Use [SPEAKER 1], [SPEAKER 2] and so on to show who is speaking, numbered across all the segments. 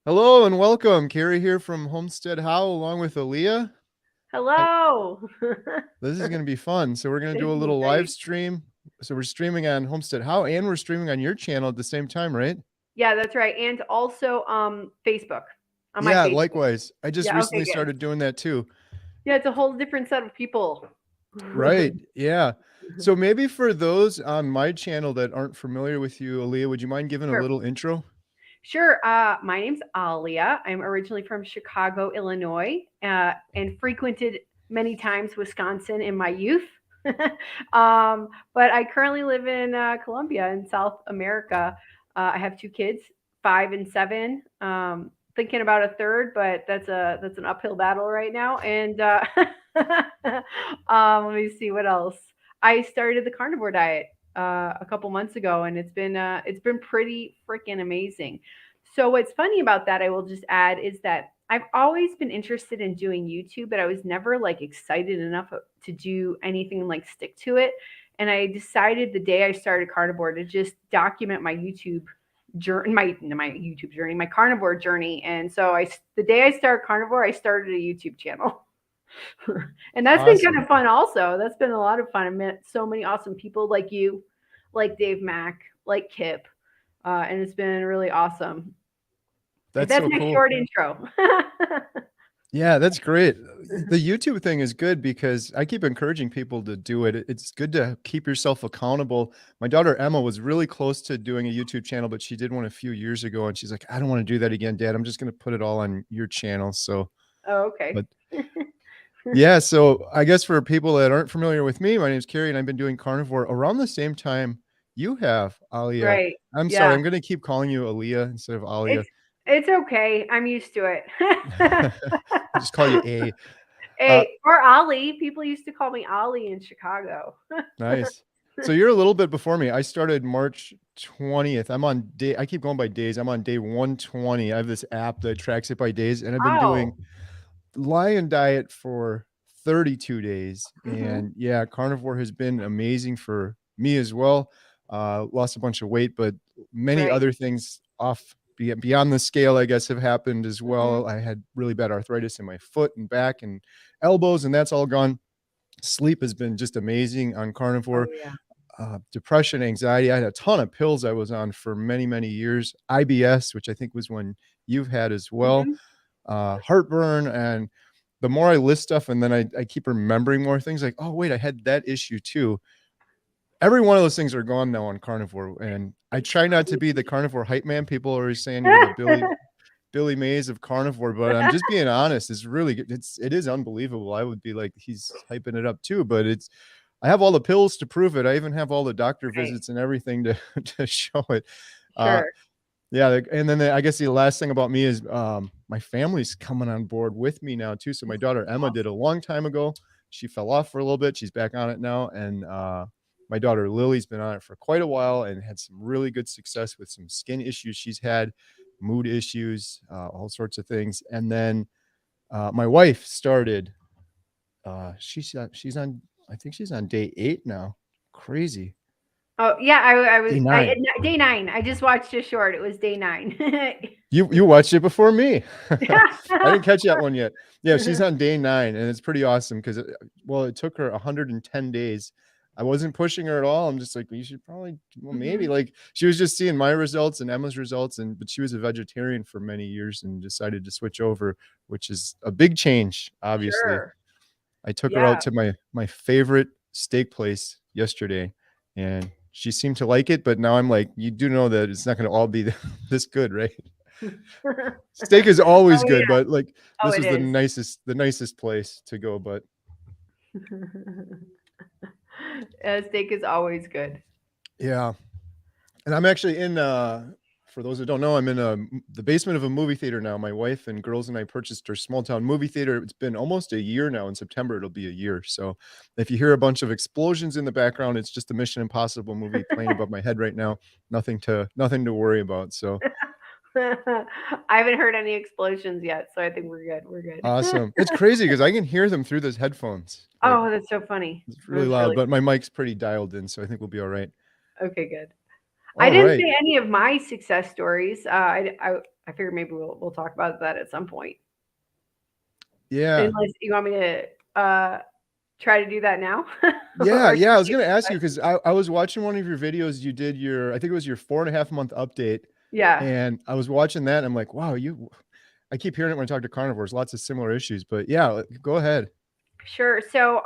[SPEAKER 1] Hello and welcome. Kerry here from Homestead How, along with Alia.
[SPEAKER 2] Hello.
[SPEAKER 1] This is going to be fun. So we're going to
[SPEAKER 2] This
[SPEAKER 1] do a
[SPEAKER 2] is
[SPEAKER 1] little live
[SPEAKER 2] great.
[SPEAKER 1] stream. So we're streaming on Homestead How, and we're streaming on your channel at the same time, right?
[SPEAKER 2] Yeah, that's right. And also Facebook, on my
[SPEAKER 1] Yeah,
[SPEAKER 2] Facebook.
[SPEAKER 1] likewise. I just
[SPEAKER 2] Yeah, okay,
[SPEAKER 1] recently
[SPEAKER 2] good.
[SPEAKER 1] started doing that too.
[SPEAKER 2] Yeah, it's a whole different set of people.
[SPEAKER 1] Right. Yeah. So maybe for those on my channel that aren't familiar with you, Alia, would you mind giving a
[SPEAKER 2] Sure.
[SPEAKER 1] little intro?
[SPEAKER 2] Sure. My name's Alia. I'm originally from Chicago, Illinois, and frequented many times Wisconsin in my youth. But I currently live in Colombia in South America. I have two kids, 5 and 7. Thinking about a third, but that's an uphill battle right now. And let me see what else. I started the carnivore diet a couple months ago, and it's been pretty freaking amazing. So what's funny about that, I will just add, is that I've always been interested in doing YouTube, but I was never like excited enough to do anything like stick to it. And I decided the day I started carnivore to just document my YouTube journey, my YouTube journey, my carnivore journey. And so the day I started carnivore, I started a YouTube channel. And that's been kind
[SPEAKER 1] Awesome.
[SPEAKER 2] of fun also. That's been a lot of fun. I met so many awesome people like you, like Dave Mack, like Kip. And it's been really awesome.
[SPEAKER 1] That's
[SPEAKER 2] That's
[SPEAKER 1] so
[SPEAKER 2] my
[SPEAKER 1] cool.
[SPEAKER 2] short intro.
[SPEAKER 1] Yeah, that's great. The YouTube thing is good because I keep encouraging people to do it. It's good to keep yourself accountable. My daughter Emma was really close to doing a YouTube channel, but she did one a few years ago, and she's like, "I don't want to do that again, Dad. I'm just going to put it all on your channel." So,
[SPEAKER 2] Oh, okay.
[SPEAKER 1] but yeah, so I guess for people that aren't familiar with me, my name's Kerry, and I've been doing carnivore around the same time you have, Alia.
[SPEAKER 2] Right.
[SPEAKER 1] I'm sorry,
[SPEAKER 2] Yeah.
[SPEAKER 1] I'm going to keep calling you Alia instead of Alia.
[SPEAKER 2] It's it's okay. I'm used to it.
[SPEAKER 1] I'll just call you A. Uh,
[SPEAKER 2] Hey, or Ollie. People used to call me Ollie in Chicago.
[SPEAKER 1] Nice. So you're a little bit before me. I started March 20th. I keep going by days. I'm on day 120. I have this app that tracks it by days, and I've been doing
[SPEAKER 2] Oh.
[SPEAKER 1] lion diet for 32 days.
[SPEAKER 2] Hmm.
[SPEAKER 1] And yeah, carnivore has been amazing for me as well. Lost a bunch of weight, but many
[SPEAKER 2] Right.
[SPEAKER 1] other things beyond the scale, I guess, have happened as
[SPEAKER 2] Hmm.
[SPEAKER 1] well. I had really bad arthritis in my foot and back and elbows, and that's all gone. Sleep has been just amazing on
[SPEAKER 2] Oh
[SPEAKER 1] carnivore.
[SPEAKER 2] yeah.
[SPEAKER 1] Depression, anxiety. I had a ton of pills I was on for many, many years. IBS, which I think was one you've had as well.
[SPEAKER 2] Hmm.
[SPEAKER 1] Heartburn. And the more I list stuff, and then I keep remembering more things like, oh, wait, I had that issue too. Every one of those things are gone now on carnivore. And I
[SPEAKER 2] It's
[SPEAKER 1] try not to be the
[SPEAKER 2] crazy.
[SPEAKER 1] carnivore hype man. People are always saying you're the Billy Mays of carnivore, but I'm just being honest. It's really good. It is unbelievable. I would be like, he's hyping it up too, but I have all the pills to prove it. I even have all the doctor
[SPEAKER 2] Right.
[SPEAKER 1] visits and everything to to show it. Uh,
[SPEAKER 2] Sure.
[SPEAKER 1] yeah, and then I guess the last thing about me is my family's coming on board with me now too. So my daughter Emma did a long time ago. She fell off for a little bit. She's back on it now, and my daughter Lily's been on it for quite a while and had some really good success with some skin issues she's had, mood issues, all sorts of things. And then my wife started. She's on. I think she's on day 8 now. Crazy.
[SPEAKER 2] Oh yeah. I was
[SPEAKER 1] Day 9.
[SPEAKER 2] day 9. I just watched a short. It was day 9.
[SPEAKER 1] You watched it before me. I didn't catch that one yet. Yeah, she's on day 9, and it's pretty awesome because well, it took her 110 days. I wasn't pushing her at all. I'm just like, well, you should probably, well, maybe.
[SPEAKER 2] Hmm.
[SPEAKER 1] Like she was just seeing my results and Emma's results, and but she was a vegetarian for many years and decided to switch over, which is a big change, obviously.
[SPEAKER 2] Sure.
[SPEAKER 1] I took her
[SPEAKER 2] Yeah.
[SPEAKER 1] out to my favorite steak place yesterday, and she seemed to like it. But now I'm like, you do know that it's not going to all be this good, right? Steak is always
[SPEAKER 2] Oh
[SPEAKER 1] good,
[SPEAKER 2] yeah.
[SPEAKER 1] but like
[SPEAKER 2] Oh,
[SPEAKER 1] this
[SPEAKER 2] it
[SPEAKER 1] was
[SPEAKER 2] is.
[SPEAKER 1] the nicest place to go. But
[SPEAKER 2] Steak is always good.
[SPEAKER 1] yeah, and I'm actually in. For those that don't know, I'm in the basement of a movie theater now. My wife and girls and I purchased our small town movie theater. It's been almost a year now. In September, it'll be a year. So if you hear a bunch of explosions in the background, it's just a Mission Impossible movie playing above my head right now. Nothing to worry about. So
[SPEAKER 2] I haven't heard any explosions yet, so I think we're good. We're good.
[SPEAKER 1] awesome. It's crazy because I can hear them through those headphones. Like
[SPEAKER 2] Oh, that's so funny.
[SPEAKER 1] it's really
[SPEAKER 2] That's
[SPEAKER 1] loud,
[SPEAKER 2] really
[SPEAKER 1] but my mic's pretty dialed in, so I think we'll be all right.
[SPEAKER 2] okay. Good. I
[SPEAKER 1] All
[SPEAKER 2] didn't
[SPEAKER 1] right.
[SPEAKER 2] say any of my success stories. I figured maybe we'll talk about that at some point.
[SPEAKER 1] Yeah.
[SPEAKER 2] Unless you want me to try to do that now,
[SPEAKER 1] Yeah,
[SPEAKER 2] or should
[SPEAKER 1] yeah. I
[SPEAKER 2] we
[SPEAKER 1] was
[SPEAKER 2] keep
[SPEAKER 1] gonna
[SPEAKER 2] it
[SPEAKER 1] ask you
[SPEAKER 2] quiet?
[SPEAKER 1] because I was watching one of your videos. You did your, I think it was your 4.5 month update,
[SPEAKER 2] Yeah.
[SPEAKER 1] and I was watching that. And I'm like, wow, you. I keep hearing it when I talk to carnivores. Lots of similar issues, but yeah, go ahead.
[SPEAKER 2] Sure. So,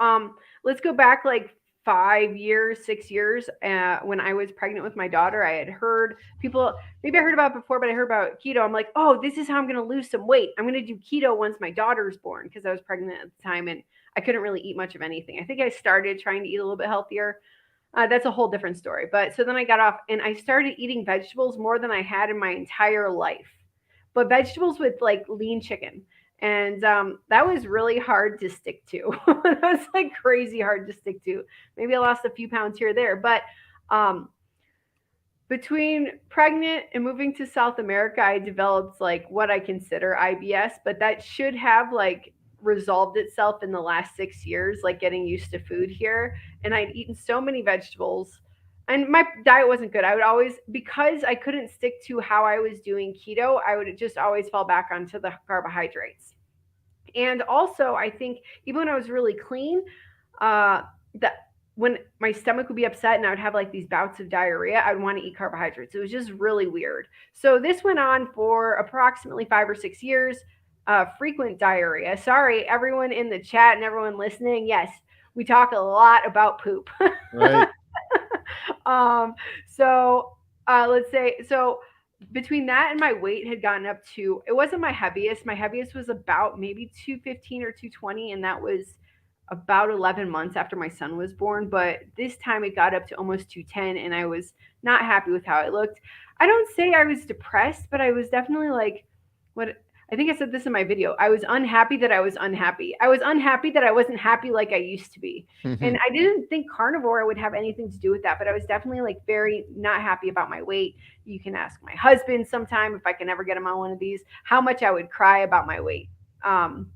[SPEAKER 2] let's go back like 5 years, 6 years. When I was pregnant with my daughter, I had heard people, maybe I heard about it before, but I heard about keto. I'm like, oh, this is how I'm going to lose some weight. I'm going to do keto once my daughter's born because I was pregnant at the time and I couldn't really eat much of anything. I think I started trying to eat a little bit healthier. That's a whole different story. But so then I got off and I started eating vegetables more than I had in my entire life, but vegetables with like lean chicken. And that was really hard to stick to. That was like crazy hard to stick to. Maybe I lost a few pounds here or there, but um, between pregnant and moving to South America, I developed like what I consider IBS, but that should have like resolved itself in the last 6 years, like getting used to food here. And I'd eaten so many vegetables and my diet wasn't good. I would always, because I couldn't stick to how I was doing keto, I would just always fall back onto the carbohydrates. And also, I think even when I was really clean, that when my stomach would be upset and I would have like these bouts of diarrhea, I'd want to eat carbohydrates. It was just really weird. So this went on for approximately 5 or 6 years. Frequent diarrhea. Sorry, everyone in the chat and everyone listening. Yes, we talk a lot about poop.
[SPEAKER 1] Right.
[SPEAKER 2] um, so let's say so between that and my weight had gotten up to, it wasn't my heaviest. My heaviest was about maybe 215 or 220, and that was about 11 months after my son was born. But this time it got up to almost 210, and I was not happy with how it looked. I don't say I was depressed, but I was definitely like, what, I think I said this in my video. I was unhappy that I was unhappy. I was unhappy that I wasn't happy like I used to be. And I didn't think carnivore would have anything to do with that, but I was definitely like very not happy about my weight. You can ask my husband sometime if I can ever get him on one of these, how much I would cry about my weight. Um,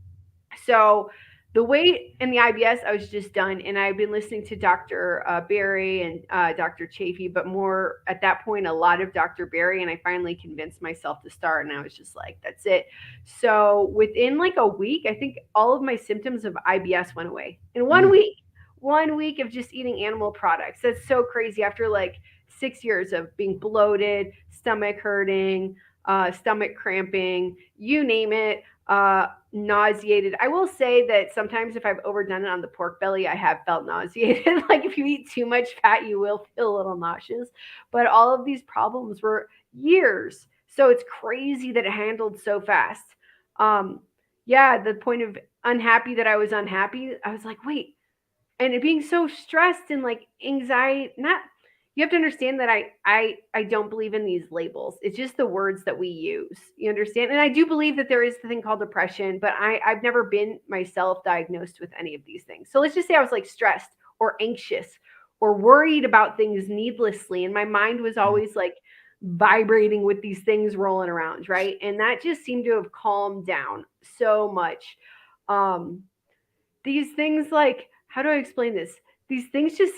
[SPEAKER 2] so the weight and the IBS, I was just done. And I've been listening to Dr. Barry and Dr. Chafee, but more at that point, a lot of Dr. Barry. And I finally convinced myself to start. And I was just like, that's it. So within like a week, I think all of my symptoms of IBS went away in one
[SPEAKER 1] Mm.
[SPEAKER 2] week. 1 week of just eating animal products. That's so crazy after like 6 years of being bloated, stomach hurting, stomach cramping, you name it, nauseated. I will say that sometimes if I've overdone it on the pork belly, I have felt nauseated. Like if you eat too much fat, you will feel a little nauseous. But all of these problems were years. So it's crazy that it handled so fast. Um, yeah, the point of unhappy that I was unhappy, I was like, wait, and it being so stressed and like anxiety, not, you have to understand that I don't believe in these labels. It's just the words that we use, you understand? And I do believe that there is the thing called depression, but I've never been myself diagnosed with any of these things. So let's just say I was like stressed or anxious or worried about things needlessly, and my mind was
[SPEAKER 1] Mm.
[SPEAKER 2] always like vibrating with these things rolling around, right? And that just seemed to have calmed down so much. um these things, like, how do I explain this? These things just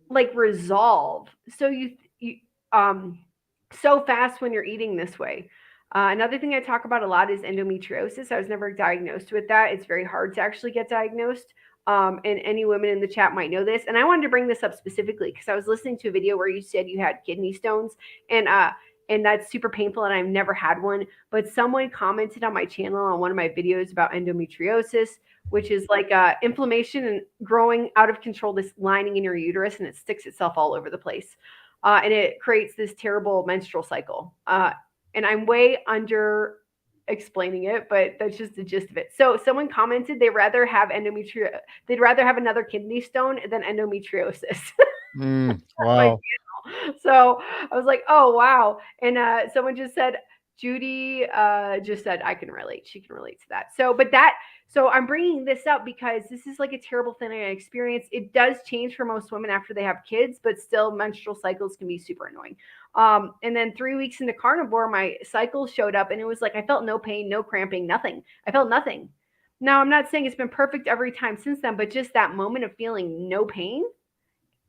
[SPEAKER 2] like resolve. So you um so fast when you're eating this way. Another thing I talk about a lot is endometriosis. I was never diagnosed with that. It's very hard to actually get diagnosed. And any women in the chat might know this. And I wanted to bring this up specifically because I was listening to a video where you said you had kidney stones, and that's super painful. And I've never had one, but someone commented on my channel on one of my videos about endometriosis, which is like inflammation and growing out of control, this lining in your uterus, and it sticks itself all over the place. And it creates this terrible menstrual cycle. And I'm way under explaining it, but that's just the gist of it. So someone commented they'd rather have they'd rather have another kidney stone than endometriosis.
[SPEAKER 1] Mm.
[SPEAKER 2] My
[SPEAKER 1] Wow.
[SPEAKER 2] so I was like, oh, wow. And someone just said, Judy just said, I can relate. She can relate to that. So I'm bringing this up because this is like a terrible thing I experienced. It does change for most women after they have kids, but still menstrual cycles can be super annoying. And then 3 weeks into carnivore, my cycle showed up and it was like, I felt no pain, no cramping, nothing. I felt nothing. Now, I'm not saying it's been perfect every time since then, but just that moment of feeling no pain,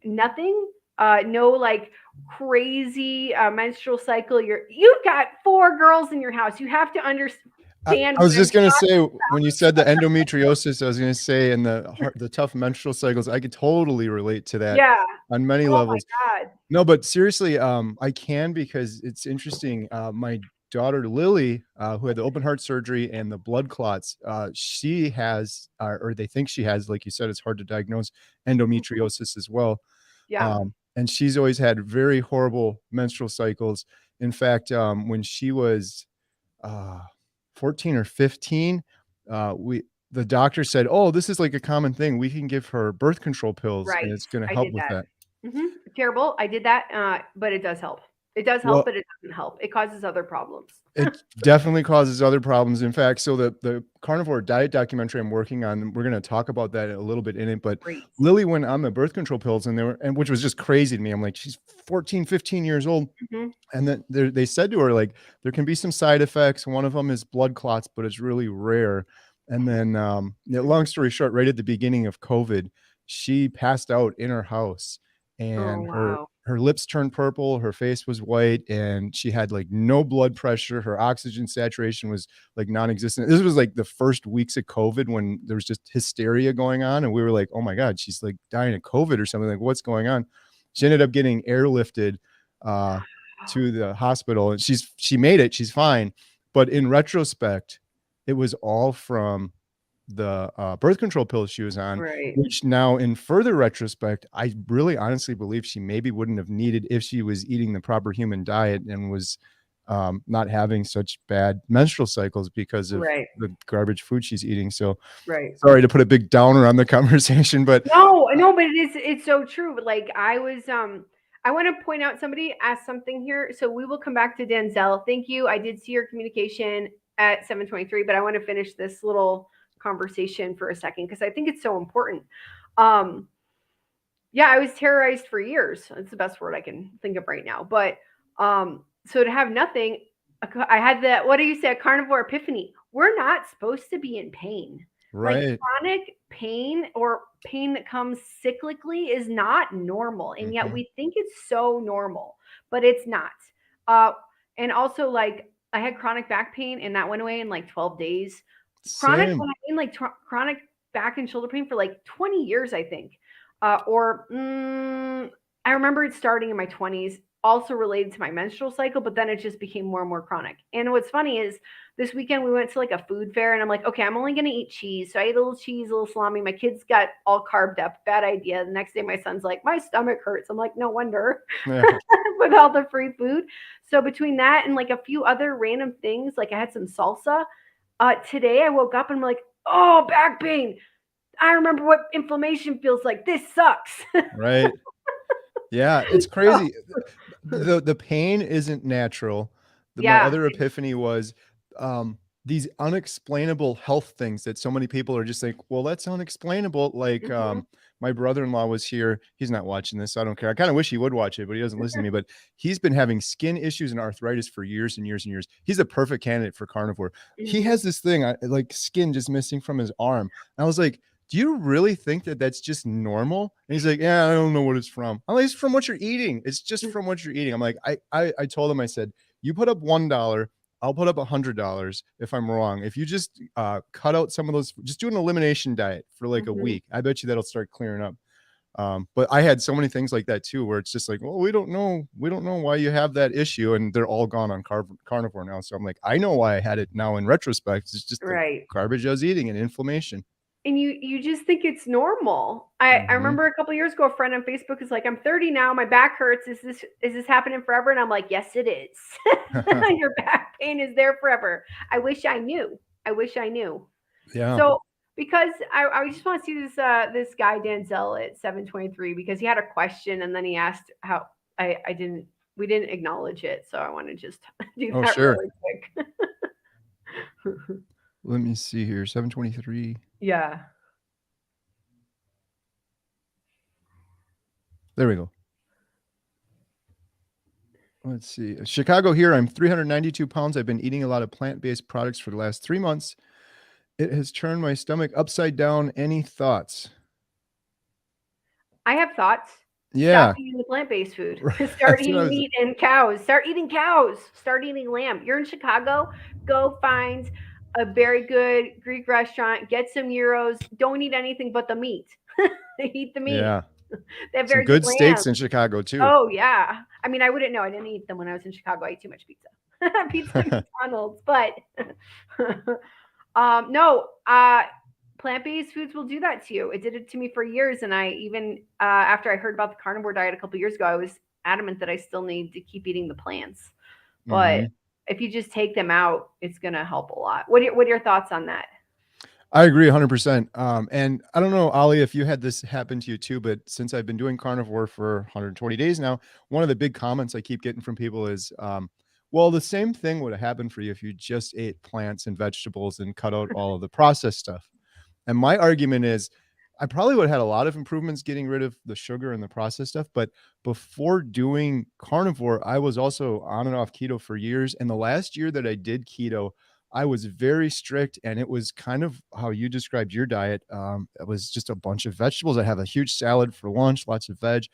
[SPEAKER 2] nothing, No like crazy menstrual cycle. You've got 4 girls in your house. You have to understand
[SPEAKER 1] I
[SPEAKER 2] what
[SPEAKER 1] was
[SPEAKER 2] I'm
[SPEAKER 1] just gonna
[SPEAKER 2] talking
[SPEAKER 1] say when you
[SPEAKER 2] about.
[SPEAKER 1] said the endometriosis, I was gonna say and the tough menstrual cycles, I could totally relate to that
[SPEAKER 2] Yeah.
[SPEAKER 1] on many
[SPEAKER 2] Oh my
[SPEAKER 1] levels.
[SPEAKER 2] God.
[SPEAKER 1] No, but seriously, I can because it's interesting. My daughter Lily, who had the open heart surgery and the blood clots, she has, or they think she has, like you said, it's hard to diagnose
[SPEAKER 2] Mhm.
[SPEAKER 1] endometriosis as well.
[SPEAKER 2] Yeah.
[SPEAKER 1] And she's always had very horrible menstrual cycles. In fact, when she was uh, 14 or 15, we the doctor said, "Oh, this is like a common thing. We can give her birth control pills, and
[SPEAKER 2] Right.
[SPEAKER 1] it's going to
[SPEAKER 2] I
[SPEAKER 1] help
[SPEAKER 2] did
[SPEAKER 1] with
[SPEAKER 2] that.
[SPEAKER 1] that."
[SPEAKER 2] Terrible. I did that, but it does help. It does help,
[SPEAKER 1] Well,
[SPEAKER 2] but it doesn't help. It causes other problems.
[SPEAKER 1] it definitely causes other problems. In fact, so the carnivore diet documentary I'm working on, we're going to talk about that a little bit in it. But
[SPEAKER 2] Great.
[SPEAKER 1] Lily went on the birth control pills, and which was just crazy to me. I'm like, she's 14, 15 years old.
[SPEAKER 2] Mhm.
[SPEAKER 1] And then they said to her, like, there can be some side effects. One of them is blood clots, but it's really rare. And then, yeah, long story short, right at the beginning of COVID, she passed out in her house,
[SPEAKER 2] Oh,
[SPEAKER 1] and
[SPEAKER 2] wow.
[SPEAKER 1] her lips turned purple, her face was white, and she had like no blood pressure. Her oxygen saturation was like non-existent. This was like the first weeks of COVID when there was just hysteria going on, and we were like, oh my God, she's like dying of COVID or something. Like, what's going on? She ended up getting airlifted. Uh, to the hospital, and she made it, she's fine. But in retrospect, it was all from the birth control pills she was on,
[SPEAKER 2] Right.
[SPEAKER 1] which now in further retrospect, I really honestly believe she maybe wouldn't have needed if she was eating the proper human diet and was not having such bad menstrual cycles because of
[SPEAKER 2] Right.
[SPEAKER 1] the garbage food she's eating. So
[SPEAKER 2] Right.
[SPEAKER 1] sorry to put a big downer on the conversation, but
[SPEAKER 2] No, no, but it's so true. But like I want to point out somebody asked something here. So we will come back to Denzel. Thank you. I did see your communication at 7:23, but I want to finish this little conversation for a second because I think it's so important. Um yeah, I was terrorized for years. That's the best word I can think of right now. But so to have nothing, I had the what do you say, a carnivore epiphany. We're not supposed to be in pain. Like
[SPEAKER 1] right.
[SPEAKER 2] chronic pain or pain that comes cyclically is not normal, and yet
[SPEAKER 1] Mhm.
[SPEAKER 2] we think it's so normal, but it's not. Uh, and also, like I had chronic back pain, and that went away in like 12 days. Chronic,
[SPEAKER 1] Same.
[SPEAKER 2] when I mean like chronic back and shoulder pain for like 20 years, I think. I remember it starting in my 20s, also related to my menstrual cycle, but then it just became more and more chronic. And what's funny is this weekend we went to like a food fair, and I'm like, okay, I'm only going to eat cheese. So I ate a little cheese, a little salami. My kids got all carved up. Bad idea. The next day, my son's like, my stomach hurts. I'm like, no wonder
[SPEAKER 1] Yeah.
[SPEAKER 2] with all the free food. So between that and like a few other random things, like I had some salsa. Today I woke up and I'm like, oh, back pain. I remember what inflammation feels like. This sucks.
[SPEAKER 1] Right. Yeah, it's
[SPEAKER 2] Oh,
[SPEAKER 1] crazy. The pain isn't natural. My
[SPEAKER 2] yeah.
[SPEAKER 1] other epiphany was, these unexplainable health things that so many people are just like, "Well, that's unexplainable." Like,
[SPEAKER 2] Mhm.
[SPEAKER 1] my brother-in-law was here. He's not watching this, so I don't care. I kinda wish he would watch it, but he doesn't listen to me, but he's been having skin issues and arthritis for years and years and years. He's a perfect candidate for carnivore. He
[SPEAKER 2] Mhm.
[SPEAKER 1] has this thing, like skin just missing from his arm. I was like, do you really think that that's just normal? And he's like, yeah, I don't know what it's from. I'm like, it's from what you're eating. It's just from what you're eating. I'm like, I told him, I said, you put up $1, I'll put up $100 if I'm wrong. If you just cut out some of those, just do an elimination diet for like a
[SPEAKER 2] Mhm.
[SPEAKER 1] week. I bet you that'll start clearing up. But I had so many things like that too, where it's just like, well, we don't know why you have that issue, and they're all gone on carnivore now. So I'm like, I know why I had it now in retrospect. It's just the
[SPEAKER 2] Right.
[SPEAKER 1] garbage I was eating and inflammation.
[SPEAKER 2] And you just think it's normal. I
[SPEAKER 1] Mhm.
[SPEAKER 2] remember a couple years ago, a friend on Facebook is like, "I'm 30 now. My back hurts. Is this happening forever?" And I'm like, "Yes, it is. Your back pain is there forever." I wish I knew. I wish I knew.
[SPEAKER 1] Yeah.
[SPEAKER 2] So because I just want to see this guy Denzel at 7:23 because he had a question and then he asked how I didn't we didn't acknowledge it, so I want to just do
[SPEAKER 1] Oh,
[SPEAKER 2] that
[SPEAKER 1] sure.
[SPEAKER 2] really quick.
[SPEAKER 1] Let me see here. 723.
[SPEAKER 2] Yeah.
[SPEAKER 1] There we go. Let's see. Chicago here. I'm 392 pounds. I've been eating a lot of plant-based products for the last 3 months. It has turned my stomach upside down. Any thoughts?
[SPEAKER 2] I have thoughts. Stop
[SPEAKER 1] Yeah.
[SPEAKER 2] eating the plant-based food. Start
[SPEAKER 1] That's what I
[SPEAKER 2] eating
[SPEAKER 1] was
[SPEAKER 2] meat and cows. Start eating cows. Start eating lamb. You're in Chicago, go find a very good Greek restaurant, get some euros. Don't eat anything but the meat. Eat the meat.
[SPEAKER 1] yeah.
[SPEAKER 2] They have
[SPEAKER 1] Some
[SPEAKER 2] very good
[SPEAKER 1] good
[SPEAKER 2] lamb.
[SPEAKER 1] steaks in Chicago too.
[SPEAKER 2] Oh yeah. I mean, I wouldn't know. I didn't eat them when I was in Chicago. I ate too much pizza. Pizza and McDonald's, but no, plant-based foods will do that to you. It did it to me for years, and I even after I heard about the carnivore diet a couple years ago, I was adamant that I still need to keep eating the plants. But
[SPEAKER 1] Mhm.
[SPEAKER 2] if you just take them out, it's gonna help a lot. What are your thoughts on that?
[SPEAKER 1] I agree 100%. And I don't know, Ali, if you had this happen to you too, but since I've been doing carnivore for 120 days now, one of the big comments I keep getting from people is, well, the same thing would have happened for you if you just ate plants and vegetables and cut out all of the processed stuff. And my argument is I probably would have had a lot of improvements getting rid of the sugar and the processed stuff. But before doing carnivore, I was also on and off keto for years. And the last year that I did keto, I was very strict. And it was kind of how you described your diet. It was just a bunch of vegetables. I have a huge salad for lunch, lots of veg,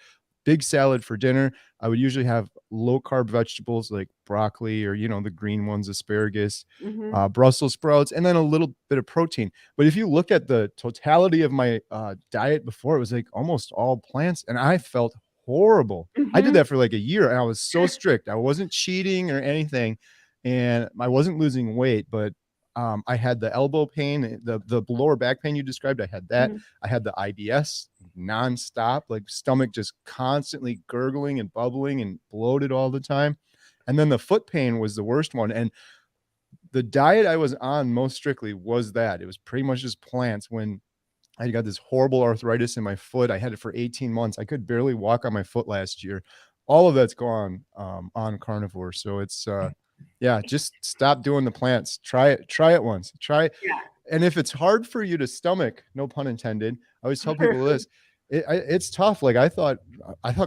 [SPEAKER 1] big salad for dinner. I would usually have low carb vegetables like broccoli or, the green ones, asparagus,
[SPEAKER 2] Hmm.
[SPEAKER 1] Brussels sprouts, and then a little bit of protein. But if you look at the totality of my diet before, it was like almost all plants, and I felt horrible. I did
[SPEAKER 2] Hmm.
[SPEAKER 1] that for like a year, and I was so strict. I wasn't cheating or anything, and I wasn't losing weight, but I had the elbow pain, the lower back pain you described. I had that.
[SPEAKER 2] Hmm.
[SPEAKER 1] I had the IBS nonstop, like stomach just constantly gurgling and bubbling and bloated all the time. And then the foot pain was the worst one. And the diet I was on most strictly was that. It was pretty much just plants. When I got this horrible arthritis in my foot, I had it for 18 months. I could barely walk on my foot last year. All of that's gone on carnivore. So it's yeah, just stop doing the plants. Try it once. Try,
[SPEAKER 2] Yeah.
[SPEAKER 1] and if it's hard for you to stomach, no pun intended, I always tell people this. It's tough. Like I thought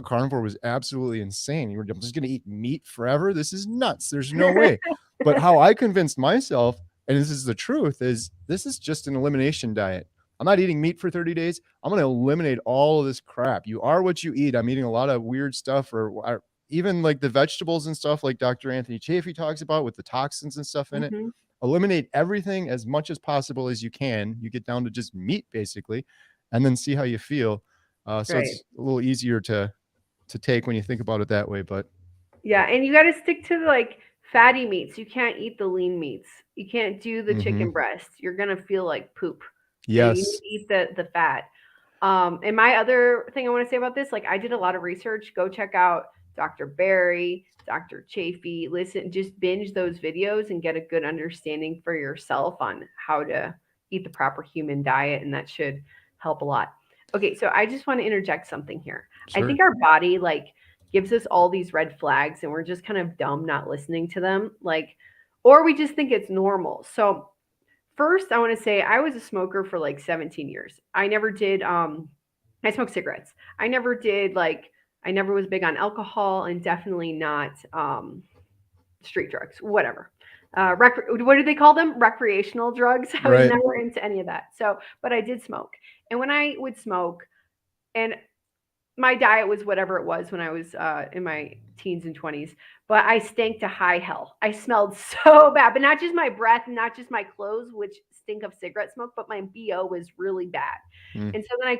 [SPEAKER 1] carnivore was absolutely insane. I'm just going to eat meat forever. This is nuts. There's no way. But how I convinced myself, and this is the truth, is this is just an elimination diet. I'm not eating meat for 30 days. I'm going to eliminate all of this crap. You are what you eat. I'm eating a lot of weird stuff, or even like the vegetables and stuff like Dr. Anthony Chaffee talks about with the toxins and stuff in it.
[SPEAKER 2] Hmm.
[SPEAKER 1] Eliminate everything as much as possible as you can. You get down to just meat basically, and then see how you feel. So
[SPEAKER 2] Right.
[SPEAKER 1] it's a little easier to take when you think about it that way. But
[SPEAKER 2] Yeah, and you got to stick to like fatty meats. You can't eat the lean meats. You can't do the chicken
[SPEAKER 1] mhm.
[SPEAKER 2] breast. You're gonna feel like poop, and you need
[SPEAKER 1] Yes,
[SPEAKER 2] to eat the fat. And my other thing I want to say about this, like I did a lot of research. Go check out Dr. Barry, Dr. Chafee. Listen, just binge those videos and get a good understanding for yourself on how to eat the proper human diet, and that should help a lot. Okay, so I just want to interject something here. I
[SPEAKER 1] sure.
[SPEAKER 2] think our body like gives us all these red flags, and we're just kind of dumb not listening to them, like, or we just think it's normal. So first, I want to say I was a smoker for like 17 years. I never did I smoked cigarettes. I never did like I never was big on alcohol and definitely not street drugs, whatever. What do they call them? Recreational drugs. I was
[SPEAKER 1] Right.
[SPEAKER 2] never into any of that. So, but I did smoke. And when I would smoke, and my diet was whatever it was when I was in my teens and 20s, but I stank to high hell. I smelled so bad, but not just my breath, not just my clothes, which stink of cigarette smoke, but my BO was really bad.
[SPEAKER 1] Mm,
[SPEAKER 2] And so then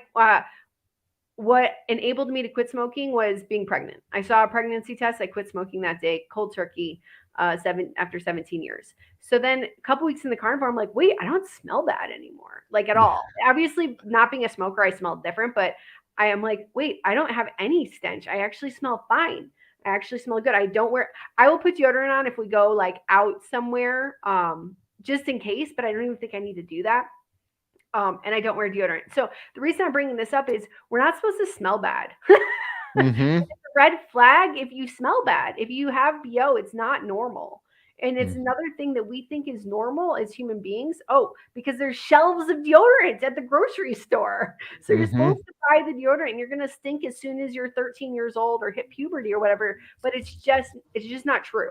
[SPEAKER 2] what enabled me to quit smoking was being pregnant. I saw a pregnancy test. I quit smoking that day, cold turkey, after 17 years. So then a couple weeks in the carnivore, I'm like, wait, I don't smell bad anymore, like at
[SPEAKER 1] yeah.
[SPEAKER 2] all. Obviously, not being a smoker, I smelled different, but I am like, wait, I don't have any stench. I actually smell fine. I actually smell good. I don't wear. I will put deodorant on if we go like out somewhere, just in case. But I don't even think I need to do that. And I don't wear deodorant. So the reason I'm bringing this up is we're not supposed to smell bad.
[SPEAKER 1] Mhm.
[SPEAKER 2] It's a red flag if you smell bad. If you have BO, it's not normal. And it's
[SPEAKER 1] Mm,
[SPEAKER 2] another thing that we think is normal as human beings. Oh, because there's shelves of deodorant at the grocery store. So you're
[SPEAKER 1] mhm.
[SPEAKER 2] supposed to buy the deodorant and you're going to stink as soon as you're 13 years old or hit puberty or whatever, but it's just not true.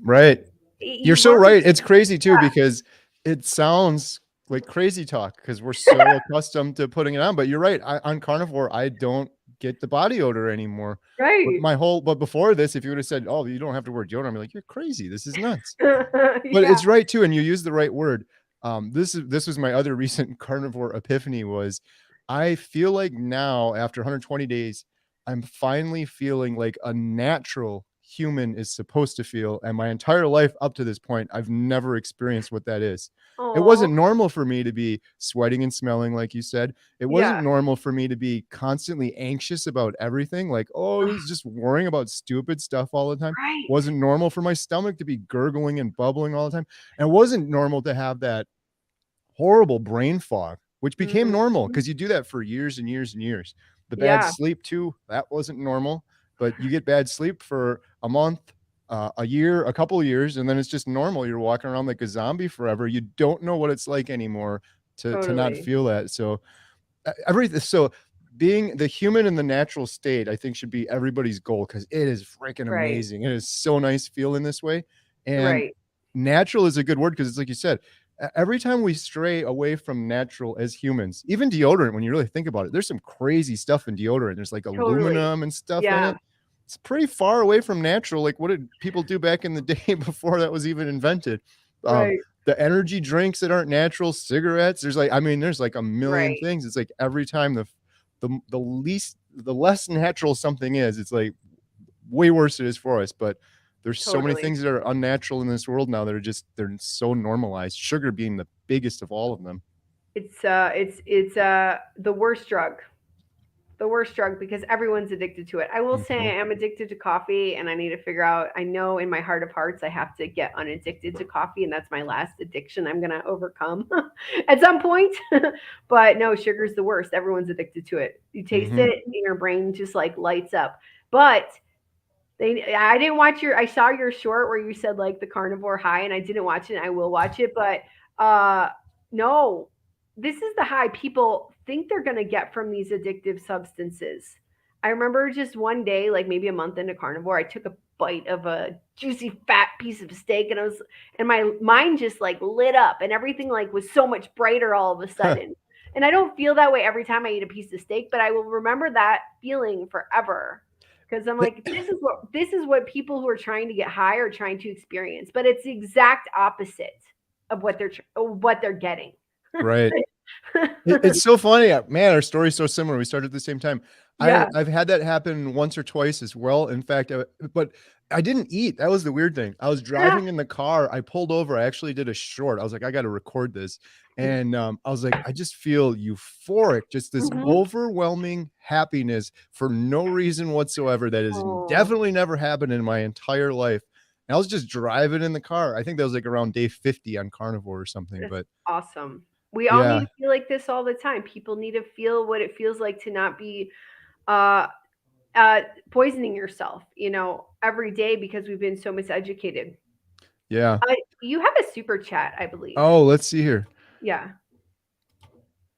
[SPEAKER 1] Right. You're
[SPEAKER 2] You
[SPEAKER 1] so
[SPEAKER 2] learn.
[SPEAKER 1] right. It's crazy too because it sounds like crazy talk because we're so accustomed to putting it on. But you're right. On carnivore, I don't get the body odor anymore. But
[SPEAKER 2] Right.
[SPEAKER 1] but before this, if you would have said, "Oh, you don't have to wear deodorant," I'm like, "You're crazy. This is nuts." But
[SPEAKER 2] Yeah.
[SPEAKER 1] it's right too, and you use the right word. This was my other recent carnivore epiphany was I feel like now after 120 days, I'm finally feeling like a natural human is supposed to feel. And my entire life up to this point, I've never experienced what that is. It
[SPEAKER 2] Oh,
[SPEAKER 1] wasn't normal for me to be sweating and smelling, like you said. It
[SPEAKER 2] yeah.
[SPEAKER 1] wasn't normal for me to be constantly anxious about everything, like, oh,
[SPEAKER 2] Ugh,
[SPEAKER 1] he's just worrying about stupid stuff all the time.
[SPEAKER 2] right.
[SPEAKER 1] Wasn't normal for my stomach to be gurgling and bubbling all the time. And it wasn't normal to have that horrible brain fog, which became normal
[SPEAKER 2] Mhm.
[SPEAKER 1] because you do that for years and years and years. The bad
[SPEAKER 2] Yeah,
[SPEAKER 1] sleep too, that wasn't normal, but you get bad sleep for a month, a year, a couple of years, and then it's just normal. You're walking around like a zombie forever. You don't know what it's like anymore to not
[SPEAKER 2] totally.
[SPEAKER 1] feel that. So everything. So being the human in the natural state, I think should be everybody's goal because it is freaking
[SPEAKER 2] Right.
[SPEAKER 1] amazing. It is so nice feeling this way. And
[SPEAKER 2] Right.
[SPEAKER 1] natural is a good word because it's like you said, every time we stray away from natural as humans, even deodorant, when you really think about it, there's some crazy stuff in deodorant. There's like
[SPEAKER 2] Totally.
[SPEAKER 1] aluminum and stuff in
[SPEAKER 2] Yeah.
[SPEAKER 1] it. It's pretty far away from natural. Like, what did people do back in the day before that was even invented? Um,
[SPEAKER 2] Right.
[SPEAKER 1] the energy drinks that aren't natural, cigarettes. There's like, I mean, there's like a million
[SPEAKER 2] Right.
[SPEAKER 1] things. It's like every time the less natural something is, it's like way worse it is for us. But there's so many
[SPEAKER 2] Totally.
[SPEAKER 1] things that are unnatural in this world now that are just they're so normalized. Sugar being the biggest of all of them.
[SPEAKER 2] It's the worst drug. The worst drug because everyone's addicted to it. I will say
[SPEAKER 1] Mhm.
[SPEAKER 2] I am addicted to coffee and I need to figure out I know in my heart of hearts I have to get unaddicted to coffee and that's my last addiction I'm going to overcome at some point. But no, sugar's the worst. Everyone's addicted to it. You taste
[SPEAKER 1] Mhm.
[SPEAKER 2] it and your brain just like lights up. But I didn't watch your I saw your short where you said like the carnivore high and I didn't watch it and I will watch it, but uh no. This is the high people think they're going to get from these addictive substances. I remember just one day, like maybe a month into carnivore, I took a bite of a juicy fat piece of steak and my mind just like lit up and everything like was so much brighter all of a sudden. And I don't feel that way every time I eat a piece of steak, but I will remember that feeling forever because I'm like, this is what people who are trying to get high are trying to experience, but it's the exact opposite of what they're getting.
[SPEAKER 1] Right. It's so funny, man, our story's so similar, we started at the same time.
[SPEAKER 2] Yeah.
[SPEAKER 1] I've had that happen once or twice as well, in fact, but I didn't eat, that was the weird thing. I was driving in the car, I pulled over, I actually did a short, I was like, "I gotta record this," and, I was like, "I just feel euphoric, just this
[SPEAKER 2] Mhm.
[SPEAKER 1] overwhelming happiness for no reason whatsoever that has
[SPEAKER 2] Oh,
[SPEAKER 1] definitely never happened in my entire life." And I was just driving in the car, I think that was, like, around day 50 on Carnivore or something,
[SPEAKER 2] that's
[SPEAKER 1] but
[SPEAKER 2] awesome. We all need
[SPEAKER 1] yeah.
[SPEAKER 2] to feel like this all the time. People need to feel what it feels like to not be uh uh poisoning yourself, every day because we've been so miseducated.
[SPEAKER 1] Yeah.
[SPEAKER 2] You have a super chat, I believe.
[SPEAKER 1] Oh, let's see here.
[SPEAKER 2] Yeah.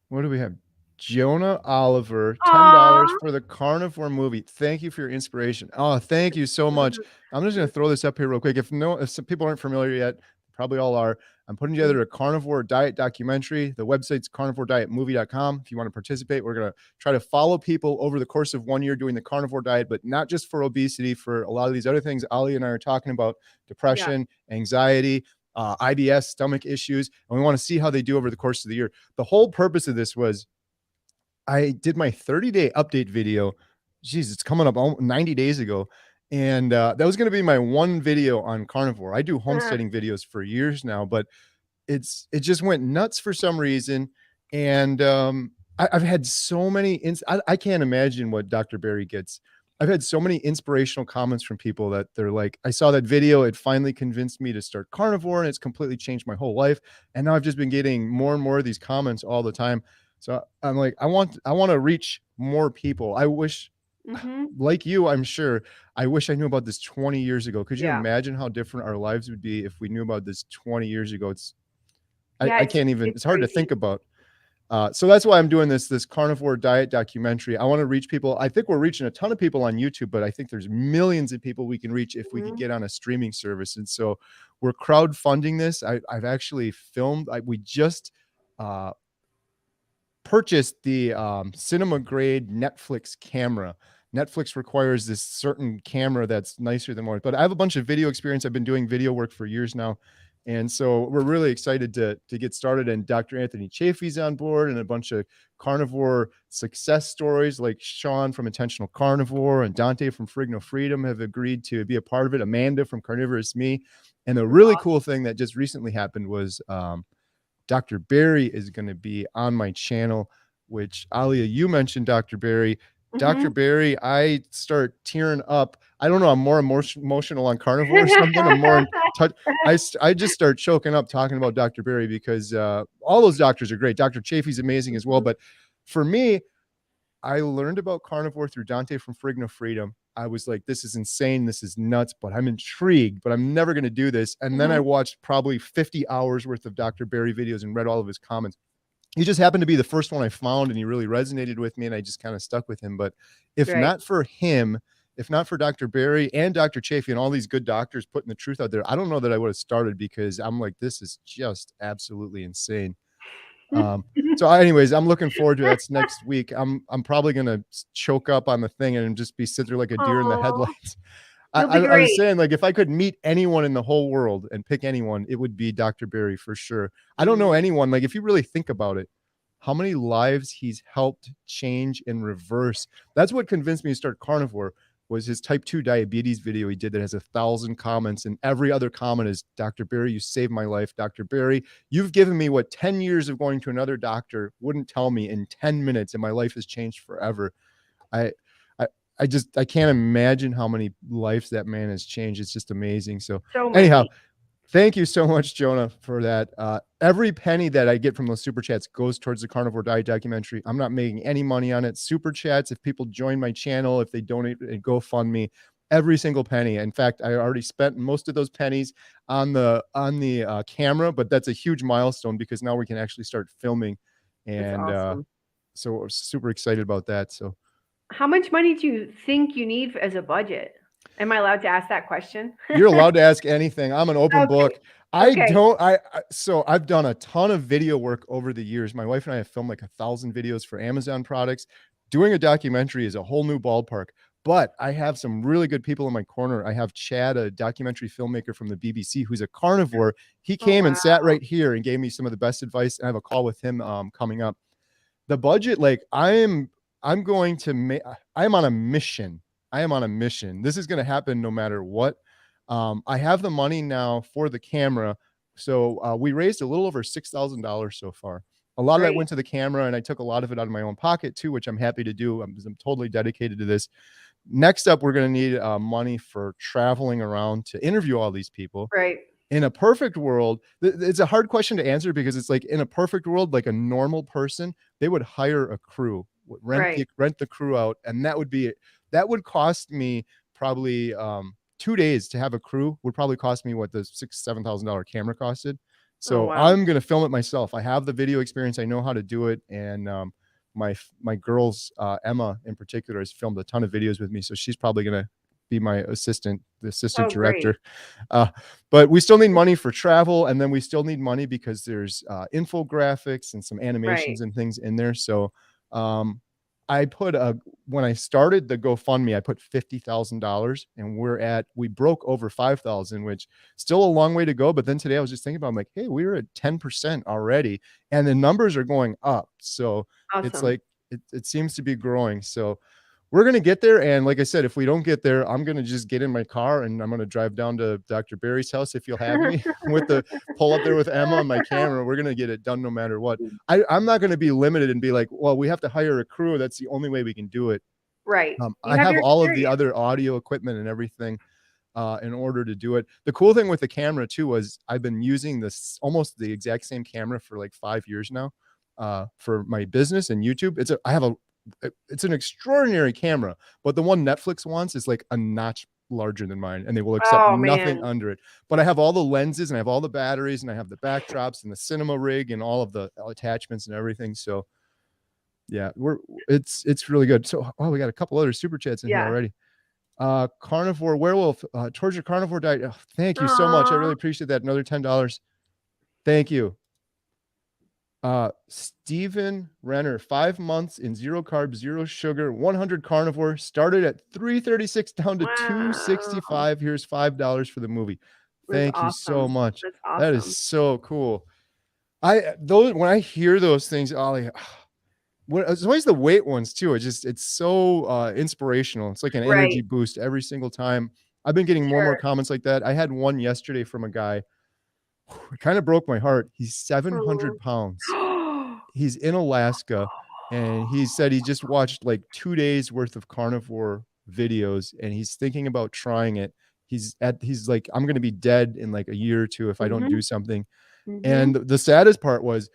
[SPEAKER 1] What do we have? Jonah Oliver, $10
[SPEAKER 2] Aw.
[SPEAKER 1] for the Carnivore movie. Thank you for your inspiration. Oh, thank you so much. I'm just gonna throw this up here real quick. If some people aren't familiar yet, probably all are. I'm putting together a carnivore diet documentary. The website's carnivoredietmovie.com. If you want to participate, we're gonna try to follow people over the course of 1 year doing the carnivore diet, but not just for obesity, for a lot of these other things Alia and I are talking about:
[SPEAKER 2] Yeah.
[SPEAKER 1] depression, anxiety, IBS, stomach issues, and we want to see how they do over the course of the year. The whole purpose of this was I did my 30-day update video. Jeez, it's coming up 90 days ago. And that was going to be my one video on carnivore. I do homesteading videos for years now, but it just went nuts for some reason. And I've had so many, I can't imagine what Dr. Barry gets. I've had so many inspirational comments from people that they're like, I saw that video. It finally convinced me to start carnivore and it's completely changed my whole life. And now I've just been getting more and more of these comments all the time. So I'm like, I want to reach more people. I wish,
[SPEAKER 2] Mhm.
[SPEAKER 1] like you, I'm sure, I wish I knew about this 20 years ago. Could you
[SPEAKER 2] Yeah.
[SPEAKER 1] imagine how different our lives would be if we knew about this 20 years ago?
[SPEAKER 2] Yeah,
[SPEAKER 1] I can't even,
[SPEAKER 2] it's
[SPEAKER 1] it's hard to
[SPEAKER 2] crazy.
[SPEAKER 1] think about. So that's why I'm doing this carnivore diet documentary. I want to reach people. I think we're reaching a ton of people on YouTube, but I think there's millions of people we can reach if we could
[SPEAKER 2] Mhm.
[SPEAKER 1] get on a streaming service. And so we're crowdfunding this. I've actually filmed. We just uh, purchased the cinema grade Netflix camera. Netflix requires this certain camera that's nicer than more. But I have a bunch of video experience. I've been doing video work for years now. And so we're really excited to get started. And Dr. Anthony Chafee's on board, and a bunch of carnivore success stories like Sean from Intentional Carnivore and Dante from Frigno Freedom have agreed to be a part of it. Amanda from Carnivorous Me. And the
[SPEAKER 2] That's
[SPEAKER 1] really
[SPEAKER 2] awesome.
[SPEAKER 1] cool thing that just recently happened was Dr. Barry is going to be on my channel, which Alia, you mentioned Dr. Barry. Dr.
[SPEAKER 2] Mhm.
[SPEAKER 1] Barry, I start tearing up. I don't know. I'm more emotional on carnivore or something. I'm more in touch. I just start choking up talking about Dr. Barry because all those doctors are great. Dr. Chafee's amazing as well.
[SPEAKER 2] Mhm.
[SPEAKER 1] But for me, I learned about carnivore through Dante from Frigno Freedom. I was like, this is insane. This is nuts, but I'm intrigued, but I'm never going to do this. And then I
[SPEAKER 2] Mhm.
[SPEAKER 1] watched probably 50 hours worth of Dr. Barry videos and read all of his comments. He just happened to be the first one I found, and he really resonated with me, and I just kind of stuck with him. But if
[SPEAKER 2] Right.
[SPEAKER 1] not for him, if not for Dr. Barry and Dr. Chafee and all these good doctors putting the truth out there, I don't know that I would have started, because I'm like, this is just absolutely insane. Anyways, I'm looking forward to it. That's next week. I'm probably gonna choke up on the thing and just be sitting there like a deer in the
[SPEAKER 2] Oh,
[SPEAKER 1] headlights. I,
[SPEAKER 2] you'll
[SPEAKER 1] I,
[SPEAKER 2] be
[SPEAKER 1] I was
[SPEAKER 2] great.
[SPEAKER 1] saying, like, if I could meet anyone in the whole world and pick anyone, it would be Dr. Barry for sure. I don't know
[SPEAKER 2] Mhm.
[SPEAKER 1] anyone, like, if you really think about it, how many lives he's helped change and reverse. That's what convinced me to start carnivore, was his type 2 diabetes video he did that has 1,000 comments, and every other comment is, Dr. Barry, you saved my life. Dr. Barry, you've given me what 10 years of going to another doctor wouldn't tell me in 10 minutes, and my life has changed forever. I I I can't imagine how many lives that man has changed. It's just amazing. So
[SPEAKER 2] So
[SPEAKER 1] anyhow,
[SPEAKER 2] many.
[SPEAKER 1] thank you so much, Jonah, for that. Every penny that I get from those super chats goes towards the carnivore diet documentary. I'm not making any money on it. Super chats, if people join my channel, if they donate and GoFundMe, every single penny. In fact, I already spent most of those pennies on the camera, but that's a huge milestone because now we can actually start filming,
[SPEAKER 2] That's
[SPEAKER 1] and
[SPEAKER 2] awesome.
[SPEAKER 1] so we're super excited about that. So
[SPEAKER 2] How much money do you think you need as a budget? Am I allowed to ask that question?
[SPEAKER 1] you're allowed to ask anything. I'm an open
[SPEAKER 2] Okay.
[SPEAKER 1] book. I
[SPEAKER 2] Okay.
[SPEAKER 1] don't, so I've done a ton of video work over the years. My wife and I have filmed like 1,000 videos for Amazon products. Doing a documentary is a whole new ballpark, but I have some really good people in my corner. I have Chad, a documentary filmmaker from the BBC, who's a carnivore. He
[SPEAKER 2] Oh,
[SPEAKER 1] came and sat
[SPEAKER 2] wow.
[SPEAKER 1] right here and gave me some of the best advice. And I have a call with him coming up. The budget, like, I'm going to make, I'm on a mission. I am on a mission. This is going to happen no matter what. I have the money now for the camera. So we raised a little over $6,000 so far. A lot of that
[SPEAKER 2] Great.
[SPEAKER 1] went to the camera, and I took a lot of it out of my own pocket too, which I'm happy to do. I'm totally dedicated to this. Next up, we're going to need money for traveling around to interview all these people.
[SPEAKER 2] Right.
[SPEAKER 1] In a perfect world, it's a hard question to answer, because it's like, in a perfect world, like a normal person, they would hire a crew,
[SPEAKER 2] Right.
[SPEAKER 1] rent the crew out, and that would cost me probably 2 days to have a crew. Would probably cost me what the $7,000 camera costed.
[SPEAKER 2] Oh,
[SPEAKER 1] So
[SPEAKER 2] wow.
[SPEAKER 1] I'm gonna film it myself. I have the video experience. I know how to do it, and my girls, Emma in particular, has filmed a ton of videos with me, so she's probably gonna be my assistant, the assistant
[SPEAKER 2] Oh, great.
[SPEAKER 1] director. Uh, but we still need money for travel, and then we still need money because there's infographics and some
[SPEAKER 2] Right.
[SPEAKER 1] animations and things in there. So um, I put a when I started the GoFundMe, I put $50,000, and we broke over 5,000, which still a long way to go. But then today I was just thinking about, I'm like, hey, we were at 10% already, and the numbers are going up. So it's
[SPEAKER 2] Awesome.
[SPEAKER 1] like it seems to be growing. So we're going to get there. And like I said, if we don't get there, I'm going to just get in my car and I'm going to drive down to Dr. Barry's house, if you'll have me, with the pull up there with Emma and my camera. We're going to get it done no matter what. I'm not going to be limited and be like, well, we have to hire a crew. That's the only way we can do it.
[SPEAKER 2] Right. You
[SPEAKER 1] I
[SPEAKER 2] have
[SPEAKER 1] have
[SPEAKER 2] your
[SPEAKER 1] all of the
[SPEAKER 2] experience.
[SPEAKER 1] other audio equipment and everything in order to do it. The cool thing with the camera too was I've been using this almost the exact same camera for like 5 years now for my business and YouTube. It's an extraordinary camera, but the one Netflix wants is like a notch larger than mine, and they will accept
[SPEAKER 2] Oh,
[SPEAKER 1] nothing
[SPEAKER 2] man.
[SPEAKER 1] under it. But I have all the lenses, and I have all the batteries, and I have the backdrops and the cinema rig and all of the attachments and everything. So yeah, it's really good. So we got a couple other super chats in here
[SPEAKER 2] Yeah.
[SPEAKER 1] already. Carnivore Werewolf, towards your carnivore diet. Oh, thank you so much. I
[SPEAKER 2] Aw.
[SPEAKER 1] really appreciate that. Another $10. Thank you. Steven Renner, 5 months in 0 carbs, 0 sugar, 100 carnivore, started at 336 down to
[SPEAKER 2] Wow.
[SPEAKER 1] 265. Here's $5 for the movie.
[SPEAKER 2] That's
[SPEAKER 1] Thank you so
[SPEAKER 2] awesome.
[SPEAKER 1] much.
[SPEAKER 2] That's
[SPEAKER 1] That is
[SPEAKER 2] awesome.
[SPEAKER 1] so cool. Those when I hear those things, Ollie, it's always the weight ones too. It's so inspirational. It's like an energy
[SPEAKER 2] Right.
[SPEAKER 1] boost every single time. I've been getting more and more
[SPEAKER 2] Sure.
[SPEAKER 1] comments like that. I had one yesterday from a guy. It kind of broke my heart. He's 700 pounds.
[SPEAKER 2] Oh.
[SPEAKER 1] He's in Alaska, and he said he just watched like 2 days worth of carnivore videos, and he's thinking about trying it. He's like, I'm gonna be dead in like a year or two if I don't do
[SPEAKER 2] Mhm.
[SPEAKER 1] something. And
[SPEAKER 2] Mhm.
[SPEAKER 1] the saddest part was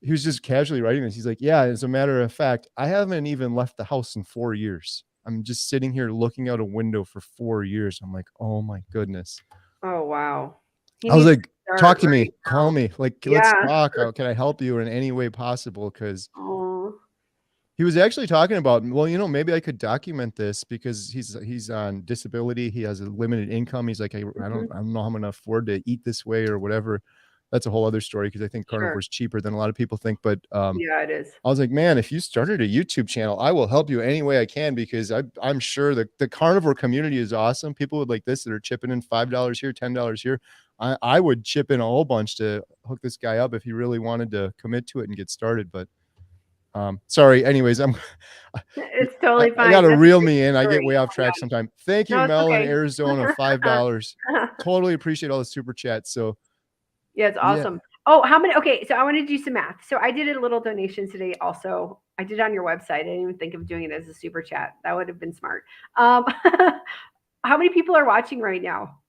[SPEAKER 1] he was just casually writing this. He's like, yeah, as a matter of fact, I haven't even left the house in 4 years. I'm just sitting here looking out a window for 4 years. I'm like, oh my goodness.
[SPEAKER 2] Oh, wow. He
[SPEAKER 1] I was
[SPEAKER 2] needs to
[SPEAKER 1] like, talk
[SPEAKER 2] start
[SPEAKER 1] to me,
[SPEAKER 2] right
[SPEAKER 1] call
[SPEAKER 2] now.
[SPEAKER 1] me, like, let's
[SPEAKER 2] Yeah.
[SPEAKER 1] talk. How can I help you in any way possible? Because
[SPEAKER 2] Oh.
[SPEAKER 1] he was actually talking about, well, maybe I could document this because he's on disability. He has a limited income. He's like,
[SPEAKER 2] Mhm.
[SPEAKER 1] I don't know how I'm gonna afford to eat this way or whatever. That's a whole other story because I think carnivore
[SPEAKER 2] Sure.
[SPEAKER 1] is cheaper than a lot of people think. But
[SPEAKER 2] Yeah, it is.
[SPEAKER 1] I was like, man, if you started a YouTube channel, I will help you any way I can because I'm sure the carnivore community is awesome. People would like this that are chipping in $5 here, $10 here. I would chip in a whole bunch to hook this guy up if he really wanted to commit to it and get started. But sorry. Anyways,
[SPEAKER 2] It's
[SPEAKER 1] I,
[SPEAKER 2] totally
[SPEAKER 1] I
[SPEAKER 2] fine.
[SPEAKER 1] gotta
[SPEAKER 2] That's a
[SPEAKER 1] reel
[SPEAKER 2] great
[SPEAKER 1] me in. I get
[SPEAKER 2] story.
[SPEAKER 1] way off
[SPEAKER 2] Oh my
[SPEAKER 1] track
[SPEAKER 2] god.
[SPEAKER 1] sometime. Thank you,
[SPEAKER 2] No, it's
[SPEAKER 1] Mel in
[SPEAKER 2] okay.
[SPEAKER 1] Arizona, $5. Totally appreciate all the super chats. So
[SPEAKER 2] Yeah, it's
[SPEAKER 1] yeah,
[SPEAKER 2] awesome. Oh, how many? Okay, so I want to do some math. So I did a little donation today. Also, I did it on your website. I didn't even think of doing it as a super chat. That would have been smart. Um, how many people are watching right now?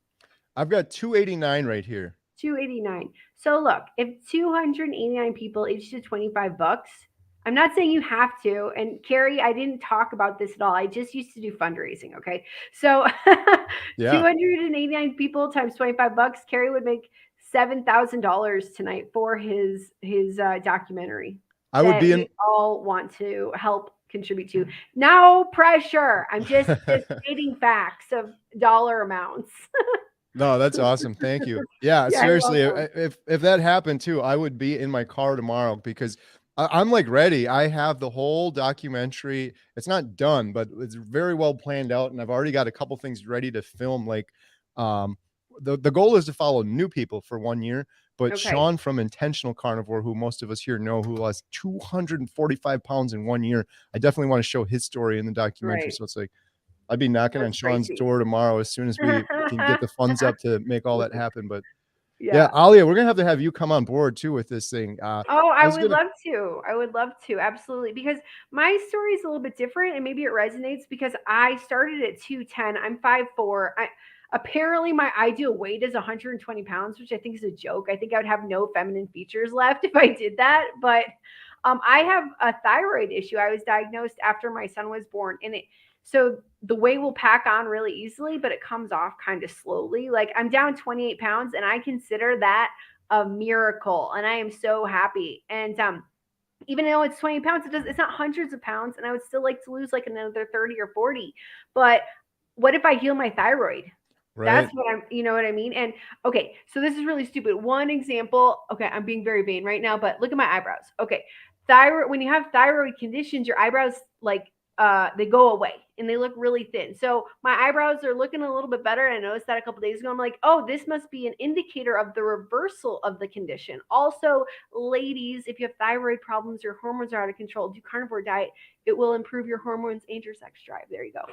[SPEAKER 1] I've got 289 right here.
[SPEAKER 2] 289. So look, if 289 people each did 25 bucks, I'm not saying you have to. And Carrie, I didn't talk about this at all. I just used to do fundraising. Okay. So
[SPEAKER 1] Yeah,
[SPEAKER 2] 289 people times 25 bucks, Carrie would make $7,000 tonight for his documentary
[SPEAKER 1] I would
[SPEAKER 2] that
[SPEAKER 1] be
[SPEAKER 2] we
[SPEAKER 1] in.
[SPEAKER 2] all want to help contribute to. No pressure. I'm just stating facts of dollar amounts.
[SPEAKER 1] No, that's awesome. Thank you. Yeah,
[SPEAKER 2] Yeah, you're
[SPEAKER 1] seriously,
[SPEAKER 2] welcome.
[SPEAKER 1] if that happened too, I would be in my car tomorrow because I'm like ready. I have the whole documentary. It's not done, but it's very well planned out, and I've already got a couple things ready to film. Like, um, the goal is to follow new people for 1 year, but
[SPEAKER 2] Okay.
[SPEAKER 1] Sean from Intentional Carnivore, who most of us here know, who lost 245 pounds in 1 year, I definitely want to show his story in the documentary.
[SPEAKER 2] Right.
[SPEAKER 1] So it's like I'd be knocking on
[SPEAKER 2] That's
[SPEAKER 1] Sean's
[SPEAKER 2] crazy.
[SPEAKER 1] door tomorrow as soon as we can get the funds up to make all that happen. But yeah,
[SPEAKER 2] Yeah.
[SPEAKER 1] Alia, we're gonna have you come on board too with this thing.
[SPEAKER 2] Oh,
[SPEAKER 1] I
[SPEAKER 2] I
[SPEAKER 1] was
[SPEAKER 2] would
[SPEAKER 1] gonna
[SPEAKER 2] love to. I would love to. Absolutely. Because my story is a little bit different and maybe it resonates because I started at 210. I'm 5'4". Apparently my ideal weight is 120 pounds, which I think is a joke. I think I would have no feminine features left if I did that. But I have a thyroid issue. I was diagnosed after my son was born, and it so the weight will pack on really easily, but it comes off kind of slowly. Like I'm down 28 pounds, and I consider that a miracle, and I am so happy. And even though it's 20 pounds, it's not hundreds of pounds, and I would still like to lose like another 30 or 40. But what if I heal my thyroid? That's
[SPEAKER 1] right,
[SPEAKER 2] what you know what I mean? And okay, so this is really stupid. One example, okay, I'm being very vain right now, but look at my eyebrows. Okay, thyroid, when you have thyroid conditions, your eyebrows like they go away and they look really thin. So my eyebrows are looking a little bit better. And I noticed that a couple days ago. I'm like, oh, this must be an indicator of the reversal of the condition. Also, ladies, if you have thyroid problems, your hormones are out of control, do carnivore diet. It will improve your hormones and your sex drive. There you go.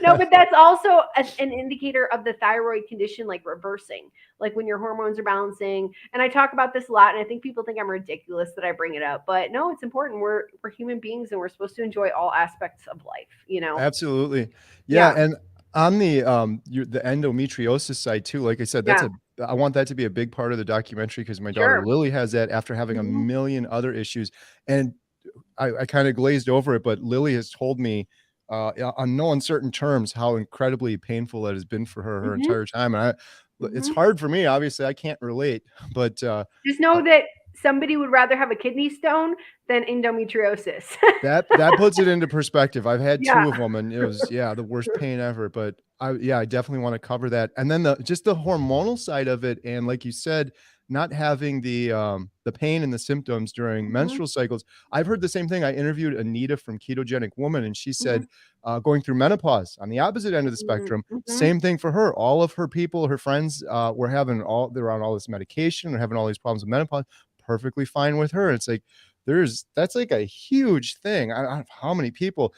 [SPEAKER 2] No, but that's also an indicator of the thyroid condition, like reversing, like when your hormones are balancing. And I talk about this a lot, and I think people think I'm ridiculous that I bring it up, but no, it's important. We're human beings, and we're supposed to enjoy all aspects of life. You know?
[SPEAKER 1] absolutely, yeah.
[SPEAKER 2] Yeah,
[SPEAKER 1] And on the endometriosis side too, like I said,
[SPEAKER 2] yeah,
[SPEAKER 1] I want that to be a big part of the documentary because my daughter
[SPEAKER 2] sure.
[SPEAKER 1] Lily has that after having a
[SPEAKER 2] Hmm.
[SPEAKER 1] million other issues, and I kind of glazed over it, but Lily has told me on no uncertain terms how incredibly painful that has been for her
[SPEAKER 2] Hmm.
[SPEAKER 1] entire time. And it's
[SPEAKER 2] Hmm.
[SPEAKER 1] hard for me. Obviously, I can't relate, but
[SPEAKER 2] Just
[SPEAKER 1] uh,
[SPEAKER 2] know that somebody would rather have a kidney stone than endometriosis.
[SPEAKER 1] that puts it into perspective. I've had
[SPEAKER 2] Yeah.
[SPEAKER 1] 2 of them, and it was, yeah, the worst pain ever. But I definitely want to cover that. And then the hormonal side of it, and like you said, not having the pain and the symptoms during
[SPEAKER 2] Mhm,
[SPEAKER 1] menstrual cycles. I've heard the same thing. I interviewed Anita from Ketogenic Woman, and she
[SPEAKER 2] mhm,
[SPEAKER 1] said, going through menopause on the opposite end of the
[SPEAKER 2] mhm,
[SPEAKER 1] spectrum,
[SPEAKER 2] mhm.
[SPEAKER 1] same thing for her. All of her people, her friends, were having they're on all this medication, they're having all these problems with menopause. Perfectly fine with her. It's like that's like a huge thing. I don't know how many people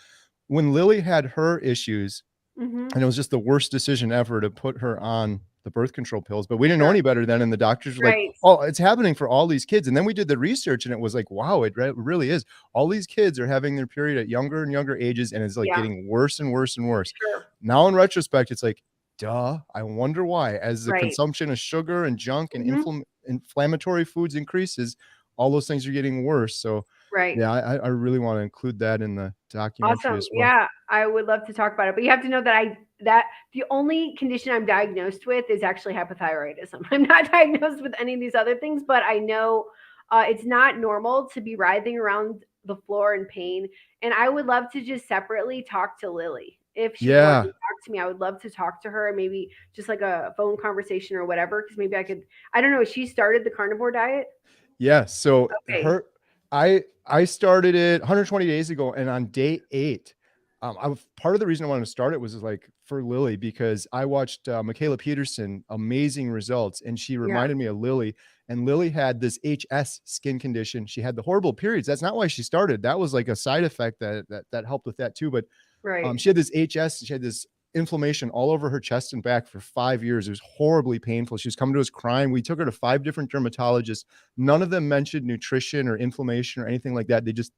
[SPEAKER 1] when Lily had her issues,
[SPEAKER 2] Mhm.
[SPEAKER 1] and it was just the worst decision ever to put her on the birth control pills, but we didn't know
[SPEAKER 2] Sure.
[SPEAKER 1] any better then, and the doctors were like,
[SPEAKER 2] Right.
[SPEAKER 1] "Oh, it's happening for all these kids," and then we did the research, and it was like, wow, really is. All these kids are having their period at younger and younger ages, and it's, like,
[SPEAKER 2] Yeah,
[SPEAKER 1] getting worse and worse and worse.
[SPEAKER 2] sure.
[SPEAKER 1] Now in retrospect, it's like, duh, I wonder why. As the
[SPEAKER 2] Right.
[SPEAKER 1] consumption of sugar and junk and
[SPEAKER 2] Mhm.
[SPEAKER 1] inflammatory foods increases, all those things are getting worse, so,
[SPEAKER 2] Right.
[SPEAKER 1] yeah, I really wanna include that in the documentary
[SPEAKER 2] Awesome.
[SPEAKER 1] as well.
[SPEAKER 2] Yeah, I would love to talk about it, but you have to know that the only condition I'm diagnosed with is actually hypothyroidism. I'm not diagnosed with any of these other things, but I know it's not normal to be writhing around the floor in pain. And I would love to just separately talk to Lily if she would want to
[SPEAKER 1] Yeah.
[SPEAKER 2] talk to me. I would love to talk to her, maybe just like a phone conversation or whatever, because maybe I could. I don't know. She started the carnivore diet.
[SPEAKER 1] Yeah, so
[SPEAKER 2] Okay.
[SPEAKER 1] I started it 120 days ago, and on day 8, I was part of the reason I wanted to start it was, like, for Lily because I watched, Mikhaila Peterson, amazing results, and she
[SPEAKER 2] Yeah.
[SPEAKER 1] reminded me of Lily, and Lily had this HS skin condition. She had the horrible periods. That's not why she started. That was, like, a side effect that helped with that too, but
[SPEAKER 2] Right.
[SPEAKER 1] she had this HS, she had this inflammation all over her chest and back for 5 years. It was horribly painful. She was coming to us crying. We took her to 5 different dermatologists. None of them mentioned nutrition or inflammation or anything like that. They just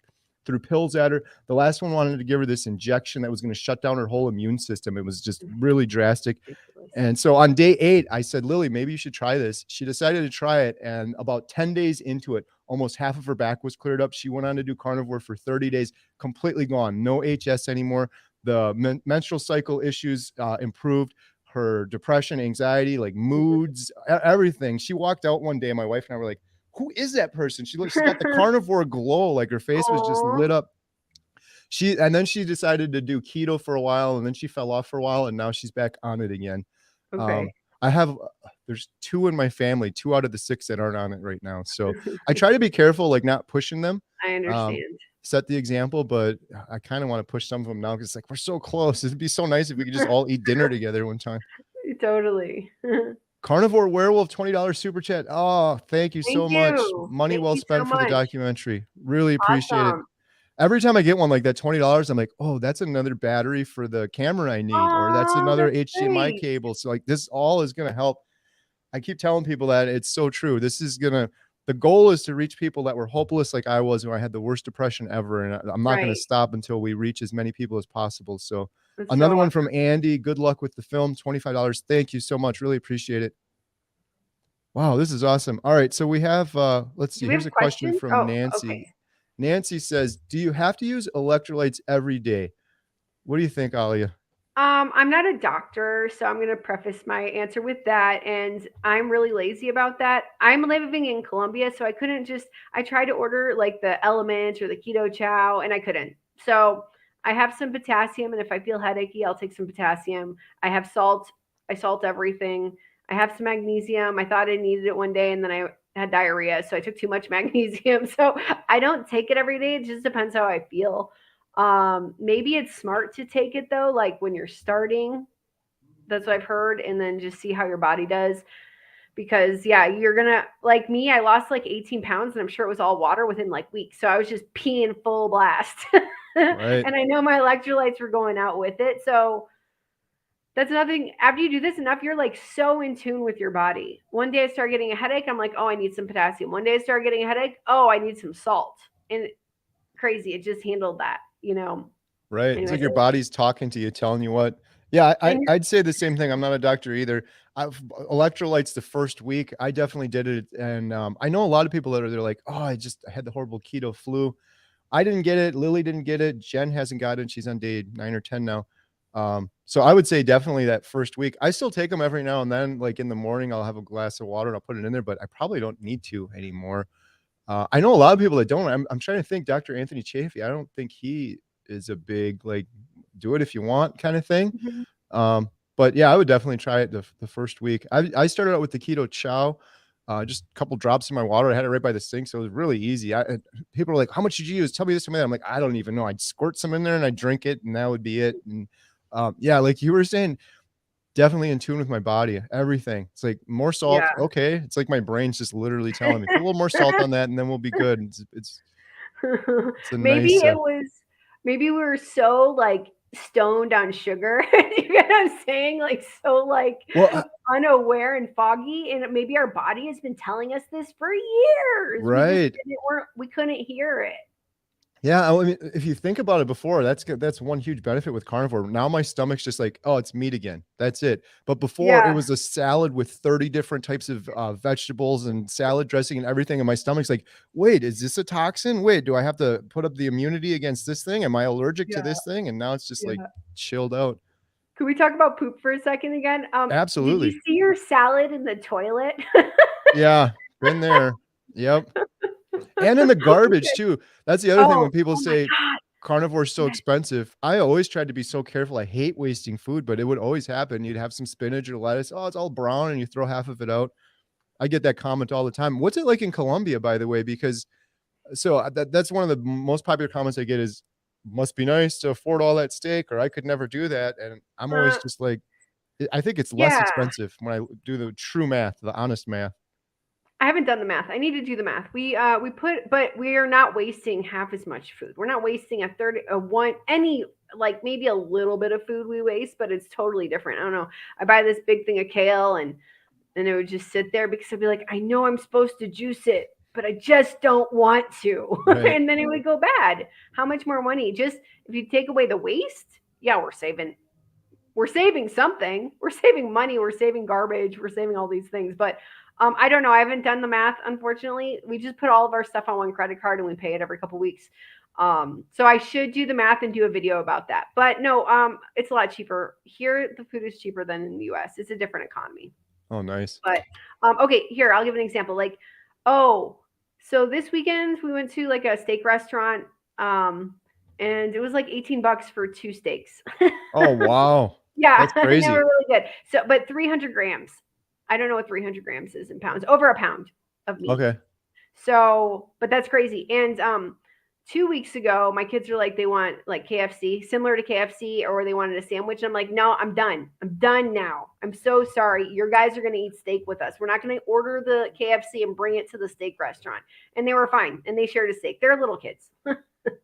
[SPEAKER 1] threw pills at her. The last one wanted to give her this injection that was going to shut down her whole immune system. It was just really drastic.
[SPEAKER 2] Ridiculous.
[SPEAKER 1] And so on day 8, I said, Lily, maybe you should try this. She decided to try it. And about 10 days into it, almost half of her back was cleared up. She went on to do carnivore for 30 days, completely gone. No HS anymore. The menstrual cycle issues improved. Her depression, anxiety, like
[SPEAKER 2] Mhm.
[SPEAKER 1] moods, everything. She walked out one day. My wife and I were like, "Who is that person?" She's got the carnivore glow. Like her face was just
[SPEAKER 2] Aw.
[SPEAKER 1] lit up. And then she decided to do keto for a while, and then she fell off for a while, and now she's back on it again.
[SPEAKER 2] Okay.
[SPEAKER 1] Um, I have there's 2 in my family, 2 out of the 6 that aren't on it right now. So I try to be careful, like not pushing them.
[SPEAKER 2] I
[SPEAKER 1] Um,
[SPEAKER 2] understand.
[SPEAKER 1] set the example, but I kind of want to push some of them now because like we're so close. It'd be so nice if we could just all eat dinner together one time.
[SPEAKER 2] Totally.
[SPEAKER 1] Carnivore Werewolf $20 super chat. Oh, thank you
[SPEAKER 2] Thank
[SPEAKER 1] so much.
[SPEAKER 2] you.
[SPEAKER 1] Money
[SPEAKER 2] Thank
[SPEAKER 1] well
[SPEAKER 2] you so
[SPEAKER 1] spent for the
[SPEAKER 2] much.
[SPEAKER 1] documentary. Really appreciate it.
[SPEAKER 2] Awesome.
[SPEAKER 1] Every time I get one like that $20, I'm like, "Oh, that's another battery for the camera I need," or that's
[SPEAKER 2] Aw,
[SPEAKER 1] another
[SPEAKER 2] that's
[SPEAKER 1] HDMI
[SPEAKER 2] great.
[SPEAKER 1] cable. So like this all is gonna help. I keep telling people that it's so true. The goal is to reach people that were hopeless like I was when I had the worst depression ever, and I'm not gonna
[SPEAKER 2] Right.
[SPEAKER 1] stop until we reach as many people as possible. So
[SPEAKER 2] That's
[SPEAKER 1] another
[SPEAKER 2] so
[SPEAKER 1] one from
[SPEAKER 2] awesome.
[SPEAKER 1] Andy. Good luck with the film. $25. Thank you so much. Really appreciate it. Wow, this is awesome. All right, so we have let's
[SPEAKER 2] Do
[SPEAKER 1] see.
[SPEAKER 2] we
[SPEAKER 1] Here's
[SPEAKER 2] have
[SPEAKER 1] a question
[SPEAKER 2] questions?
[SPEAKER 1] from
[SPEAKER 2] Oh, okay.
[SPEAKER 1] Nancy. Nancy says, "Do you have to use electrolytes every day?" What do you think, Alia?
[SPEAKER 2] I'm not a doctor, so I'm going to preface my answer with that. And I'm really lazy about that. I'm living in Colombia, so I couldn't just, I tried to order like the Element or the Keto Chow, and I couldn't. So I have some potassium, and if I feel headachy, I'll take some potassium. I have salt. I salt everything. I have some magnesium. I thought I needed it one day, and then I had diarrhea, so I took too much magnesium. So I don't take it every day. It just depends how I feel. Maybe it's smart to take it though, like when you're starting. That's what I've heard, and then just see how your body does. Because yeah, you're gonna like me. I lost like 18 pounds, and I'm sure it was all water within like weeks. So I was just peeing full blast, and
[SPEAKER 1] Right,
[SPEAKER 2] I know my electrolytes were going out with it. So that's another thing. After you do this enough, you're like so in tune with your body. One day I start getting a headache. I'm like, oh, I need some potassium. One day I start getting a headache. Oh, I need some salt. And crazy, it just handled that.
[SPEAKER 1] right. It's
[SPEAKER 2] Anyway,
[SPEAKER 1] like your
[SPEAKER 2] so
[SPEAKER 1] body's talking to you, telling you what. Yeah,
[SPEAKER 2] and
[SPEAKER 1] I'd say the same thing. I'm not a doctor either. I've electrolytes the first week. I definitely did it, and I know a lot of people that are they're like, "Oh, I had the horrible keto flu." I didn't get it. Lily didn't get it. Jen hasn't got it. She's on day 9 or 10 now. So I would say definitely that first week. I still take them every now and then. Like in the morning, I'll have a glass of water and I'll put it in there, but I probably don't need to anymore. I know a lot of people that don't. I'm trying to think. Dr. Anthony Chafee. I don't think he is a big like do it if you want kind of thing.
[SPEAKER 2] Mhm.
[SPEAKER 1] But yeah, I would definitely try it the first week. I started out with the keto chow. just a couple drops in my water. I had it right by the sink, so it was really easy. People are like, "How much did you use? Tell me this, tell me that." I'm like, "I don't even know. I'd squirt some in there and I'd drink it, and that would be it." And yeah, like you were saying, definitely in tune with my body, everything. It's like more salt,
[SPEAKER 2] Yeah.
[SPEAKER 1] okay. It's like my brain's just literally telling me, "Put a little more salt on that, and then we'll be good." It's a
[SPEAKER 2] Maybe
[SPEAKER 1] nice.
[SPEAKER 2] it was maybe we were so like stoned on sugar. You know what I'm saying? Like so like
[SPEAKER 1] Well,
[SPEAKER 2] unaware and foggy. And maybe our body has been telling us this for years.
[SPEAKER 1] right.
[SPEAKER 2] We couldn't hear it.
[SPEAKER 1] Yeah, I mean, if you think about it before, that's good. That's one huge benefit with carnivore. Now my stomach's just like, oh, it's meat again. That's it. But before it
[SPEAKER 2] Yeah.
[SPEAKER 1] was a salad with 30 different types of vegetables and salad dressing and everything. And my stomach's like, wait, is this a toxin? Wait, do I have to put up the immunity against this thing? Am I allergic to
[SPEAKER 2] Yeah.
[SPEAKER 1] this thing? And now it's just like
[SPEAKER 2] Yeah.
[SPEAKER 1] chilled out.
[SPEAKER 2] Can we talk about poop for a second again? Did you
[SPEAKER 1] Absolutely.
[SPEAKER 2] see your salad in the toilet?
[SPEAKER 1] Yeah, been there. Yep. And in the garbage
[SPEAKER 2] Okay.
[SPEAKER 1] too. That's the other thing
[SPEAKER 2] Oh,
[SPEAKER 1] when people
[SPEAKER 2] oh my
[SPEAKER 1] say
[SPEAKER 2] God.
[SPEAKER 1] carnivore is so
[SPEAKER 2] Yes.
[SPEAKER 1] expensive. I always tried to be so careful. I hate wasting food, but it would always happen. You'd have some spinach or lettuce. Oh, it's all brown, and you throw half of it out. I get that comment all the time. What's it like in Colombia, by the way? Because that's one of the most popular comments I get is, "Must be nice to afford all that steak," or "I could never do that." And I'm always
[SPEAKER 2] Uh,
[SPEAKER 1] just like, I think it's less
[SPEAKER 2] yeah.
[SPEAKER 1] expensive when I do the true math, the honest math.
[SPEAKER 2] I haven't done the math. I need to do the math. We put, but we are not wasting half as much food. We're not wasting a third, a one, any like maybe a little bit of food we waste, but it's totally different. I don't know. I buy this big thing of kale and it would just sit there because I'd be like, I know I'm supposed to juice it, but I just don't want to,
[SPEAKER 1] Right.
[SPEAKER 2] and then it would go bad. How much more money? Just if you take away the waste, yeah, we're saving something. We're saving money. We're saving garbage. We're saving all these things. But I don't know. I haven't done the math, unfortunately. We just put all of our stuff on one credit card and we pay it every couple weeks. So I should do the math and do a video about that. But no, it's a lot cheaper. Here, the food is cheaper than in the US. It's a different economy.
[SPEAKER 1] Oh, nice.
[SPEAKER 2] But okay, here, I'll give an example. Like, oh, so this weekend we went to like a steak restaurant. And it was like 18 bucks for two steaks.
[SPEAKER 1] Oh, wow.
[SPEAKER 2] Yeah,
[SPEAKER 1] That's
[SPEAKER 2] and they were
[SPEAKER 1] crazy.
[SPEAKER 2] really good. So, but 300 grams. I don't know what 300 grams is in pounds. Over a pound of meat.
[SPEAKER 1] Okay.
[SPEAKER 2] So, but that's crazy. And 2 weeks ago, my kids are like they want like KFC, similar to KFC, or they wanted a sandwich. I'm like, no, I'm done. I'm done now. I'm so sorry. Your guys are going to eat steak with us. We're not going to order the KFC and bring it to the steak restaurant. And they were fine, and they shared a steak. They're little kids.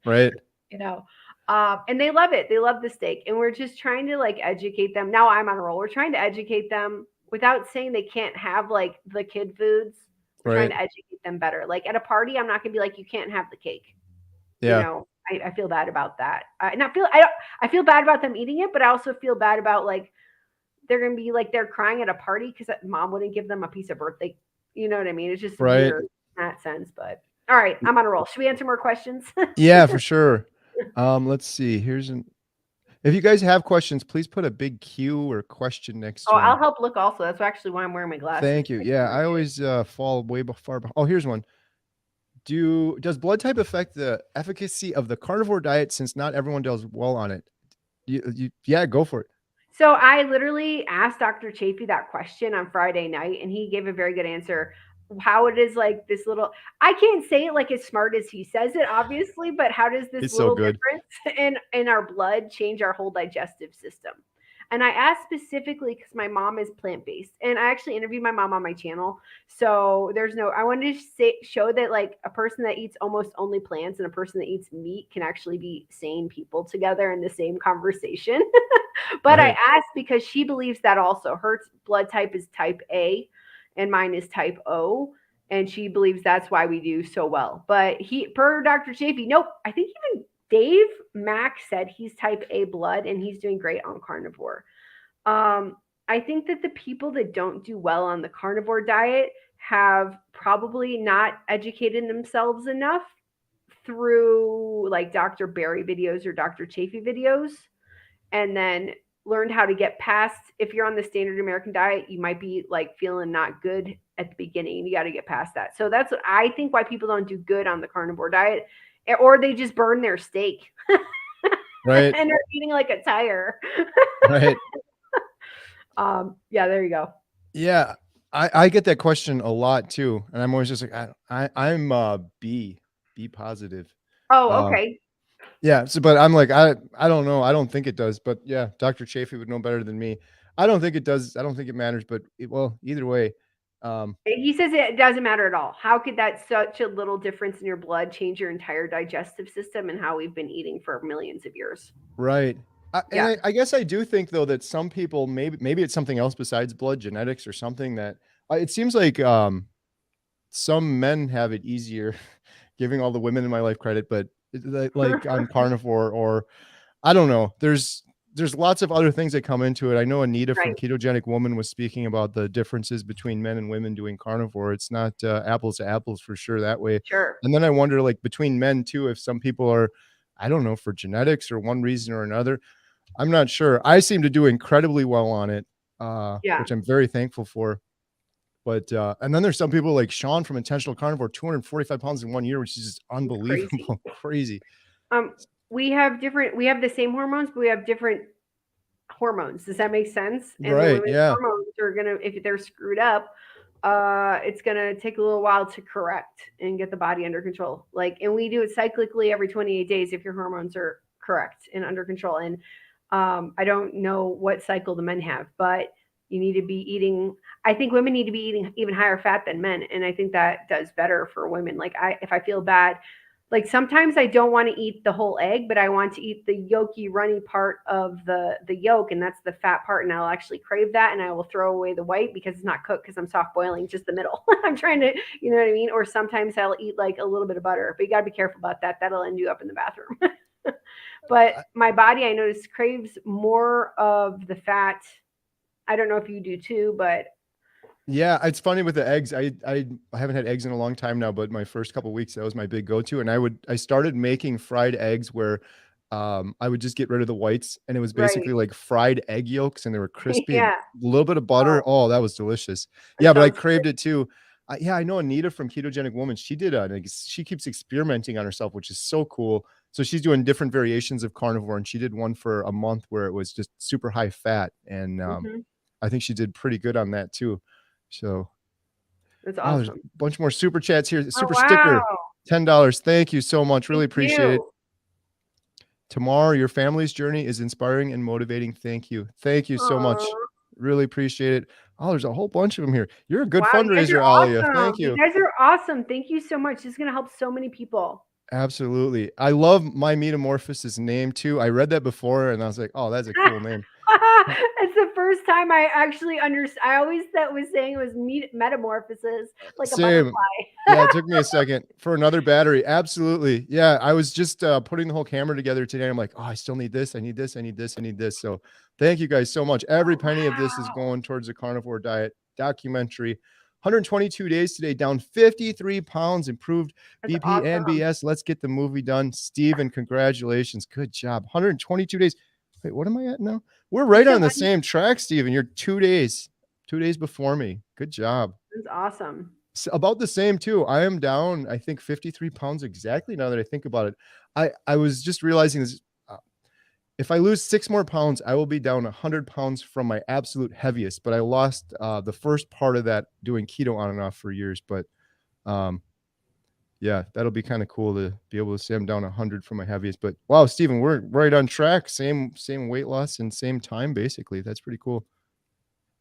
[SPEAKER 1] Right.
[SPEAKER 2] you know. And they love it. They love the steak. And we're just trying to like educate them. Now I'm on a roll. We're trying to educate them without saying they can't have like the kid foods. We're trying
[SPEAKER 1] Right.
[SPEAKER 2] to educate them better. Like at a party, I'm not gonna be like, you can't have the cake. You
[SPEAKER 1] Yeah.
[SPEAKER 2] know, I feel bad about that. I feel bad about them eating it, but I also feel bad about like they're gonna be like they're crying at a party because mom wouldn't give them a piece of birthday. You know what I mean? It's just
[SPEAKER 1] Right.
[SPEAKER 2] weird in that sense. But all right, I'm on a roll. Should we answer more questions?
[SPEAKER 1] Yeah, for sure. Let's see. Here's an If you guys have questions, please put a big Q or question next
[SPEAKER 2] Oh,
[SPEAKER 1] to
[SPEAKER 2] I'll
[SPEAKER 1] them.
[SPEAKER 2] help look also. That's actually why I'm wearing my glasses.
[SPEAKER 1] Thank you.
[SPEAKER 2] I
[SPEAKER 1] Yeah,
[SPEAKER 2] can't
[SPEAKER 1] I
[SPEAKER 2] read it.
[SPEAKER 1] always fall way far behind. Oh, here's one. Does blood type affect the efficacy of the carnivore diet since not everyone does well on it? Yeah, go for it.
[SPEAKER 2] So I literally asked Dr. Chafee that question on Friday night, and he gave a very good answer. How it is like this little, I can't say it like as smart as he says it, obviously, but how does this
[SPEAKER 1] He's so
[SPEAKER 2] little
[SPEAKER 1] good.
[SPEAKER 2] difference in our blood change our whole digestive system? And I asked specifically because my mom is plant based, and I actually interviewed my mom on my channel. So there's no, I wanted to show that like a person that eats almost only plants and a person that eats meat can actually be sane people together in the same conversation. But I
[SPEAKER 1] Right.
[SPEAKER 2] asked because she believes that also. Her blood type is type A and mine is type O. And she believes that's why we do so well. But per Dr. Chafee, nope. I think even Dave Mack said he's type A blood and he's doing great on carnivore. I think that the people that don't do well on the carnivore diet have probably not educated themselves enough through like Dr. Barry videos or Dr. Chafee videos, and then learned how to get past. If you're on the standard American diet, you might be like feeling not good at the beginning. You got to get past that. So that's what I think why people don't do good on the carnivore diet, or they just burn their steak
[SPEAKER 1] Right.
[SPEAKER 2] and are eating like a tire.
[SPEAKER 1] Right.
[SPEAKER 2] Yeah, there you go.
[SPEAKER 1] Yeah. I get that question a lot too, and I'm always just like, I'm B positive.
[SPEAKER 2] Oh,
[SPEAKER 1] Um,
[SPEAKER 2] okay.
[SPEAKER 1] yeah, so but I'm like, I don't know. I don't think it does, but yeah, Dr. Chafee would know better than me. I don't think it does. I don't think it matters, but well, either way, um,
[SPEAKER 2] He says it doesn't matter at all. How could that such a little difference in your blood change your entire digestive system and how we've been eating for millions of years?
[SPEAKER 1] right. And
[SPEAKER 2] Yeah,
[SPEAKER 1] I guess I do think though that some people maybe it's something else besides blood genetics or something that it seems like some men have it easier, giving all the women in my life credit, but like on carnivore or I don't know. There's lots of other things that come into it. I know Anita from
[SPEAKER 2] right.
[SPEAKER 1] Ketogenic Woman was speaking about the differences between men and women doing carnivore. It's not apples to apples for sure that way.
[SPEAKER 2] Sure.
[SPEAKER 1] And then I wonder, like between men too, if some people are, I don't know, for genetics or one reason or another. I'm not sure. I seem to do incredibly well on it,
[SPEAKER 2] Yeah.
[SPEAKER 1] which I'm very thankful for. But and then there's some people like Sean from Intentional Carnivore, 245 pounds in 1 year, which is just
[SPEAKER 2] It's crazy.
[SPEAKER 1] unbelievable, crazy.
[SPEAKER 2] Um, we have the same hormones, but we have different hormones. Does that make sense? And the
[SPEAKER 1] Right?
[SPEAKER 2] women's
[SPEAKER 1] Yeah.
[SPEAKER 2] hormones are gonna, if they're screwed up, it's gonna take a little while to correct and get the body under control. Like, and we do it cyclically every 28 days if your hormones are correct and under control. And I don't know what cycle the men have, but you need to be eating. I think women need to be eating even higher fat than men, and I think that does better for women. Like, if I feel bad, like sometimes I don't want to eat the whole egg, but I want to eat the yolky, runny part of the yolk, and that's the fat part, and I'll actually crave that, and I will throw away the white because it's not cooked because I'm soft boiling just the middle. I'm trying to, you know what I mean? Or sometimes I'll eat like a little bit of butter, but you got to be careful about that. That'll end you up in the bathroom. But my body, I notice, craves more of the fat. I don't know if you do too, but
[SPEAKER 1] Yeah, it's funny with the eggs. I haven't had eggs in a long time now, but my first couple weeks that was my big go-to, and I started making fried eggs where I would just get rid of the whites, and it was
[SPEAKER 2] right.
[SPEAKER 1] basically like fried egg yolks, and they were crispy and
[SPEAKER 2] Yeah.
[SPEAKER 1] a little bit of butter.
[SPEAKER 2] Oh,
[SPEAKER 1] Oh, that was delicious.
[SPEAKER 2] that
[SPEAKER 1] Yeah, but I
[SPEAKER 2] sounds good.
[SPEAKER 1] craved it too. Yeah, I know Anita from Ketogenic Woman. She did she keeps experimenting on herself, which is so cool. So she's doing different variations of carnivore, and she did one for a month where it was just super high fat, and
[SPEAKER 2] Hmm.
[SPEAKER 1] I think she did pretty good on that too. So,
[SPEAKER 2] That's
[SPEAKER 1] oh, there's a
[SPEAKER 2] awesome.
[SPEAKER 1] bunch more super chats here.
[SPEAKER 2] Oh,
[SPEAKER 1] Super sticker,
[SPEAKER 2] wow.
[SPEAKER 1] $10. Thank you so much. Really
[SPEAKER 2] Thank
[SPEAKER 1] appreciate it.
[SPEAKER 2] you.
[SPEAKER 1] Tomorrow, your family's journey is inspiring and motivating. Thank you. Thank you so much.
[SPEAKER 2] Aw.
[SPEAKER 1] Really appreciate it. Oh, there's a whole bunch of them here. You're a good
[SPEAKER 2] Wow, you guys
[SPEAKER 1] fundraiser,
[SPEAKER 2] are
[SPEAKER 1] Alia. Thank
[SPEAKER 2] awesome. You
[SPEAKER 1] you.
[SPEAKER 2] guys are awesome. Thank you so much. This is gonna help so many people.
[SPEAKER 1] Absolutely. I love my Metamorphosis name too. I read that before and I was like, oh, that's a cool name.
[SPEAKER 2] It's the first time I actually understand. I always thought was saying it was metamorphosis, like a
[SPEAKER 1] Same.
[SPEAKER 2] butterfly.
[SPEAKER 1] Yeah, it took me a second for another battery. Absolutely. Yeah, I was just putting the whole camera together today. I'm like, oh, I still need this. I need this. I need this. I need this. So thank you guys so much. Every
[SPEAKER 2] Oh,
[SPEAKER 1] penny of this is
[SPEAKER 2] wow.
[SPEAKER 1] going towards the carnivore diet documentary. 122 days today, down 53 pounds, improved
[SPEAKER 2] That's
[SPEAKER 1] BP and
[SPEAKER 2] awesome.
[SPEAKER 1] BS. Let's get the movie done. Steven, congratulations. Good job. 122 days. Wait, what am I at now? We're
[SPEAKER 2] You
[SPEAKER 1] right
[SPEAKER 2] said
[SPEAKER 1] on the
[SPEAKER 2] what?
[SPEAKER 1] same track, Steven. You're 2 days before me. Good job.
[SPEAKER 2] That's awesome.
[SPEAKER 1] About the same too. I am down, I think 53 pounds exactly now that I think about it. I was just realizing this. uh, If I lose 6 more pounds, I will be down 100 pounds from my absolute heaviest. But I lost the first part of that doing keto on and off for years. But um, yeah, that'll be kind of cool to be able to say I'm down 100 from my heaviest. But wow, Steven, we're right on track. Same weight loss and same time basically. That's pretty cool.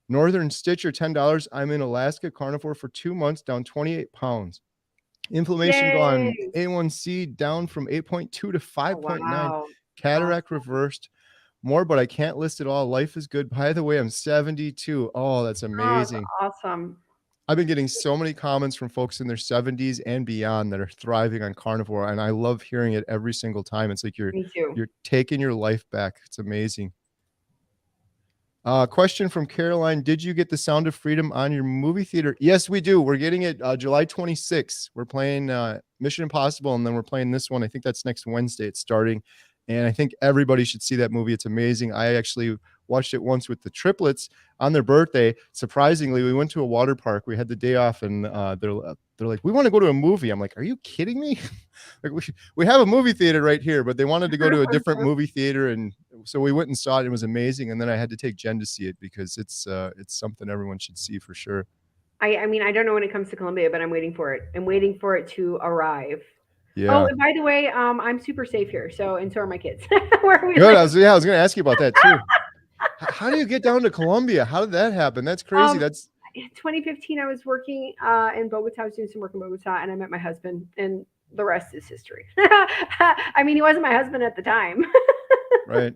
[SPEAKER 1] Northern Stitcher, $10. I'm in Alaska carnivore for 2 months, down 28 pounds. Inflammation gone.
[SPEAKER 2] Yay.
[SPEAKER 1] A1C down from 8.2 to
[SPEAKER 2] Oh,
[SPEAKER 1] 5.9.
[SPEAKER 2] wow.
[SPEAKER 1] Cataract
[SPEAKER 2] Awesome.
[SPEAKER 1] reversed. More, but I can't list it all. Life is good. By the way, I'm 72. Oh, that's
[SPEAKER 2] Oh, that's
[SPEAKER 1] amazing.
[SPEAKER 2] awesome.
[SPEAKER 1] I've been getting so many comments from folks in their 70s and beyond that are thriving on carnivore, and I love hearing it every single time. It's like
[SPEAKER 2] Me too.
[SPEAKER 1] you're taking your life back. It's amazing. Question from Caroline. Did you get the Sound of Freedom on your movie theater? Yes, we do. We're getting it July 26th. We're playing Mission Impossible, and then we're playing this one. I think that's next Wednesday. It's starting. And I think everybody should see that movie. It's amazing. I actually watched it once with the triplets on their birthday. Surprisingly, we went to a water park. We had the day off, and they're like, we want to go to a movie. I'm like, are you kidding me? Like we have a movie theater right here, but they wanted to go to a different movie theater, and so we went and saw it. It was amazing, and then I had to take Jen to see it because it's something everyone should see for sure.
[SPEAKER 2] I mean, I don't know when it comes to Colombia, but I'm waiting for it. I'm waiting for it to arrive. Oh,
[SPEAKER 1] Yeah.
[SPEAKER 2] and by the way, I'm super safe here. So, and so are my kids where we
[SPEAKER 1] Good.
[SPEAKER 2] live.
[SPEAKER 1] I was going to ask you about that too. How do you get down to Colombia? How did that happen? That's crazy.
[SPEAKER 2] Um,
[SPEAKER 1] That's
[SPEAKER 2] 2015, I was working in Bogota. I was doing some work in Bogota, and I met my husband, and the rest is history. I mean, he wasn't my husband at the time.
[SPEAKER 1] right.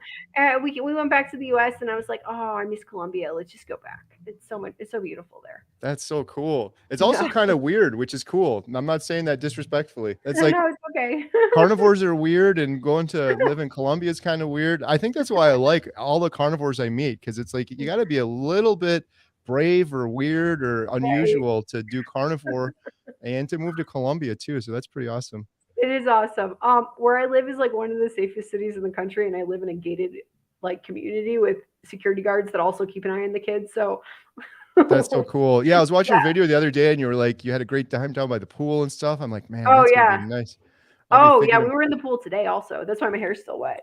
[SPEAKER 2] We went back to the U.S. and I was like, oh, I miss Colombia. Let's just go back. It's so much. It's so beautiful there.
[SPEAKER 1] That's so cool. It's
[SPEAKER 2] Yeah.
[SPEAKER 1] also kind of weird, which is cool. I'm not saying that disrespectfully. It's like
[SPEAKER 2] No, it's okay.
[SPEAKER 1] carnivores are weird and going to live in Colombia is kind of weird. I think that's why I like all the carnivores I meet because it's like you got to be a little bit brave or weird or
[SPEAKER 2] Right.
[SPEAKER 1] unusual to do carnivore and to move to Colombia too. So that's pretty awesome.
[SPEAKER 2] It is awesome. Where I live is like one of the safest cities in the country, and I live in a gated like community with security guards that also keep an eye on the kids. So,
[SPEAKER 1] That's so cool. Yeah, I was watching
[SPEAKER 2] yeah.
[SPEAKER 1] your video the other day and you were like, you had a great time down by the pool and stuff. I'm like, man,
[SPEAKER 2] Oh
[SPEAKER 1] that's gonna be
[SPEAKER 2] yeah.
[SPEAKER 1] nice. I'll be
[SPEAKER 2] Oh yeah.
[SPEAKER 1] thinking
[SPEAKER 2] We
[SPEAKER 1] of
[SPEAKER 2] were in the pool today. Also, that's why my hair's still wet.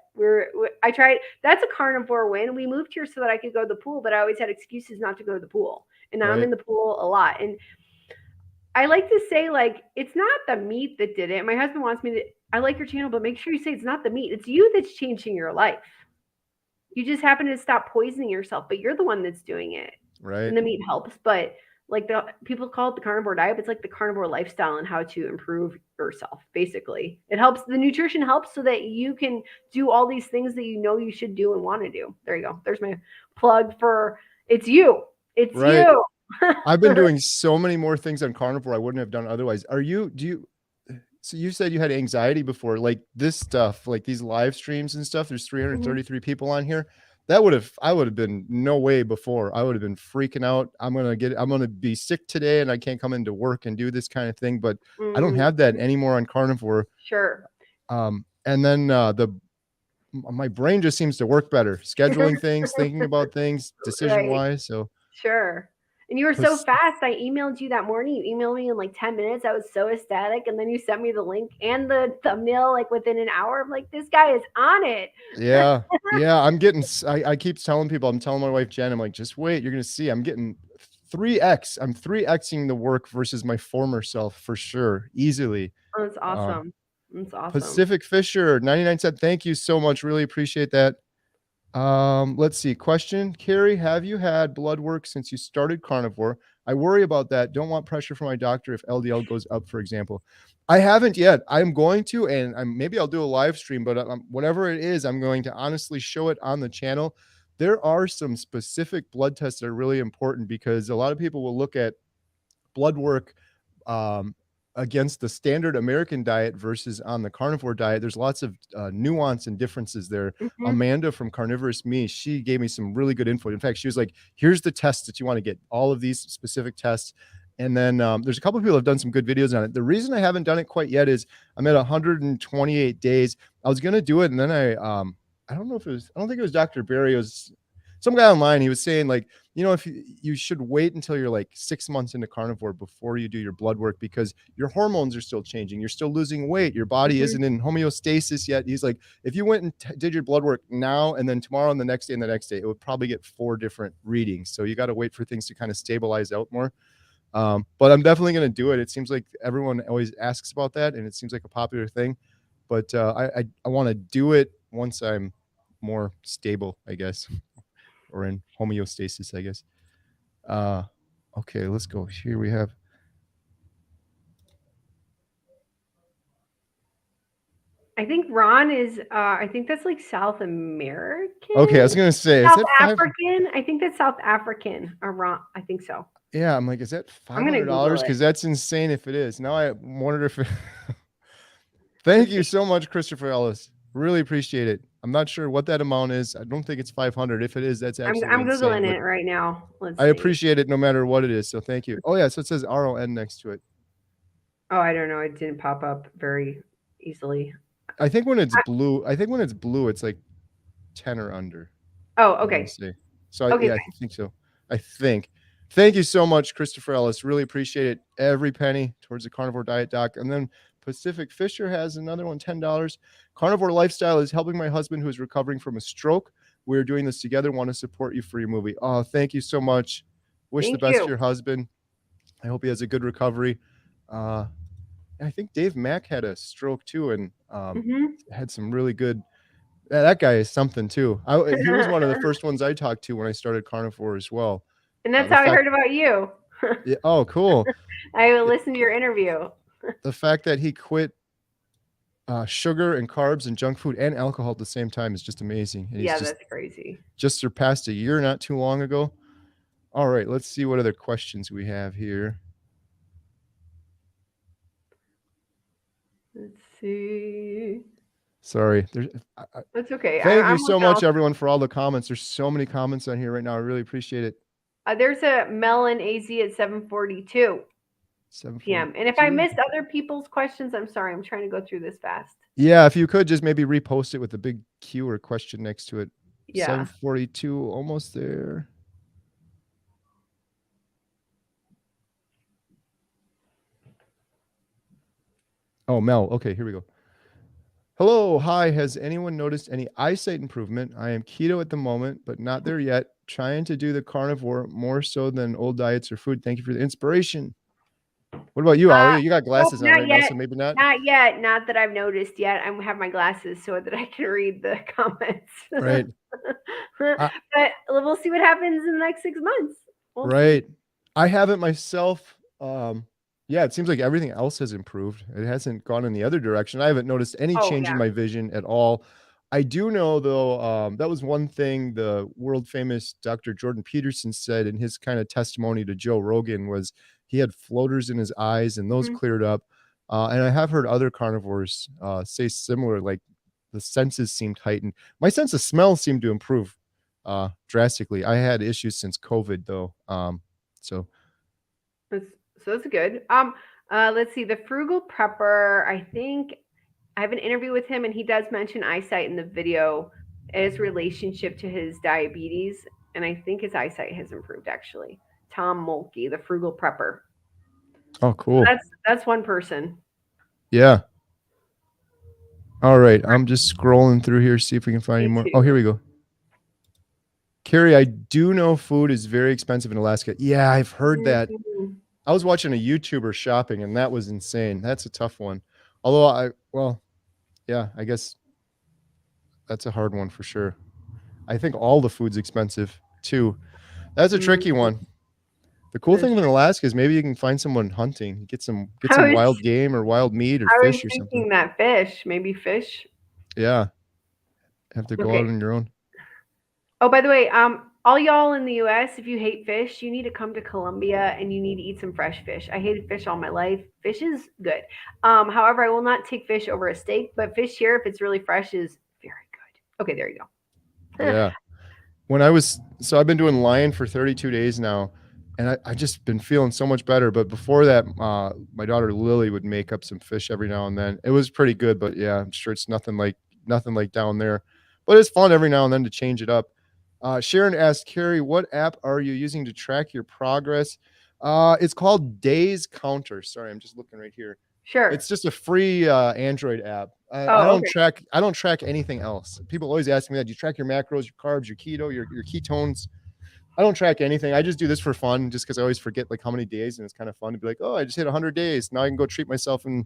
[SPEAKER 2] I tried. That's a carnivore win. We moved here so that I could go to the pool, but I always had excuses not to go to the pool, and now I'm
[SPEAKER 1] right,
[SPEAKER 2] in the pool a lot. And I like to say like it's not the meat that did it. My husband wants me to. I like your channel, but make sure you say it's not the meat. It's you that's changing your life. You just happen to stop poisoning yourself, but you're the one that's doing it.
[SPEAKER 1] right,
[SPEAKER 2] And the meat helps, but like the people call it the carnivore diet, but it's like the carnivore lifestyle and how to improve yourself. Basically, it helps. The nutrition helps so that you can do all these things that you know you should do and want to do. There you go. There's my plug for it's you. It's
[SPEAKER 1] right.
[SPEAKER 2] you.
[SPEAKER 1] I've been doing so many more things on carnivore I wouldn't have done otherwise. Do you so you said you had anxiety before, like this stuff, like these live streams and stuff. There's
[SPEAKER 2] Mhm.
[SPEAKER 1] 333 people on here. I would have been no way before. I would have been freaking out. I'm gonna be sick today and I can't come into work and do this kind of thing. But I don't
[SPEAKER 2] Mhm.
[SPEAKER 1] have that anymore on carnivore.
[SPEAKER 2] Sure.
[SPEAKER 1] And then my brain just seems to work better, scheduling things, thinking about things, decision
[SPEAKER 2] Right.
[SPEAKER 1] wise. So
[SPEAKER 2] Sure. And you were so
[SPEAKER 1] plus,
[SPEAKER 2] fast. I emailed you that morning. You emailed me in like 10 minutes. I was so ecstatic. And then you sent me the link and the thumbnail like within an hour. I'm like, this guy is on it.
[SPEAKER 1] yeah, yeah, I keep telling people, I'm telling my wife Jen, I'm like, just wait, you're gonna see. I'm getting 3x. I'm 3xing the work versus my former self for sure, easily.
[SPEAKER 2] Oh, that's
[SPEAKER 1] Uh,
[SPEAKER 2] awesome. That's awesome.
[SPEAKER 1] Pacific Fisher 99 cent. Thank you so much. Really appreciate that. Let's see. Question, Kerry, have you had blood work since you started carnivore? I worry about that. Don't want pressure from my doctor if LDL goes up, for example. I haven't yet. I'm going to, and maybe I'll do a live stream, but whatever it is, I'm going to honestly show it on the channel. There are some specific blood tests that are really important because a lot of people will look at blood work um, against the standard American diet versus on the carnivore diet. There's lots of nuance and differences there.
[SPEAKER 2] Hmm.
[SPEAKER 1] Amanda from Carnivorous Me, she gave me some really good info. In fact, she was like, here's the tests that you want to get, all of these specific tests. And then there's a couple of people have done some good videos on it. The reason I haven't done it quite yet is I'm at 128 days. I was going to do it. And then I don't know if it was, I don't think it was Dr. Barry. It was some guy online. He was saying like, if you should wait until you're like 6 months into carnivore before you do your blood work because your hormones are still changing. You're still losing weight. Your body
[SPEAKER 2] Hmm.
[SPEAKER 1] isn't in homeostasis yet. He's like, if you went and did your blood work now and then tomorrow and the next day and the next day, it would probably get 4 different readings. So you got to wait for things to kind of stabilize out more. But I'm definitely going to do it. It seems like everyone always asks about that, and it seems like a popular thing. But I want to do it once I'm more stable, I guess, or in homeostasis, I guess. Uh, okay, let's go. Here we have.
[SPEAKER 2] I think Ron is, I think that's like South
[SPEAKER 1] Okay, I
[SPEAKER 2] American,
[SPEAKER 1] was gonna say, is
[SPEAKER 2] South
[SPEAKER 1] that five?
[SPEAKER 2] African. I think that's South African or Ron. I think so.
[SPEAKER 1] Yeah, I'm like, is that
[SPEAKER 2] I'm
[SPEAKER 1] five
[SPEAKER 2] going to
[SPEAKER 1] hundred
[SPEAKER 2] Google
[SPEAKER 1] dollars?
[SPEAKER 2] it.
[SPEAKER 1] Because that's insane if it is. Now I wondered if. Thank you so much, Christopher Ellis. Really appreciate it. I'm not sure what that amount is. I don't think it's 500. If it is, that's absolutely
[SPEAKER 2] I'm
[SPEAKER 1] insane.
[SPEAKER 2] Googling
[SPEAKER 1] But
[SPEAKER 2] it right now. Let's
[SPEAKER 1] I
[SPEAKER 2] see.
[SPEAKER 1] appreciate it no matter what it is. So thank you. Oh yeah, so it says RON next to it.
[SPEAKER 2] Oh, I don't know. It didn't pop up very easily.
[SPEAKER 1] I think when it's blue, it's like 10 or under.
[SPEAKER 2] Oh,
[SPEAKER 1] I want to
[SPEAKER 2] okay.
[SPEAKER 1] say. So
[SPEAKER 2] Okay,
[SPEAKER 1] yeah, I think so. I think. Thank you so much, Christopher Ellis. Really appreciate it. Every penny towards the carnivore diet doc. And then Pacific Fisher has another one, $10. Carnivore lifestyle is helping my husband who is recovering from a stroke. We're doing this together. Want to support you for your movie. Oh, thank you so much. Wish the
[SPEAKER 2] thank
[SPEAKER 1] best to
[SPEAKER 2] you.
[SPEAKER 1] your husband. I hope he has a good recovery. Uh, I think Dave Mack had a stroke too, and
[SPEAKER 2] Hmm.
[SPEAKER 1] had some really good. That guy is something too. He was one of the first ones I talked to when I started Carnivore as well.
[SPEAKER 2] And that's
[SPEAKER 1] The
[SPEAKER 2] how I
[SPEAKER 1] fact,
[SPEAKER 2] heard about you.
[SPEAKER 1] yeah, oh, cool.
[SPEAKER 2] I will
[SPEAKER 1] Yeah,
[SPEAKER 2] listen to your interview.
[SPEAKER 1] the fact that he quit sugar and carbs and junk food and alcohol at the same time is just amazing. And he's
[SPEAKER 2] Yeah, that's crazy.
[SPEAKER 1] just surpassed a year not too long ago. All right, let's see what other questions we have here.
[SPEAKER 2] Let's see.
[SPEAKER 1] Sorry.
[SPEAKER 2] That's okay.
[SPEAKER 1] Thank you
[SPEAKER 2] I'm
[SPEAKER 1] so
[SPEAKER 2] looking
[SPEAKER 1] much,
[SPEAKER 2] also.
[SPEAKER 1] everyone, for all the comments. There's so many comments on here right now. I really appreciate it.
[SPEAKER 2] There's a Melon AZ at 7:42 p.m. And if I
[SPEAKER 1] 742.
[SPEAKER 2] missed other people's questions, I'm sorry. I'm trying to go through this fast.
[SPEAKER 1] Yeah, if you could just maybe repost it with a big Q or question next to it.
[SPEAKER 2] Yeah.
[SPEAKER 1] 742, almost there. Oh, Mel. Okay, here we go. Hello, hi. Has anyone noticed any eyesight improvement? I am keto at the moment, but not there yet. Trying to do the carnivore more so than old diets or food. Thank you for the inspiration. What about you,
[SPEAKER 2] Uh,
[SPEAKER 1] Alia? You got
[SPEAKER 2] nope,
[SPEAKER 1] glasses on
[SPEAKER 2] not
[SPEAKER 1] right now,
[SPEAKER 2] yet.
[SPEAKER 1] so maybe not.
[SPEAKER 2] Not yet. Not that I've noticed yet. I have my glasses so that I can read the comments.
[SPEAKER 1] Right. I,
[SPEAKER 2] But we'll see what happens in the next 6 months. We'll see.
[SPEAKER 1] right. I haven't myself. Yeah, it seems like everything else has improved. It hasn't gone in the other direction. I haven't noticed any
[SPEAKER 2] Oh
[SPEAKER 1] change in
[SPEAKER 2] yeah.
[SPEAKER 1] my vision at all. I do know though, that was one thing the world famous Dr. Jordan Peterson said in his kind of testimony to Joe Rogan was he had floaters in his eyes and those
[SPEAKER 2] Mhm.
[SPEAKER 1] cleared up. And I have heard other carnivores say similar, like the senses seemed heightened. My sense of smell seemed to improve drastically. I had issues since COVID though. So
[SPEAKER 2] That's, so that's good. Let's see. The frugal prepper. I think I have an interview with him, and he does mention eyesight in the video, his relationship to his diabetes, and I think his eyesight has improved actually. Tom Mulkey, the frugal prepper.
[SPEAKER 1] oh,
[SPEAKER 2] So
[SPEAKER 1] cool.
[SPEAKER 2] that's one person.
[SPEAKER 1] Yeah. All right. I'm just scrolling through here, see if we can find any
[SPEAKER 2] Me
[SPEAKER 1] more. Oh, here
[SPEAKER 2] too.
[SPEAKER 1] we go. Kerry, I do know food is very expensive in Alaska. Yeah, I've heard that.
[SPEAKER 2] Mhm.
[SPEAKER 1] I was watching a YouTuber shopping and that was insane. That's a tough one. Well, yeah, I guess that's a hard one for sure. I think all the food's expensive too. That's a tricky
[SPEAKER 2] Mhm.
[SPEAKER 1] one. The cool
[SPEAKER 2] That's
[SPEAKER 1] thing with
[SPEAKER 2] true.
[SPEAKER 1] Alaska is maybe you can find someone hunting, get
[SPEAKER 2] I
[SPEAKER 1] some
[SPEAKER 2] was
[SPEAKER 1] wild game or wild meat or
[SPEAKER 2] I was
[SPEAKER 1] fish or something.
[SPEAKER 2] thinking that fish, maybe fish.
[SPEAKER 1] Yeah, have to go out
[SPEAKER 2] Okay.
[SPEAKER 1] on your own.
[SPEAKER 2] Oh, by the way, all y'all in the U.S., if you hate fish, you need to come to Colombia and you need to eat some fresh fish. I hated fish all my life. Fish is good. However, I will not take fish over a steak, but fish here, if it's really fresh, is very good. Okay, there you go.
[SPEAKER 1] Yeah. I've been doing lion for 32 days now, and I just been feeling so much better. But before that, my daughter Lily would make up some fish every now and then. It was pretty good, but yeah, I'm sure it's nothing like down there. But it's fun every now and then to change it up. Sharon asked Carrie, "What app are you using to track your progress?" It's called Days Counter. Sorry, I'm just looking right here.
[SPEAKER 2] Sure.
[SPEAKER 1] It's just a free Android app.
[SPEAKER 2] Oh, okay.
[SPEAKER 1] I don't track anything else. People always ask me that. Do you track your macros, your carbs, your keto, your ketones? I don't track anything. I just do this for fun, just because I always forget like how many days, and it's kind of fun to be like, oh, I just hit 100 days. Now I can go treat myself and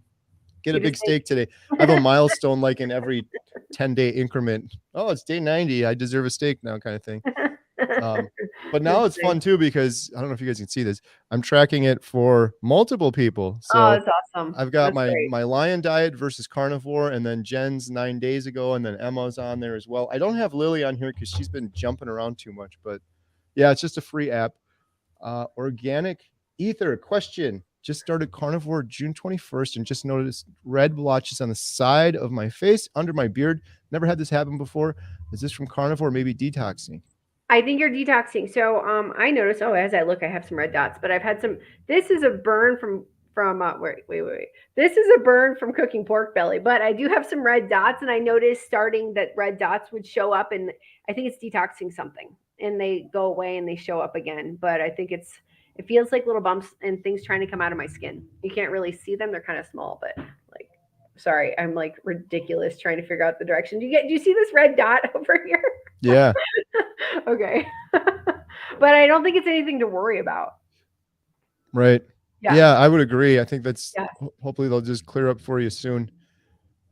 [SPEAKER 1] get a
[SPEAKER 2] Eat a
[SPEAKER 1] big
[SPEAKER 2] steak.
[SPEAKER 1] steak today. I have a milestone like in every 10-day increment. Oh, it's day 90. I deserve a steak now, kind of thing. Um, but now
[SPEAKER 2] That's
[SPEAKER 1] it's
[SPEAKER 2] nice.
[SPEAKER 1] fun too because I don't know if you guys can see this. I'm tracking it for multiple people.
[SPEAKER 2] Oh,
[SPEAKER 1] So
[SPEAKER 2] that's awesome.
[SPEAKER 1] I've got
[SPEAKER 2] That's great.
[SPEAKER 1] my lion diet versus carnivore, and then Jen's 9 days ago, and then Emma's on there as well. I don't have Lily on here because she's been jumping around too much, but yeah, it's just a free app. Organic ether question. Just started carnivore June 21st and just noticed red blotches on the side of my face under my beard. Never had this happen before. Is this from carnivore? Maybe detoxing.
[SPEAKER 2] I think you're detoxing. So I noticed. Oh, as I look, I have some red dots, but I've had some. This is a burn from. Wait. This is a burn from cooking pork belly, but I do have some red dots, and I noticed starting that red dots would show up, and I think it's detoxing something, and they go away and they show up again. But I think it feels like little bumps and things trying to come out of my skin. You can't really see them; they're kind of small, but like. Sorry, I'm like ridiculous trying to figure out the direction. Do you see this red dot over here?
[SPEAKER 1] Yeah,
[SPEAKER 2] Okay. But I don't think it's anything to worry about.
[SPEAKER 1] right.
[SPEAKER 2] Yeah.
[SPEAKER 1] Yeah, I would agree. I think that's
[SPEAKER 2] Yeah.
[SPEAKER 1] hopefully they'll just clear up for you soon.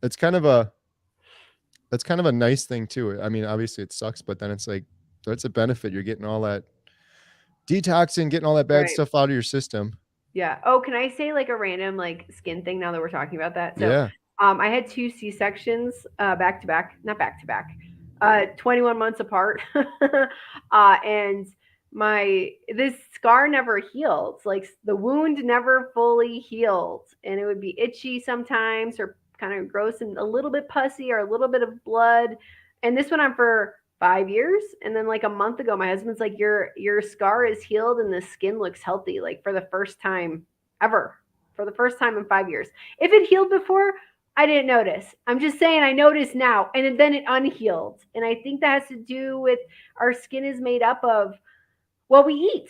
[SPEAKER 1] It's that's kind of a nice thing too. I mean, obviously it sucks, but then it's like that's a benefit. You're getting all that detoxing, getting all that bad
[SPEAKER 2] Right.
[SPEAKER 1] stuff out of your system.
[SPEAKER 2] Yeah. Oh, can I say like a random like skin thing now that we're talking about that? So,
[SPEAKER 1] Yeah.
[SPEAKER 2] I had two C sections back to back, not back to back, 21 months apart, and my this scar never healed. Like the wound never fully healed, and it would be itchy sometimes, or kind of gross and a little bit pussy, or a little bit of blood. And this went on for 5 years, and then like a month ago my husband's like, your scar is healed and the skin looks healthy, like for the first time ever, for the first time in 5 years. If it healed before, I didn't notice. I'm just saying I noticed now, and then it unhealed, and I think that has to do with our skin is made up of what we eat.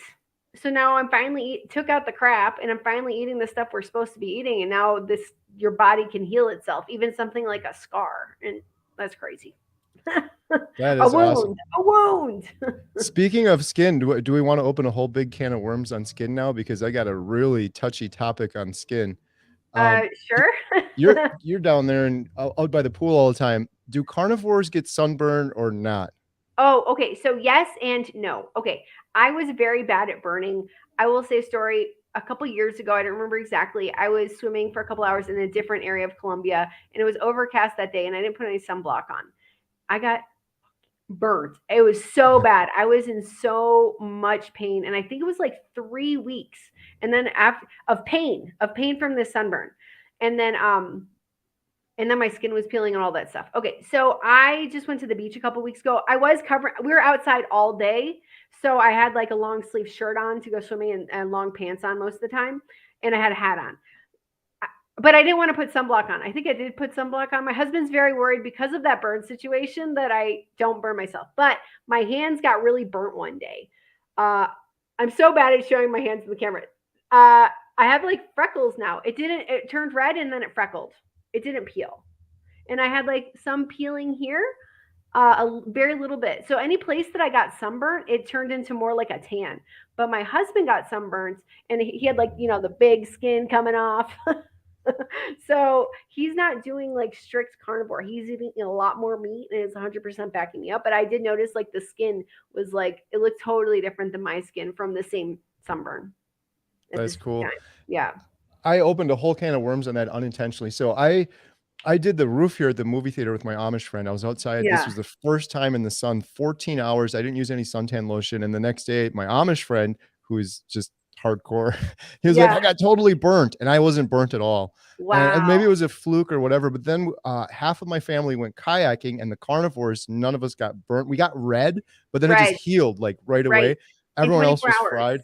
[SPEAKER 2] So now I'm finally took out the crap, and I'm finally eating the stuff we're supposed to be eating, and now this your body can heal itself, even something like a scar, and that's crazy.
[SPEAKER 1] That
[SPEAKER 2] A
[SPEAKER 1] is awesome.
[SPEAKER 2] wound, a wound.
[SPEAKER 1] Speaking of skin, do we want to open a whole big can of worms on skin now? Because I got a really touchy topic on skin. Y-
[SPEAKER 2] Sure.
[SPEAKER 1] you're down there and out by the pool all the time. Do carnivores get sunburn or not?
[SPEAKER 2] Oh, okay. So yes and no. Okay. I was very bad at burning. I will say a story. A couple years ago, I don't remember exactly. I was swimming for a couple hours in a different area of Colombia, and it was overcast that day, and I didn't put any sunblock on. I got burnt. It was so bad. I was in so much pain, and I think it was like 3 weeks, and then after of pain from this sunburn, and then my skin was peeling and all that stuff. Okay, so I just went to the beach a couple weeks ago. I was covering. We were outside all day, so I had like a long sleeve shirt on to go swimming, and long pants on most of the time, and I had a hat on. But I didn't want to put sunblock on. I think I did put sunblock on. My husband's very worried because of that burn situation that I don't burn myself. But my hands got really burnt one day. Uh, I'm so bad at showing my hands in the camera. I have like freckles now. It turned red and then it freckled. It didn't peel. And I had like some peeling here, a very little bit. So any place that I got sunburnt, it turned into more like a tan. But my husband got sunburnt, and he had like, the big skin coming off. So he's not doing like strict carnivore. He's eating a lot more meat, and it's 100% backing me up. But I did notice like the skin was like, it looked totally different than my skin from the same sunburn at
[SPEAKER 1] That's
[SPEAKER 2] this
[SPEAKER 1] cool.
[SPEAKER 2] time. Yeah.
[SPEAKER 1] I opened a whole can of worms on that unintentionally. So I did the roof here at the movie theater with my Amish friend. I was outside. This
[SPEAKER 2] Yeah.
[SPEAKER 1] was the first time in the sun, 14 hours. I didn't use any suntan lotion. And the next day, my Amish friend, who is just hardcore, he was like,
[SPEAKER 2] Yeah.
[SPEAKER 1] I got totally burnt. And I wasn't burnt at all. And maybe it
[SPEAKER 2] Wow.
[SPEAKER 1] was a fluke or whatever. But then half of my family went kayaking, and the carnivores, none of us got burnt. We got red, but then it just
[SPEAKER 2] Right.
[SPEAKER 1] healed like right
[SPEAKER 2] Right.
[SPEAKER 1] away.
[SPEAKER 2] In
[SPEAKER 1] Everyone else
[SPEAKER 2] 24
[SPEAKER 1] was
[SPEAKER 2] hours.
[SPEAKER 1] fried.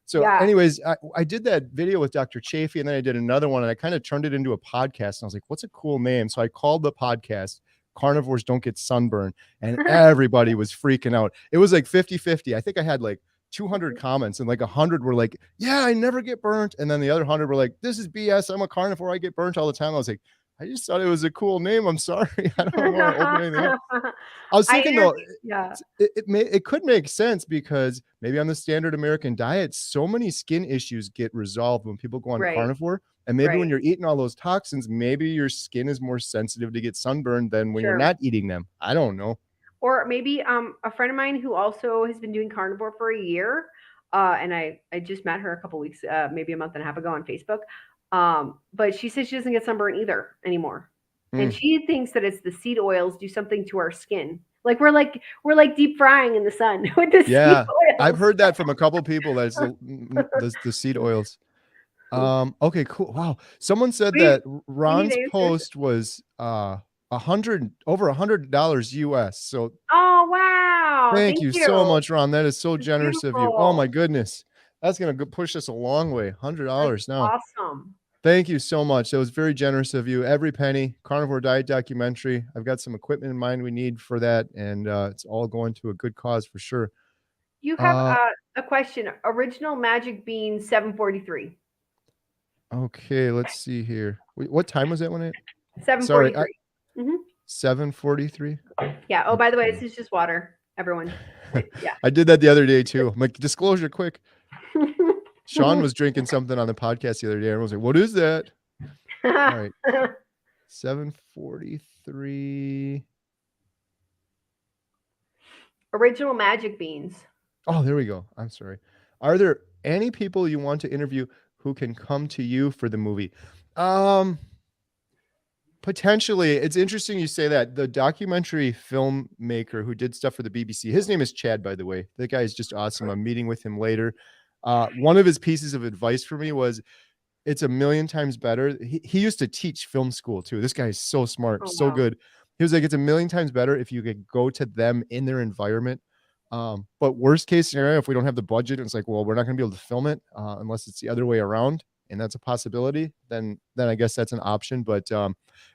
[SPEAKER 1] So,
[SPEAKER 2] Yeah.
[SPEAKER 1] anyways, I did that video with Dr. Chafee, and then I did another one, and I kind of turned it into a podcast. And I was like, what's a cool name? So I called the podcast Carnivores Don't Get Sunburn, and everybody was freaking out. It was like 50-50. I think I had like 200 comments, and like 100 were like, yeah, I never get burnt. And then the other 100 were like, this is BS. I'm a carnivore. I get burnt all the time. I was like, I just thought it was a cool name. I'm sorry. I don't want to open anything up. I was
[SPEAKER 2] I
[SPEAKER 1] thinking though,
[SPEAKER 2] yeah.
[SPEAKER 1] it could make sense because maybe on the standard American diet, so many skin issues get resolved when people go on
[SPEAKER 2] Right.
[SPEAKER 1] carnivore. And maybe when
[SPEAKER 2] Right.
[SPEAKER 1] you're eating all those toxins, maybe your skin is more sensitive to get sunburned than when you're
[SPEAKER 2] Sure.
[SPEAKER 1] not eating them. I don't know.
[SPEAKER 2] Or maybe a friend of mine who also has been doing carnivore for a year, and I just met her a couple weeks, maybe a month and a half ago on Facebook. But she says she doesn't get sunburn either anymore, and
[SPEAKER 1] Mm,
[SPEAKER 2] she thinks that it's the seed oils do something to our skin. Like we're like deep frying in the sun with the seed
[SPEAKER 1] yeah, I've
[SPEAKER 2] oils.
[SPEAKER 1] heard that from a couple people. That's the seed oils. Okay, cool. Wow. Someone said
[SPEAKER 2] we
[SPEAKER 1] that
[SPEAKER 2] we need
[SPEAKER 1] Ron's
[SPEAKER 2] answers.
[SPEAKER 1] post was over $100 US. So
[SPEAKER 2] Oh wow!
[SPEAKER 1] thank
[SPEAKER 2] Thank
[SPEAKER 1] you so
[SPEAKER 2] you.
[SPEAKER 1] much, Ron. That is so
[SPEAKER 2] It's
[SPEAKER 1] generous of you. Oh my
[SPEAKER 2] beautiful.
[SPEAKER 1] goodness. That's gonna push us a long way.
[SPEAKER 2] That's
[SPEAKER 1] $100 now.
[SPEAKER 2] awesome.
[SPEAKER 1] Thank you so much. That was very generous of you. Every penny, carnivore diet documentary. I've got some equipment in mind we need for that, and it's all going to a good cause for sure.
[SPEAKER 2] You have
[SPEAKER 1] Uh,
[SPEAKER 2] a question. Original Magic Bean 743.
[SPEAKER 1] okay, let's see here. Wait, what time was that when sorry,
[SPEAKER 2] 743.
[SPEAKER 1] 7:43.
[SPEAKER 2] Yeah. Oh, by the way,
[SPEAKER 1] Okay.
[SPEAKER 2] this is just water, everyone. Yeah.
[SPEAKER 1] I did that the other day too. I'm like, disclosure quick. Sean was drinking something on the podcast the other day, and I was like, "What is that?" All right, 7:43.
[SPEAKER 2] Original magic beans.
[SPEAKER 1] Oh, there we go. I'm sorry. Are there any people you want to interview who can come to you for the movie? Um, Potentially. It's interesting you say that. The documentary filmmaker who did stuff for the BBC, his name is Chad, by the way. The guy is just awesome. I'm meeting with him later. One of his pieces of advice for me was it's a million times better. He used to teach film school too. This guy is so smart,
[SPEAKER 2] Oh
[SPEAKER 1] so
[SPEAKER 2] wow.
[SPEAKER 1] good. He was like, it's a million times better if you could go to them in their environment. But worst case scenario, if we don't have the budget, it's like, well, we're not going to be able to film it unless it's the other way around, and that's a possibility. Then I guess that's an option. But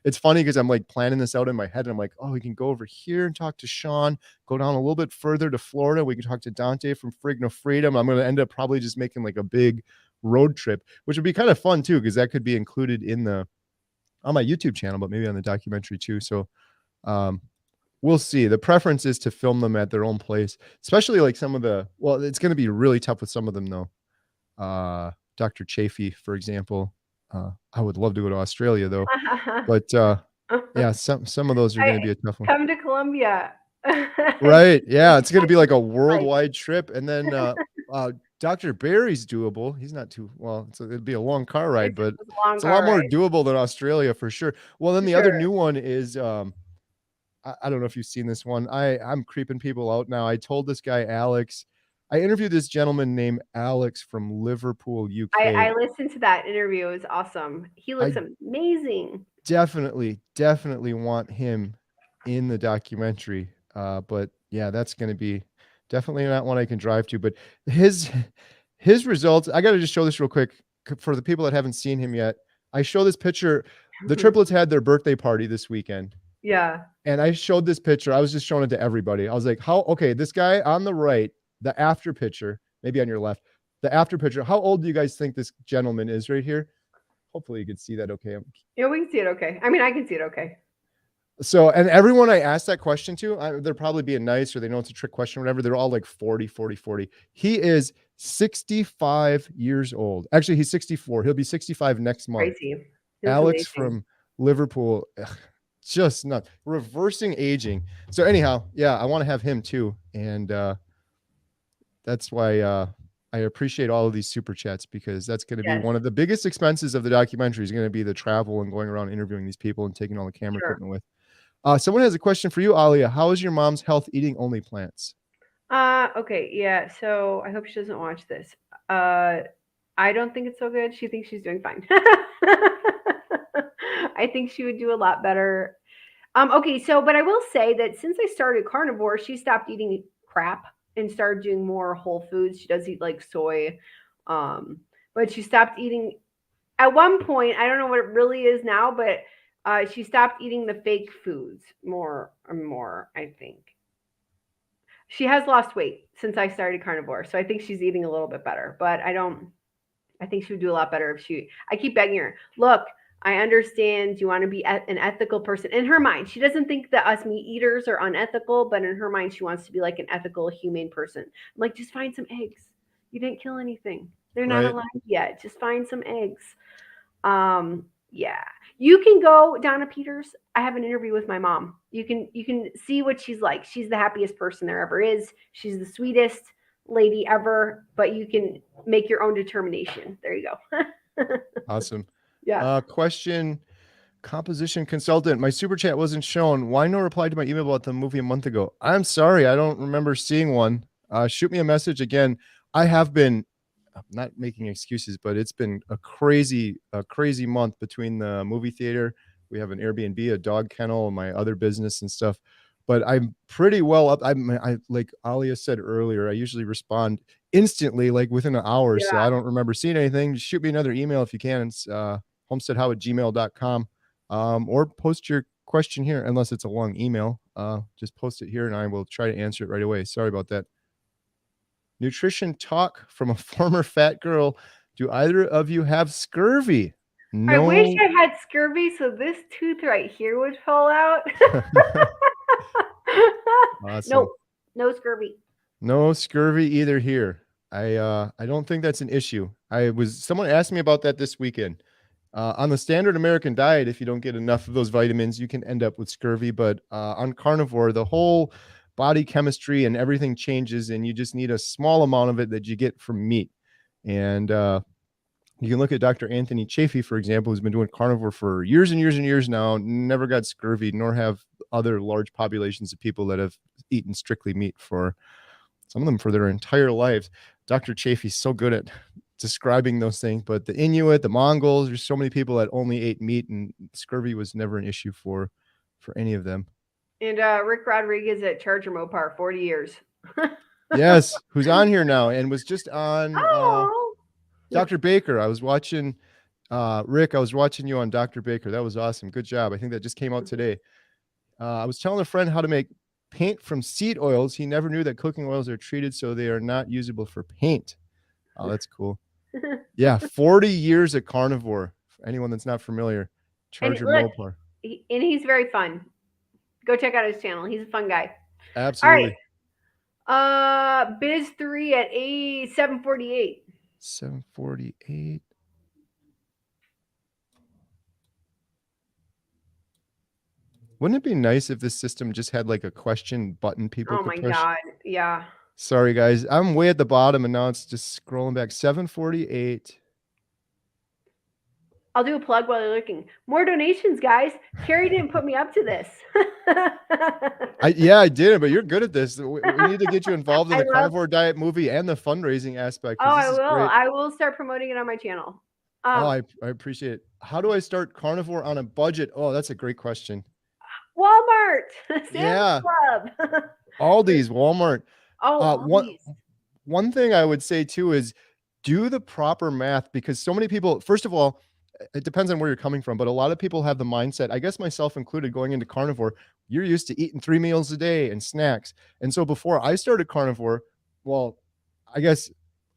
[SPEAKER 1] it's funny because I'm like planning this out in my head, and I'm like, oh, we can go over here and talk to Sean, go down a little bit further to Florida. We can talk to Dante from Frigno Freedom. I'm going to end up probably just making like a big road trip, which would be kind of fun too, because that could be included in the on my YouTube channel, but maybe on the documentary too. So um, we'll see. The preference is to film them at their own place, especially like some of the. Well, it's going to be really tough with some of them though. Dr. Chafee, for example. I would love to go to Australia though, but yeah, some of those are going to
[SPEAKER 2] I
[SPEAKER 1] be a tough one.
[SPEAKER 2] come to Colombia.
[SPEAKER 1] Right. Yeah, it's going to be like a worldwide trip, and then Dr. Barry's doable. He's not too well. It'd be a long car ride,
[SPEAKER 2] It's
[SPEAKER 1] but
[SPEAKER 2] a long
[SPEAKER 1] it's a lot
[SPEAKER 2] car
[SPEAKER 1] more
[SPEAKER 2] ride
[SPEAKER 1] doable than Australia for sure. Well, then
[SPEAKER 2] for
[SPEAKER 1] the other
[SPEAKER 2] sure.
[SPEAKER 1] new one is I don't know if you've seen this one. I'm creeping people out now. I told this guy Alex. I interviewed this gentleman named Alex from Liverpool, UK.
[SPEAKER 2] I listened to that interview. It was awesome. He looks
[SPEAKER 1] I
[SPEAKER 2] amazing.
[SPEAKER 1] definitely want him in the documentary. But yeah, that's going to be definitely not one I can drive to. But his his results, I got to just show this real quick for the people that haven't seen him yet. I show this picture. The triplets had their birthday party this weekend,
[SPEAKER 2] Yeah.
[SPEAKER 1] and I showed this picture. I was just showing it to everybody. I was like, "How? Okay, this guy on the right, the after picture, maybe on your left, the after picture. How old do you guys think this gentleman is right here? Hopefully, you can see that. Okay,
[SPEAKER 2] Yeah, we can see it okay. I mean, I can see it okay.
[SPEAKER 1] so, and everyone I asked that question to, they're probably being nice or they know it's a trick question or whatever. They're all like 40, 40, 40. He is 65 years old. Actually, he's 64. He'll be 65 next month.
[SPEAKER 2] Crazy. He looks
[SPEAKER 1] Alex
[SPEAKER 2] amazing.
[SPEAKER 1] from Liverpool, just not reversing aging. So anyhow, yeah, I want to have him too. And that's why I appreciate all of these super chats, because that's going to be
[SPEAKER 2] Yes,
[SPEAKER 1] one of the biggest expenses of the documentary is going to be the travel and going around interviewing these people and taking all the camera
[SPEAKER 2] sure.
[SPEAKER 1] equipment with. Someone has a question for you, Alia. How is your mom's health eating only plants?
[SPEAKER 2] Okay, yeah. So I hope she doesn't watch this. Uh, I don't think it's so good. She thinks she's doing fine. I think she would do a lot better. Okay, so but I will say that since I started carnivore, she stopped eating crap and started doing more whole foods. She does eat like soy, um, but she stopped eating at one point. I don't know what it really is now, but she stopped eating the fake foods more and more. I think she has lost weight since I started carnivore, so I think she's eating a little bit better. But I don't. I think she would do a lot better if she. I keep begging her. Look, I understand you want to be an ethical person. In her mind, she doesn't think that us meat eaters are unethical, but in her mind, she wants to be like an ethical, humane person. I'm like, just find some eggs. You didn't kill anything. They're not
[SPEAKER 1] Right.
[SPEAKER 2] alive yet. Just find some eggs. Yeah. You can go down to Peters. I have an interview with my mom. You can see what she's like. She's the happiest person there ever is. She's the sweetest lady ever, but you can make your own determination. There you go.
[SPEAKER 1] Awesome.
[SPEAKER 2] Yeah.
[SPEAKER 1] Question. Composition consultant. My super chat wasn't shown. Why no reply to my email about the movie a month ago? I'm sorry. I don't remember seeing one. Shoot me a message again. I have been I'm not making excuses, but it's been a crazy month between the movie theater. We have an Airbnb, a dog kennel, and my other business and stuff. But I'm pretty well up. I like Alia said earlier, I usually respond instantly, like within an hour. So
[SPEAKER 2] Yeah.
[SPEAKER 1] I don't remember seeing anything. Just shoot me another email if you can. It's homesteadhow@gmail.com. Or post your question here, unless it's a long email. Just post it here and I will try to answer it right away. Sorry about that. Nutrition talk from a former fat girl. Do either of you have scurvy?
[SPEAKER 2] I wish
[SPEAKER 1] No.
[SPEAKER 2] I had scurvy so this tooth right here would fall out.
[SPEAKER 1] Awesome.
[SPEAKER 2] No, no scurvy.
[SPEAKER 1] No scurvy either here. I don't think that's an issue. Someone asked me about that this weekend. On the standard American diet, if you don't get enough of those vitamins, you can end up with scurvy. But on carnivore, the whole body chemistry and everything changes, and you just need a small amount of it that you get from meat. And you can look at Dr. Anthony Chafee, for example, who's been doing carnivore for years and years and years now, never got scurvy, nor have other large populations of people that have eaten strictly meat for some of them for their entire lives. Dr. Chafee's so good at describing those things, but the Inuit, the Mongols, there's so many people that only ate meat, and scurvy was never an issue for any of them.
[SPEAKER 2] And Rick Rodriguez at Charger Mopar, 40 years.
[SPEAKER 1] Yes, who's on here now and was just on
[SPEAKER 2] Oh,
[SPEAKER 1] Dr. Baker. I was watching Rick, I was watching you on Dr. Baker. That was awesome. Good job. I think that just came out today. I was telling a friend how to make paint from seed oils. He never knew that cooking oils are treated so they are not usable for paint. Oh, that's cool. Yeah, 40 years at Carnivore. For anyone that's not familiar, Charger
[SPEAKER 2] look,
[SPEAKER 1] Mopar.
[SPEAKER 2] And he's very fun. Go check out his channel. He's a fun guy.
[SPEAKER 1] Absolutely.
[SPEAKER 2] All right. Biz 3 at a 748.
[SPEAKER 1] 748. Wouldn't it be nice if this system just had like a question button people could push?
[SPEAKER 2] God. Yeah.
[SPEAKER 1] Sorry, guys. I'm way at the bottom, and now it's just scrolling back. 748.
[SPEAKER 2] I'll do a plug while you're looking. More donations, guys. Kerry didn't put me up to this.
[SPEAKER 1] I did, but you're good at this. We need to get you involved in the carnivore diet movie and the fundraising aspect.
[SPEAKER 2] Oh, I will. I will start promoting it on my channel.
[SPEAKER 1] I appreciate it. How do I start carnivore on a budget? Oh, that's a great question.
[SPEAKER 2] Walmart. Sam's Club.
[SPEAKER 1] Aldi's, Walmart.
[SPEAKER 2] Aldi's.
[SPEAKER 1] One thing I would say too is do the proper math, because so many people, first of all, it depends on where you're coming from, but a lot of people have the mindset, I guess myself included, going into carnivore, you're used to eating 3 meals a day and snacks. And so before I started carnivore, well, I guess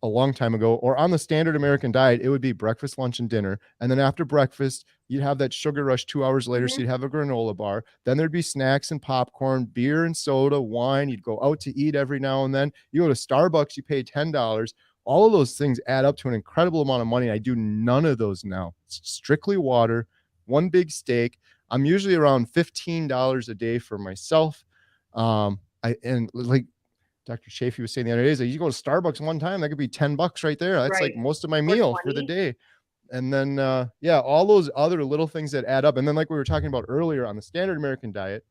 [SPEAKER 1] a long time ago, or on the standard American diet, it would be breakfast, lunch, and dinner. And then after breakfast, you'd have that sugar rush 2 hours later. So you'd have a granola bar. Then there'd be snacks and popcorn, beer and soda, wine. You'd go out to eat every now and then. You go to Starbucks, you pay $10. All of those things add up to an incredible amount of money. I do none of those now. It's strictly water, one big steak. I'm usually around $15 a day for myself. And like Dr. Chafee was saying the other day, is like, you go to Starbucks one time, that could be $10 right there. That's like most of my meal for the day. And then, all those other little things that add up. And then, like we were talking about earlier on the standard American diet,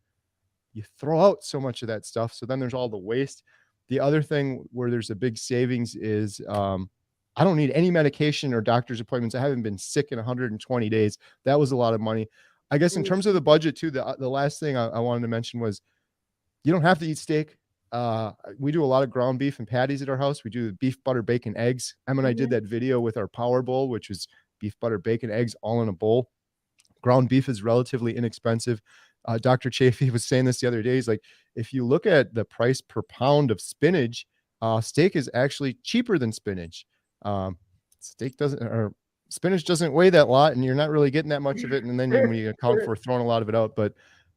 [SPEAKER 1] you throw out so much of that stuff. So then there's all the waste. The other thing where there's a big savings is I don't need any medication or doctor's appointments. I haven't been sick in 120 days. That was a lot of money. I guess in terms of the budget too, the last thing I wanted to mention was you don't have to eat steak. We do a lot of ground beef and patties at our house. We do beef, butter, bacon, eggs. Em and I did that video with our Power Bowl, which was beef, butter, bacon, eggs, all in a bowl. Ground beef is relatively inexpensive. Dr. Chafee was saying this the other day. He's like, if you look at the price per pound of spinach, steak is actually cheaper than spinach. Spinach doesn't weigh that lot, and you're not really getting that much of it. And then when you account for throwing a lot of it out, but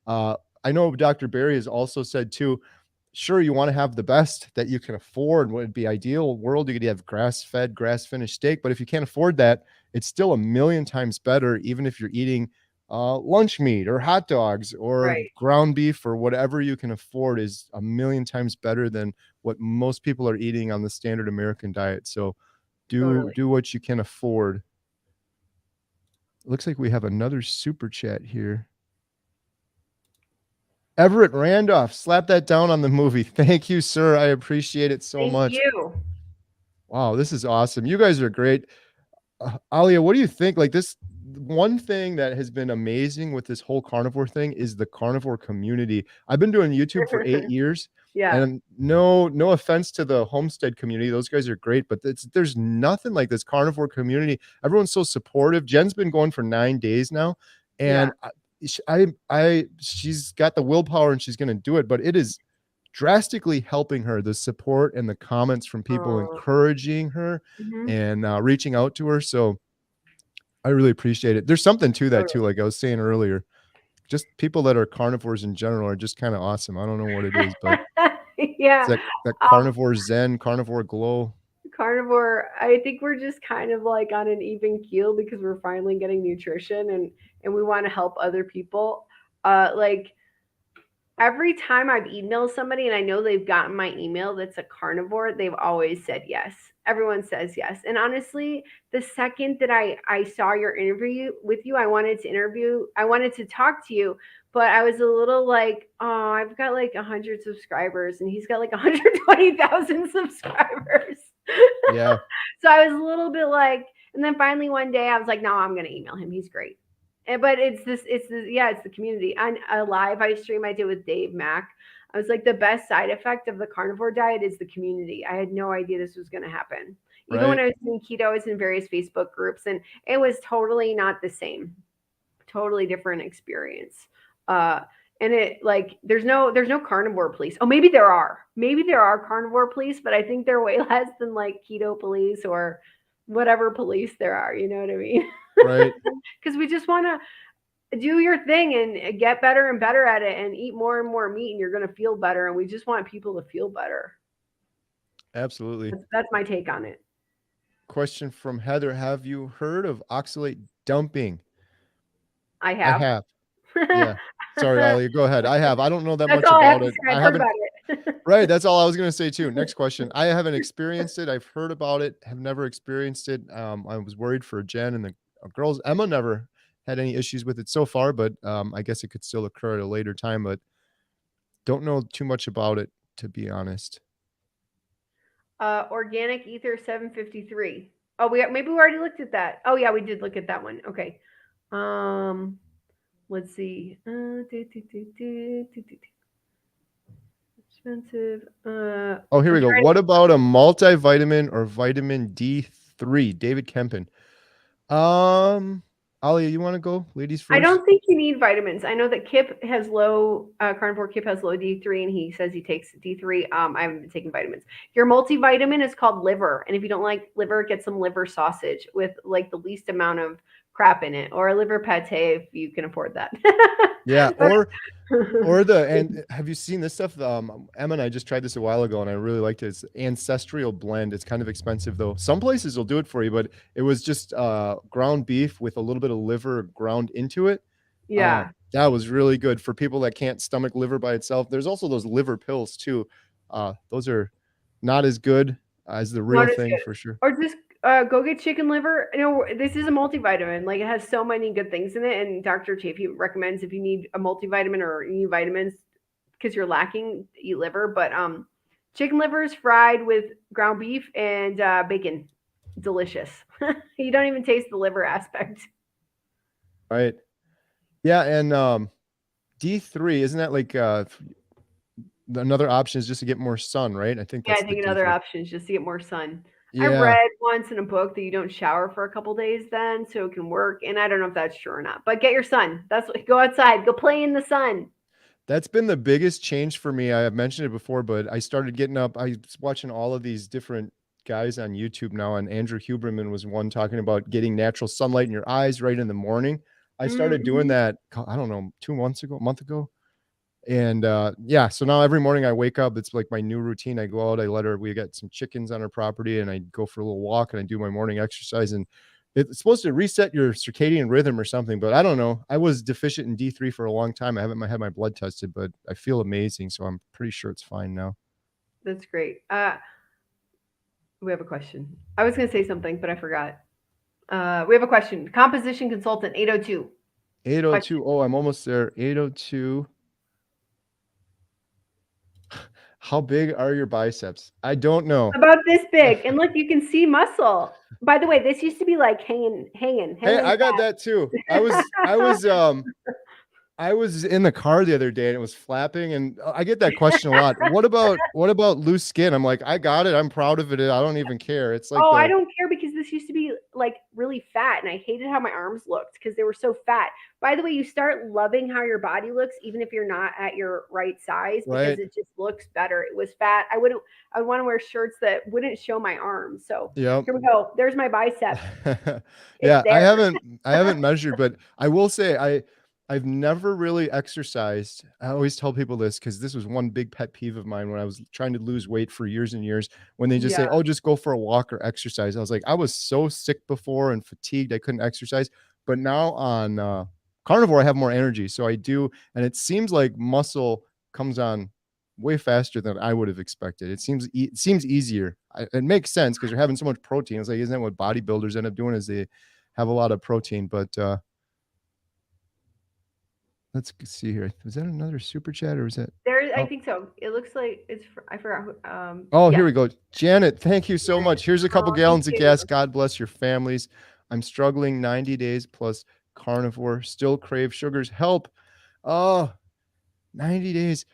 [SPEAKER 1] I know Dr. Berry has also said too, sure, you want to have the best that you can afford. What would be ideal world, you could have grass-fed, grass-finished steak, but if you can't afford that, it's still a million times better, even if you're eating lunch meat or hot dogs or ground beef or whatever you can afford is a million times better than what most people are eating on the standard American diet. So do what you can afford. Looks like we have another super chat here. Everett Randolph, slap that down on the movie. Thank you, sir. I appreciate it so much.
[SPEAKER 2] Thank you.
[SPEAKER 1] Wow, this is awesome. You guys are great. Alia, what do you think? Like, this one thing that has been amazing with this whole carnivore thing is the carnivore community. I've been doing YouTube for 8 years. And no offense to the homestead community. Those guys are great, but there's nothing like this carnivore community. Everyone's so supportive. Jen's been going for 9 days now. And she's got the willpower and she's going to do it, but it is drastically helping her, the support and the comments from people encouraging her and reaching out to her. So I really appreciate it. There's something to that too. Like I was saying earlier, just people that are carnivores in general are just kind of awesome. I don't know what it is, but it's that carnivore zen, carnivore glow.
[SPEAKER 2] Carnivore, I think we're just kind of like on an even keel because we're finally getting nutrition and we want to help other people. Like every time I've emailed somebody and I know they've gotten my email that's a carnivore, they've always said yes. Everyone says yes. And honestly, the second that I saw your interview with you, I wanted to talk to you, but I was a little like, oh, I've got like 100 subscribers and he's got like 120,000 subscribers.
[SPEAKER 1] Yeah.
[SPEAKER 2] So I was a little bit like, and then finally one day I was like, no, I'm going to email him. He's great. But it's the community. On a live I stream I did with Dave Mack, I was like, the best side effect of the carnivore diet is the community. I had no idea this was going to happen. Even when
[SPEAKER 1] Right.
[SPEAKER 2] I was doing keto, I was in various Facebook groups, and it was totally not the same. Totally different experience. Uh, and it like there's no carnivore police. Oh, maybe there are carnivore police, but I think they're way less than like keto police or whatever police there are. You know what I mean?
[SPEAKER 1] Right.
[SPEAKER 2] Because we just want to do your thing and get better and better at it and eat more and more meat and you're going to feel better, and we just want people to feel better.
[SPEAKER 1] Absolutely.
[SPEAKER 2] That's my take on it.
[SPEAKER 1] Question from Heather. Have you heard of oxalate dumping?
[SPEAKER 2] I
[SPEAKER 1] I
[SPEAKER 2] have.
[SPEAKER 1] have. Yeah. Sorry, Alia. Go ahead. I have. I don't know that
[SPEAKER 2] That's
[SPEAKER 1] much
[SPEAKER 2] all I have
[SPEAKER 1] about
[SPEAKER 2] to
[SPEAKER 1] it.
[SPEAKER 2] say.
[SPEAKER 1] I
[SPEAKER 2] I've heard
[SPEAKER 1] haven't.
[SPEAKER 2] about it.
[SPEAKER 1] Right. That's all I was going to say too. Next question. I haven't experienced it. I've heard about it. Have never experienced it. I was worried for Jen and the girls. Emma never had any issues with it so far, but I guess it could still occur at a later time. But don't know too much about it, to be honest.
[SPEAKER 2] Organic ether 753. Oh, maybe we already looked at that. Oh yeah, we did look at that one. Okay. Um, let's see. Expensive.
[SPEAKER 1] Oh, here
[SPEAKER 2] I'm
[SPEAKER 1] we go.
[SPEAKER 2] trying.
[SPEAKER 1] What about a multivitamin or vitamin D3? David Kempen. Um, Alia, you want to go? Ladies
[SPEAKER 2] I
[SPEAKER 1] first.
[SPEAKER 2] don't think you need vitamins. I know that Kip has low carnivore. Kip has low D3, and he says he takes D3. I haven't been taking vitamins. Your multivitamin is called liver, and if you don't like liver, get some liver sausage with like the least amount of crap in it, or a liver pate if you can afford that.
[SPEAKER 1] Yeah,
[SPEAKER 2] But
[SPEAKER 1] and have you seen this stuff? Emma and I just tried this a while ago, and I really liked it. It's ancestral blend. It's kind of expensive though. Some places will do it for you, but it was just ground beef with a little bit of liver ground into it.
[SPEAKER 2] yeah,
[SPEAKER 1] That was really good for people that can't stomach liver by itself. There's also those liver pills too. Those are not as good as the real
[SPEAKER 2] not as
[SPEAKER 1] thing
[SPEAKER 2] good.
[SPEAKER 1] for sure.
[SPEAKER 2] Or just go get chicken liver. You know, this is a multivitamin. Like it has so many good things in it, and Dr. Chafee recommends if you need a multivitamin or you need vitamins because you're lacking, eat liver. But chicken liver is fried with ground beef and bacon. Delicious. You don't even taste the liver aspect.
[SPEAKER 1] Right. Yeah, and D3, isn't that like another option is just to get more sun, right? I think
[SPEAKER 2] Yeah, I
[SPEAKER 1] that's the
[SPEAKER 2] think another
[SPEAKER 1] D3.
[SPEAKER 2] option is just to get more sun. I
[SPEAKER 1] Yeah,
[SPEAKER 2] read once in a book that you don't shower for a couple days then, so it can work. And I don't know if that's true or not. But get your sun. That's what, go outside, go play in the sun.
[SPEAKER 1] that's been the biggest change for me. I have mentioned it before, but I started getting up. I was watching all of these different guys on YouTube now, and Andrew Huberman was one talking about getting natural sunlight in your eyes right in the morning. I started doing
[SPEAKER 2] Mm-hmm.
[SPEAKER 1] that, I don't know, 2 months ago, a month ago. And yeah, so now every morning I wake up, it's like my new routine. I go out, we got some chickens on our property, and I go for a little walk and I do my morning exercise. And it's supposed to reset your circadian rhythm or something, but I don't know. I was deficient in D3 for a long time. I haven't had my blood tested, but I feel amazing. So I'm pretty sure it's fine now.
[SPEAKER 2] That's great. We have a question. I was going to say something, but I forgot. We have a question. Composition consultant 802. Question
[SPEAKER 1] 802. Oh, I'm almost there. 802. How big are your biceps? I don't know.
[SPEAKER 2] about this big, and look, you can see muscle. By the way, this used to be like
[SPEAKER 1] Hey,
[SPEAKER 2] hanging
[SPEAKER 1] I got that too. I was in the car the other day and it was flapping, and I get that question a lot. What about loose skin? I'm like, I got it. I'm proud of it. I don't even care. It's like
[SPEAKER 2] Oh, I
[SPEAKER 1] the
[SPEAKER 2] don't care because this used to be like really fat and I hated how my arms looked because they were so fat. By the way, you start loving how your body looks even if you're not at your right size because
[SPEAKER 1] right.
[SPEAKER 2] it just looks better. It was fat. I would want to wear shirts that wouldn't show my arms. So
[SPEAKER 1] Yep.
[SPEAKER 2] here we go. There's my bicep. It's
[SPEAKER 1] Yeah,
[SPEAKER 2] there.
[SPEAKER 1] I haven't measured, but I will say I've never really exercised. I always tell people this because this was one big pet peeve of mine when I was trying to lose weight for years and years. When they just say,
[SPEAKER 2] Yeah.
[SPEAKER 1] "Oh, just go for a walk or exercise." I was like, I was so sick before and fatigued, I couldn't exercise. But now on carnivore, I have more energy, so I do, and it seems like muscle comes on way faster than I would have expected. It seems easier. It makes sense because you're having so much protein. It's like, isn't that what bodybuilders end up doing? Is they have a lot of protein, but let's see here. Was that another super chat or was that?
[SPEAKER 2] There, I
[SPEAKER 1] Oh,
[SPEAKER 2] think so. It looks like it's. I forgot who.
[SPEAKER 1] oh, here
[SPEAKER 2] Yes.
[SPEAKER 1] we go. Janet, thank you so much. Here's a couple
[SPEAKER 2] Oh, thank
[SPEAKER 1] gallons of
[SPEAKER 2] you.
[SPEAKER 1] gas. God bless your families. I'm struggling 90 days plus carnivore. Still crave sugars. Help. Oh, 90 days.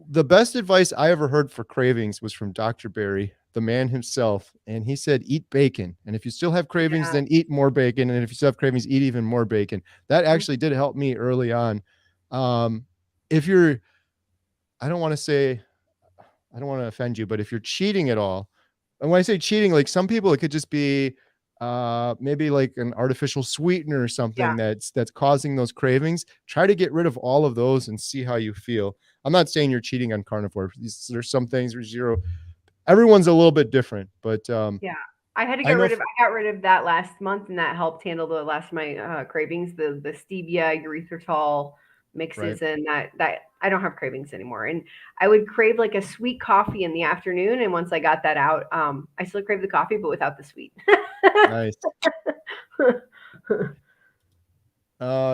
[SPEAKER 1] The best advice I ever heard for cravings was from Dr. Barry, the man himself. And he said, eat bacon. And if you still have cravings,
[SPEAKER 2] Yeah.
[SPEAKER 1] then eat more bacon. And if you still have cravings, eat even more bacon. That
[SPEAKER 2] Mm.
[SPEAKER 1] actually did help me early on. If you're, I don't want to say, I don't want to offend you, but if you're cheating at all, and when I say cheating, like some people, it could just be maybe like an artificial sweetener or
[SPEAKER 2] Yeah.
[SPEAKER 1] something that's causing those cravings. Try to get rid of all of those and see how you feel. I'm not saying you're cheating on carnivore. There's some things where zero. Everyone's a little bit different, but
[SPEAKER 2] Yeah. I had to
[SPEAKER 1] I
[SPEAKER 2] get
[SPEAKER 1] know.
[SPEAKER 2] rid of I got rid of that last month, and that helped handle the last of my cravings, the stevia, erythritol
[SPEAKER 1] Right.
[SPEAKER 2] mixes, and that I don't have cravings anymore. And I would crave like a sweet coffee in the afternoon, and once I got that out, I still crave the coffee, but without the sweet.
[SPEAKER 1] Nice.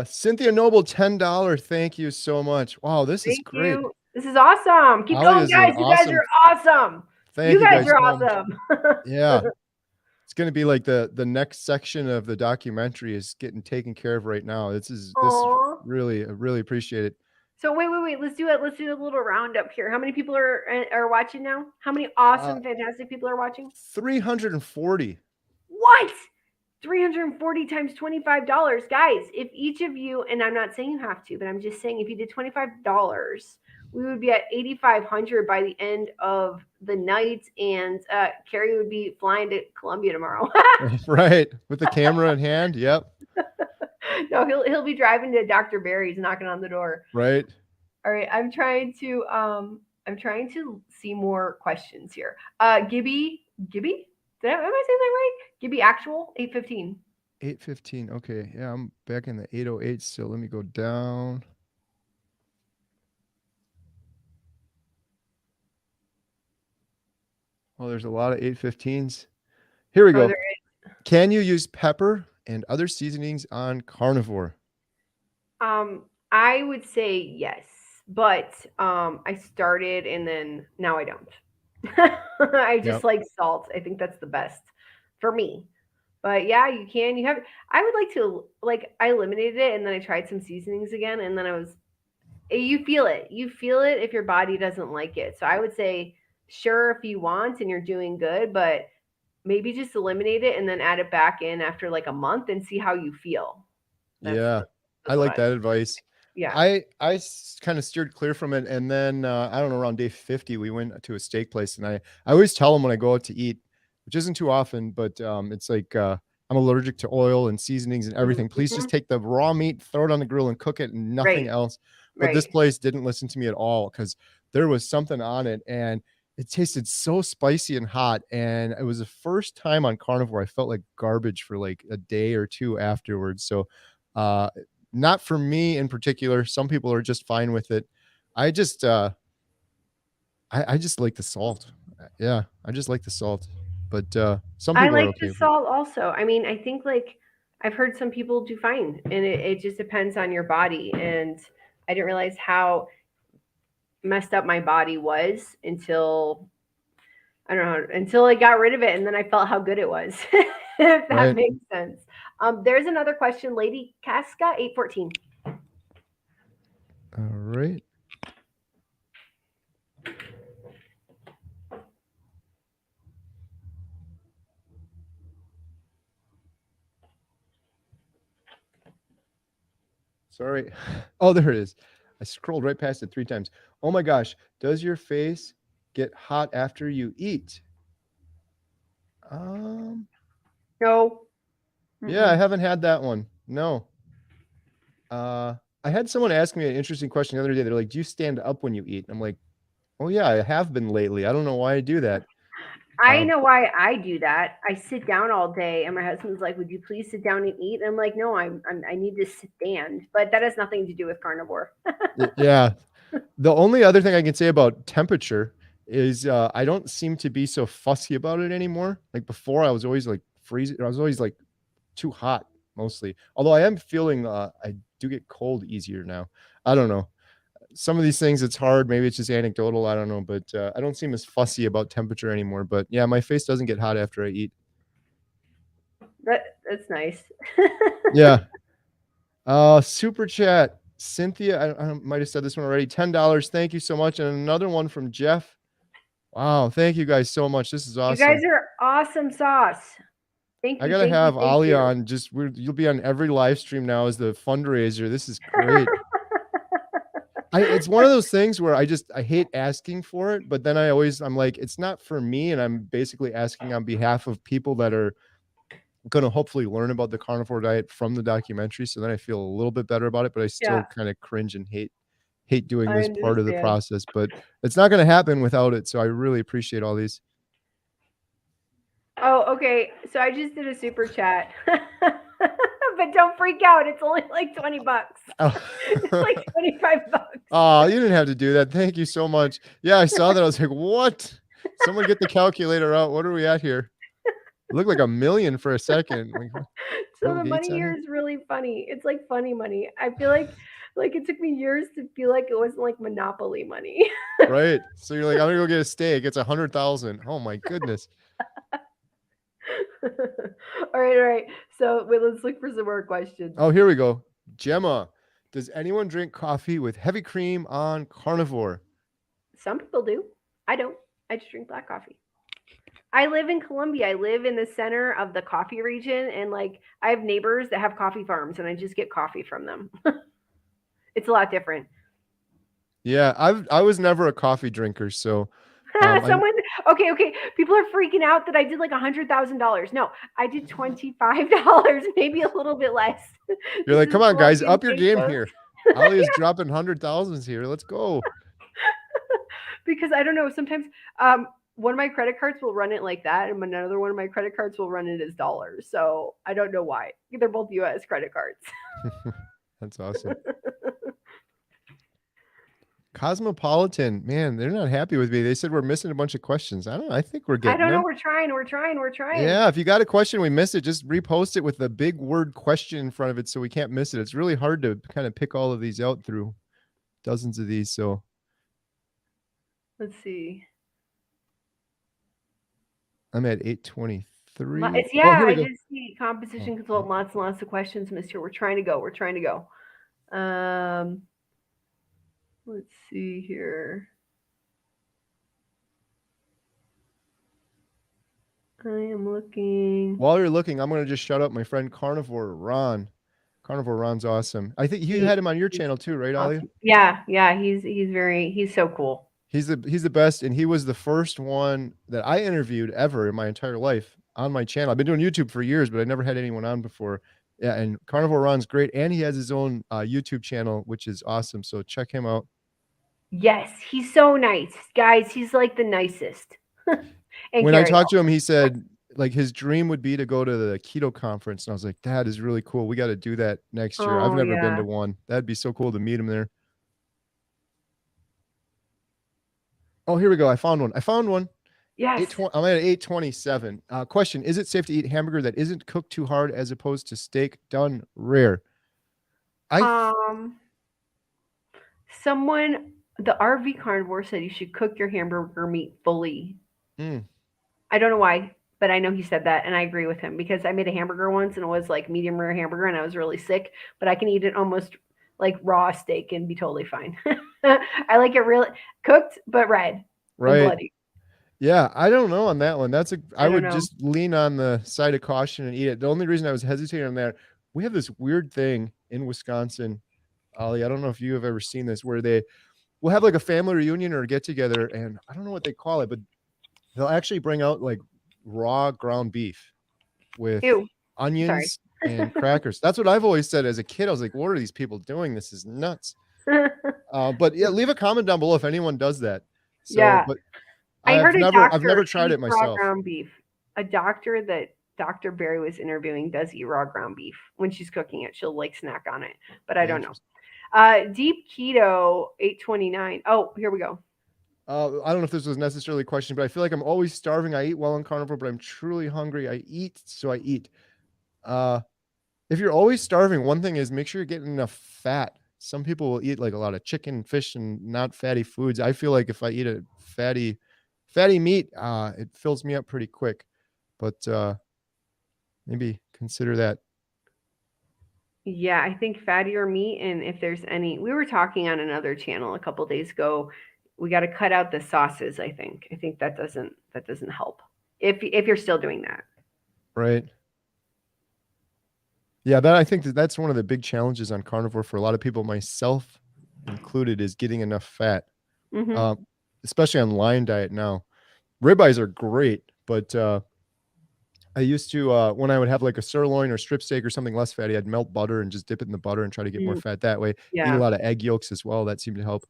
[SPEAKER 1] Cynthia Noble, $10. Thank you so much. Wow, this is
[SPEAKER 2] Thank
[SPEAKER 1] great.
[SPEAKER 2] you. This is awesome. Keep
[SPEAKER 1] Alia
[SPEAKER 2] going,
[SPEAKER 1] is an
[SPEAKER 2] guys. You guys
[SPEAKER 1] awesome.
[SPEAKER 2] are awesome.
[SPEAKER 1] Thank
[SPEAKER 2] You
[SPEAKER 1] you
[SPEAKER 2] guys
[SPEAKER 1] guys
[SPEAKER 2] are
[SPEAKER 1] so much.
[SPEAKER 2] awesome.
[SPEAKER 1] Yeah. It's going to be like the next section of the documentary is getting taken care of right now. This is
[SPEAKER 2] Aw.
[SPEAKER 1] really, I really appreciate it.
[SPEAKER 2] So wait. Let's do it. Let's do a little roundup here. How many people are watching now? How many
[SPEAKER 1] Uh,
[SPEAKER 2] awesome, fantastic people are watching?
[SPEAKER 1] 340.
[SPEAKER 2] What? 340 times $25. Guys, if each of you, and I'm not saying you have to, but I'm just saying if you did $25, we would be at 8,500 by the end of the night, and Kerry would be flying to Colombia tomorrow.
[SPEAKER 1] Right. With the camera in hand. Yep.
[SPEAKER 2] No, he'll be driving to Dr. Barry's knocking on the door.
[SPEAKER 1] Right.
[SPEAKER 2] All right, I'm trying to see more questions here. Gibby? Am I saying that right? Gibby actual 815.
[SPEAKER 1] 815. Okay. Yeah, I'm back in the 808 still. Let me go down. Oh, there's a lot of 815s. Here we
[SPEAKER 2] Oh,
[SPEAKER 1] go.
[SPEAKER 2] there.
[SPEAKER 1] Can you use pepper and other seasonings on carnivore?
[SPEAKER 2] I would say yes, but I started and then now I don't. I just
[SPEAKER 1] Yep.
[SPEAKER 2] like salt. I think that's the best for me. But yeah, you can. You have. I would like to like. I eliminated it and then I tried some seasonings again, and then I was. You feel it. You feel it if your body doesn't like it. So I would say, sure, if you want and you're doing good, but maybe just eliminate it and then add it back in after like a month and see how you feel. That's
[SPEAKER 1] Yeah. I
[SPEAKER 2] that's what
[SPEAKER 1] like
[SPEAKER 2] I.
[SPEAKER 1] that advice.
[SPEAKER 2] Yeah.
[SPEAKER 1] I kind of steered clear from it, and then I don't know, around day 50 we went to a steak place, and I always tell them when I go out to eat, which isn't too often, but it's like I'm allergic to oil and seasonings and everything. Please just
[SPEAKER 2] Mhm.
[SPEAKER 1] take the raw meat, throw it on the grill, and cook it, and nothing
[SPEAKER 2] Right.
[SPEAKER 1] else. But this
[SPEAKER 2] Right.
[SPEAKER 1] place didn't listen to me at all because there was something on it, and it tasted so spicy and hot. And it was the first time on carnivore I felt like garbage for like a day or two afterwards. So uh not for me in particular. Some people are just fine with it. I just I just like the salt. Yeah, I just like the salt. But some
[SPEAKER 2] I
[SPEAKER 1] people are
[SPEAKER 2] like
[SPEAKER 1] okay
[SPEAKER 2] the
[SPEAKER 1] with it.
[SPEAKER 2] salt also. I mean, I think like I've heard some people do fine, and it just depends on your body. And I didn't realize how messed up my body was until I don't know, until I got rid of it, and then I felt how good it was. If that
[SPEAKER 1] Right.
[SPEAKER 2] makes sense. There's another question, Lady Casca 814.
[SPEAKER 1] All right. Sorry. Oh, there it is. I scrolled right past it 3 times. Oh my gosh. Does your face get hot after you eat? Um,
[SPEAKER 2] No.
[SPEAKER 1] yeah, I
[SPEAKER 2] Mm-mm.
[SPEAKER 1] haven't had that one. No. I had someone ask me an interesting question the other day. They're like, "Do you stand up when you eat?" I'm like, "Oh yeah, I have been lately. I don't know why I do that."
[SPEAKER 2] I
[SPEAKER 1] Um,
[SPEAKER 2] know why I do that. I sit down all day, and my husband's like, "Would you please sit down and eat?" And I'm like, "No, I need to stand." But that has nothing to do with carnivore.
[SPEAKER 1] yeah. The only other thing I can say about temperature is I don't seem to be so fussy about it anymore. Like before, I was always like freezing. I was always like too hot mostly. Although I am feeling I do get cold easier now. I don't know. Some of these things it's hard. Maybe it's just anecdotal. I don't know, but I don't seem as fussy about temperature anymore. But yeah, my face doesn't get hot after I eat.
[SPEAKER 2] That's nice.
[SPEAKER 1] Yeah. Super chat. Cynthia, I might have said this one already. $10. Thank you so much. And another one from Jeff. Wow, thank you guys so much. This is
[SPEAKER 2] You guys
[SPEAKER 1] awesome.
[SPEAKER 2] are awesome sauce. Thank
[SPEAKER 1] I
[SPEAKER 2] you,
[SPEAKER 1] gotta
[SPEAKER 2] thank you,
[SPEAKER 1] have
[SPEAKER 2] thank
[SPEAKER 1] Alia
[SPEAKER 2] you.
[SPEAKER 1] on. You'll be on every live stream now as the fundraiser. This is great. It's one of those things where I hate asking for it, but then I'm like, it's not for me, and I'm basically asking on behalf of people that are gonna hopefully learn about the carnivore diet from the documentary. So then I feel a little bit better about it, but I still
[SPEAKER 2] Yeah,
[SPEAKER 1] kind of cringe and hate doing
[SPEAKER 2] I
[SPEAKER 1] this part of the
[SPEAKER 2] understand.
[SPEAKER 1] process. But it's not gonna happen without it. So I really appreciate all these.
[SPEAKER 2] Oh, okay. So I just did a super chat. But don't freak out. It's only like 20 bucks. It's like 25 bucks.
[SPEAKER 1] Oh, you didn't have to do that. Thank you so much. Yeah, I saw that. I was like, what? Someone get the calculator out. What are we at here? It looked like a million for a second. Like
[SPEAKER 2] So
[SPEAKER 1] Bill
[SPEAKER 2] the
[SPEAKER 1] Gates
[SPEAKER 2] money
[SPEAKER 1] on
[SPEAKER 2] here
[SPEAKER 1] here?
[SPEAKER 2] is really funny. It's like funny money. I feel like it took me years to feel like it wasn't like monopoly money.
[SPEAKER 1] Right. So you're like, I'm gonna go get a steak. It's 100,000. Oh my goodness.
[SPEAKER 2] All right. So wait, let's look for some more questions.
[SPEAKER 1] Oh, here we go. Gemma, does anyone drink coffee with heavy cream on carnivore?
[SPEAKER 2] Some people do. I don't. I just drink black coffee. I live in Colombia. I live in the center of the coffee region, and like I have neighbors that have coffee farms, and I just get coffee from them. It's a lot different.
[SPEAKER 1] Yeah, I was never a coffee drinker, so I
[SPEAKER 2] Someone, okay. People are freaking out that I did like $100,000. No, I did $25, maybe a little bit less.
[SPEAKER 1] you're
[SPEAKER 2] This
[SPEAKER 1] like,
[SPEAKER 2] is
[SPEAKER 1] come on, guys,
[SPEAKER 2] Colombian
[SPEAKER 1] up your game
[SPEAKER 2] pesos.
[SPEAKER 1] here. Ali's dropping 100,000s here. Let's go.
[SPEAKER 2] Because I don't know. Sometimes one of my credit cards will run it like that, and another one of my credit cards will run it as dollars. So I don't know why. They're both U.S. credit cards.
[SPEAKER 1] That's awesome. Cosmopolitan, man, they're not happy with me. They said we're missing a bunch of questions. I don't know. I think we're
[SPEAKER 2] I
[SPEAKER 1] getting
[SPEAKER 2] don't know.
[SPEAKER 1] them.
[SPEAKER 2] We're trying.
[SPEAKER 1] Yeah, if you got a question we missed it, just repost it with the big word question in front of it so we can't miss it. It's really hard to kind of pick all of these out through dozens of these. So
[SPEAKER 2] Let's see.
[SPEAKER 1] I'm at 823.
[SPEAKER 2] It's,
[SPEAKER 1] Oh,
[SPEAKER 2] yeah,
[SPEAKER 1] here we
[SPEAKER 2] I
[SPEAKER 1] go.
[SPEAKER 2] did see
[SPEAKER 1] Oh,
[SPEAKER 2] composition consultant. Lots and lots of questions, Mister. We're trying to go. We're trying to go. Let's see here. I am looking.
[SPEAKER 1] while you're looking, I'm going to just shout out my friend Carnivore Ron. Carnivore Ron's awesome. I think you
[SPEAKER 2] He,
[SPEAKER 1] had him on your
[SPEAKER 2] he's
[SPEAKER 1] channel too, right, Alia?
[SPEAKER 2] awesome. Yeah. He's so cool.
[SPEAKER 1] He's the best, and he was the first one that I interviewed ever in my entire life on my channel. I've been doing YouTube for years, but I never had anyone on before. Yeah, and Carnivore Ron's great, and he has his own YouTube channel, which is awesome. So check him out.
[SPEAKER 2] Yes, he's so nice, guys. He's like the nicest. And
[SPEAKER 1] When I
[SPEAKER 2] Carrie.
[SPEAKER 1] talked to him, he said like his dream would be to go to the keto conference, and I was like, that is really cool. We got to do that next year. I've
[SPEAKER 2] Oh
[SPEAKER 1] never been to
[SPEAKER 2] yeah.
[SPEAKER 1] one. That'd be so cool to meet him there. Oh, here we go. I found one.
[SPEAKER 2] Yes.
[SPEAKER 1] I'm at 827. Question: is it safe to eat hamburger that isn't cooked too hard as opposed to steak done rare? I
[SPEAKER 2] Um. Someone, the RV carnivore said you should cook your hamburger meat fully.
[SPEAKER 1] mm,
[SPEAKER 2] I don't know why, but I know he said that, and I agree with him because I made a hamburger once and it was like medium rare hamburger, and I was really sick. But I can eat it almost like raw steak and be totally fine. I like it really cooked but red and
[SPEAKER 1] right.
[SPEAKER 2] bloody.
[SPEAKER 1] Yeah, I don't know on that one. I
[SPEAKER 2] I don't
[SPEAKER 1] would
[SPEAKER 2] know.
[SPEAKER 1] just lean on the side of caution and eat it. The only reason I was hesitating on that, we have this weird thing in Wisconsin, Ollie. I don't know if you have ever seen this, where they will have like a family reunion or a get together, and I don't know what they call it, but they'll actually bring out like raw ground beef with
[SPEAKER 2] Ew. Sorry.
[SPEAKER 1] onions. and crackers. That's what I've always said as a kid. I was like, what are these people doing? This is nuts. But yeah, leave a comment down below if anyone does that. So,
[SPEAKER 2] Yeah.
[SPEAKER 1] but
[SPEAKER 2] I heard a
[SPEAKER 1] I've
[SPEAKER 2] doctor
[SPEAKER 1] never tried
[SPEAKER 2] eats
[SPEAKER 1] it
[SPEAKER 2] raw
[SPEAKER 1] myself.
[SPEAKER 2] ground beef. A doctor that Dr. Barry was interviewing does eat raw ground beef when she's cooking it. She'll like snack on it, but I don't know.
[SPEAKER 1] Interesting.
[SPEAKER 2] Deep keto 829. Oh, here we go.
[SPEAKER 1] I don't know if this was necessarily a question, but I feel like I'm always starving. I eat well on carnivore, but I'm truly hungry. I eat, so I eat. If you're always starving, one thing is make sure you're getting enough fat. Some people will eat like a lot of chicken, fish, and not fatty foods. I feel like if I eat a fatty meat, it fills me up pretty quick. But maybe consider that.
[SPEAKER 2] Yeah, I think fattier meat, and if there's any, we were talking on another channel a couple days ago. We got to cut out the sauces. I think that doesn't help if you're still doing that.
[SPEAKER 1] Right. Yeah, that I think that's one of the big challenges on carnivore for a lot of people, myself included, is getting enough fat.
[SPEAKER 2] Hmm.
[SPEAKER 1] Um, especially on Lion diet now. Ribeyes are great, but I used to when I would have like a sirloin or strip steak or something less fatty, I'd melt butter and just dip it in the butter and try to get more
[SPEAKER 2] Mm,
[SPEAKER 1] fat that way. Eat a
[SPEAKER 2] yeah.
[SPEAKER 1] lot of egg yolks as well. That seemed to help.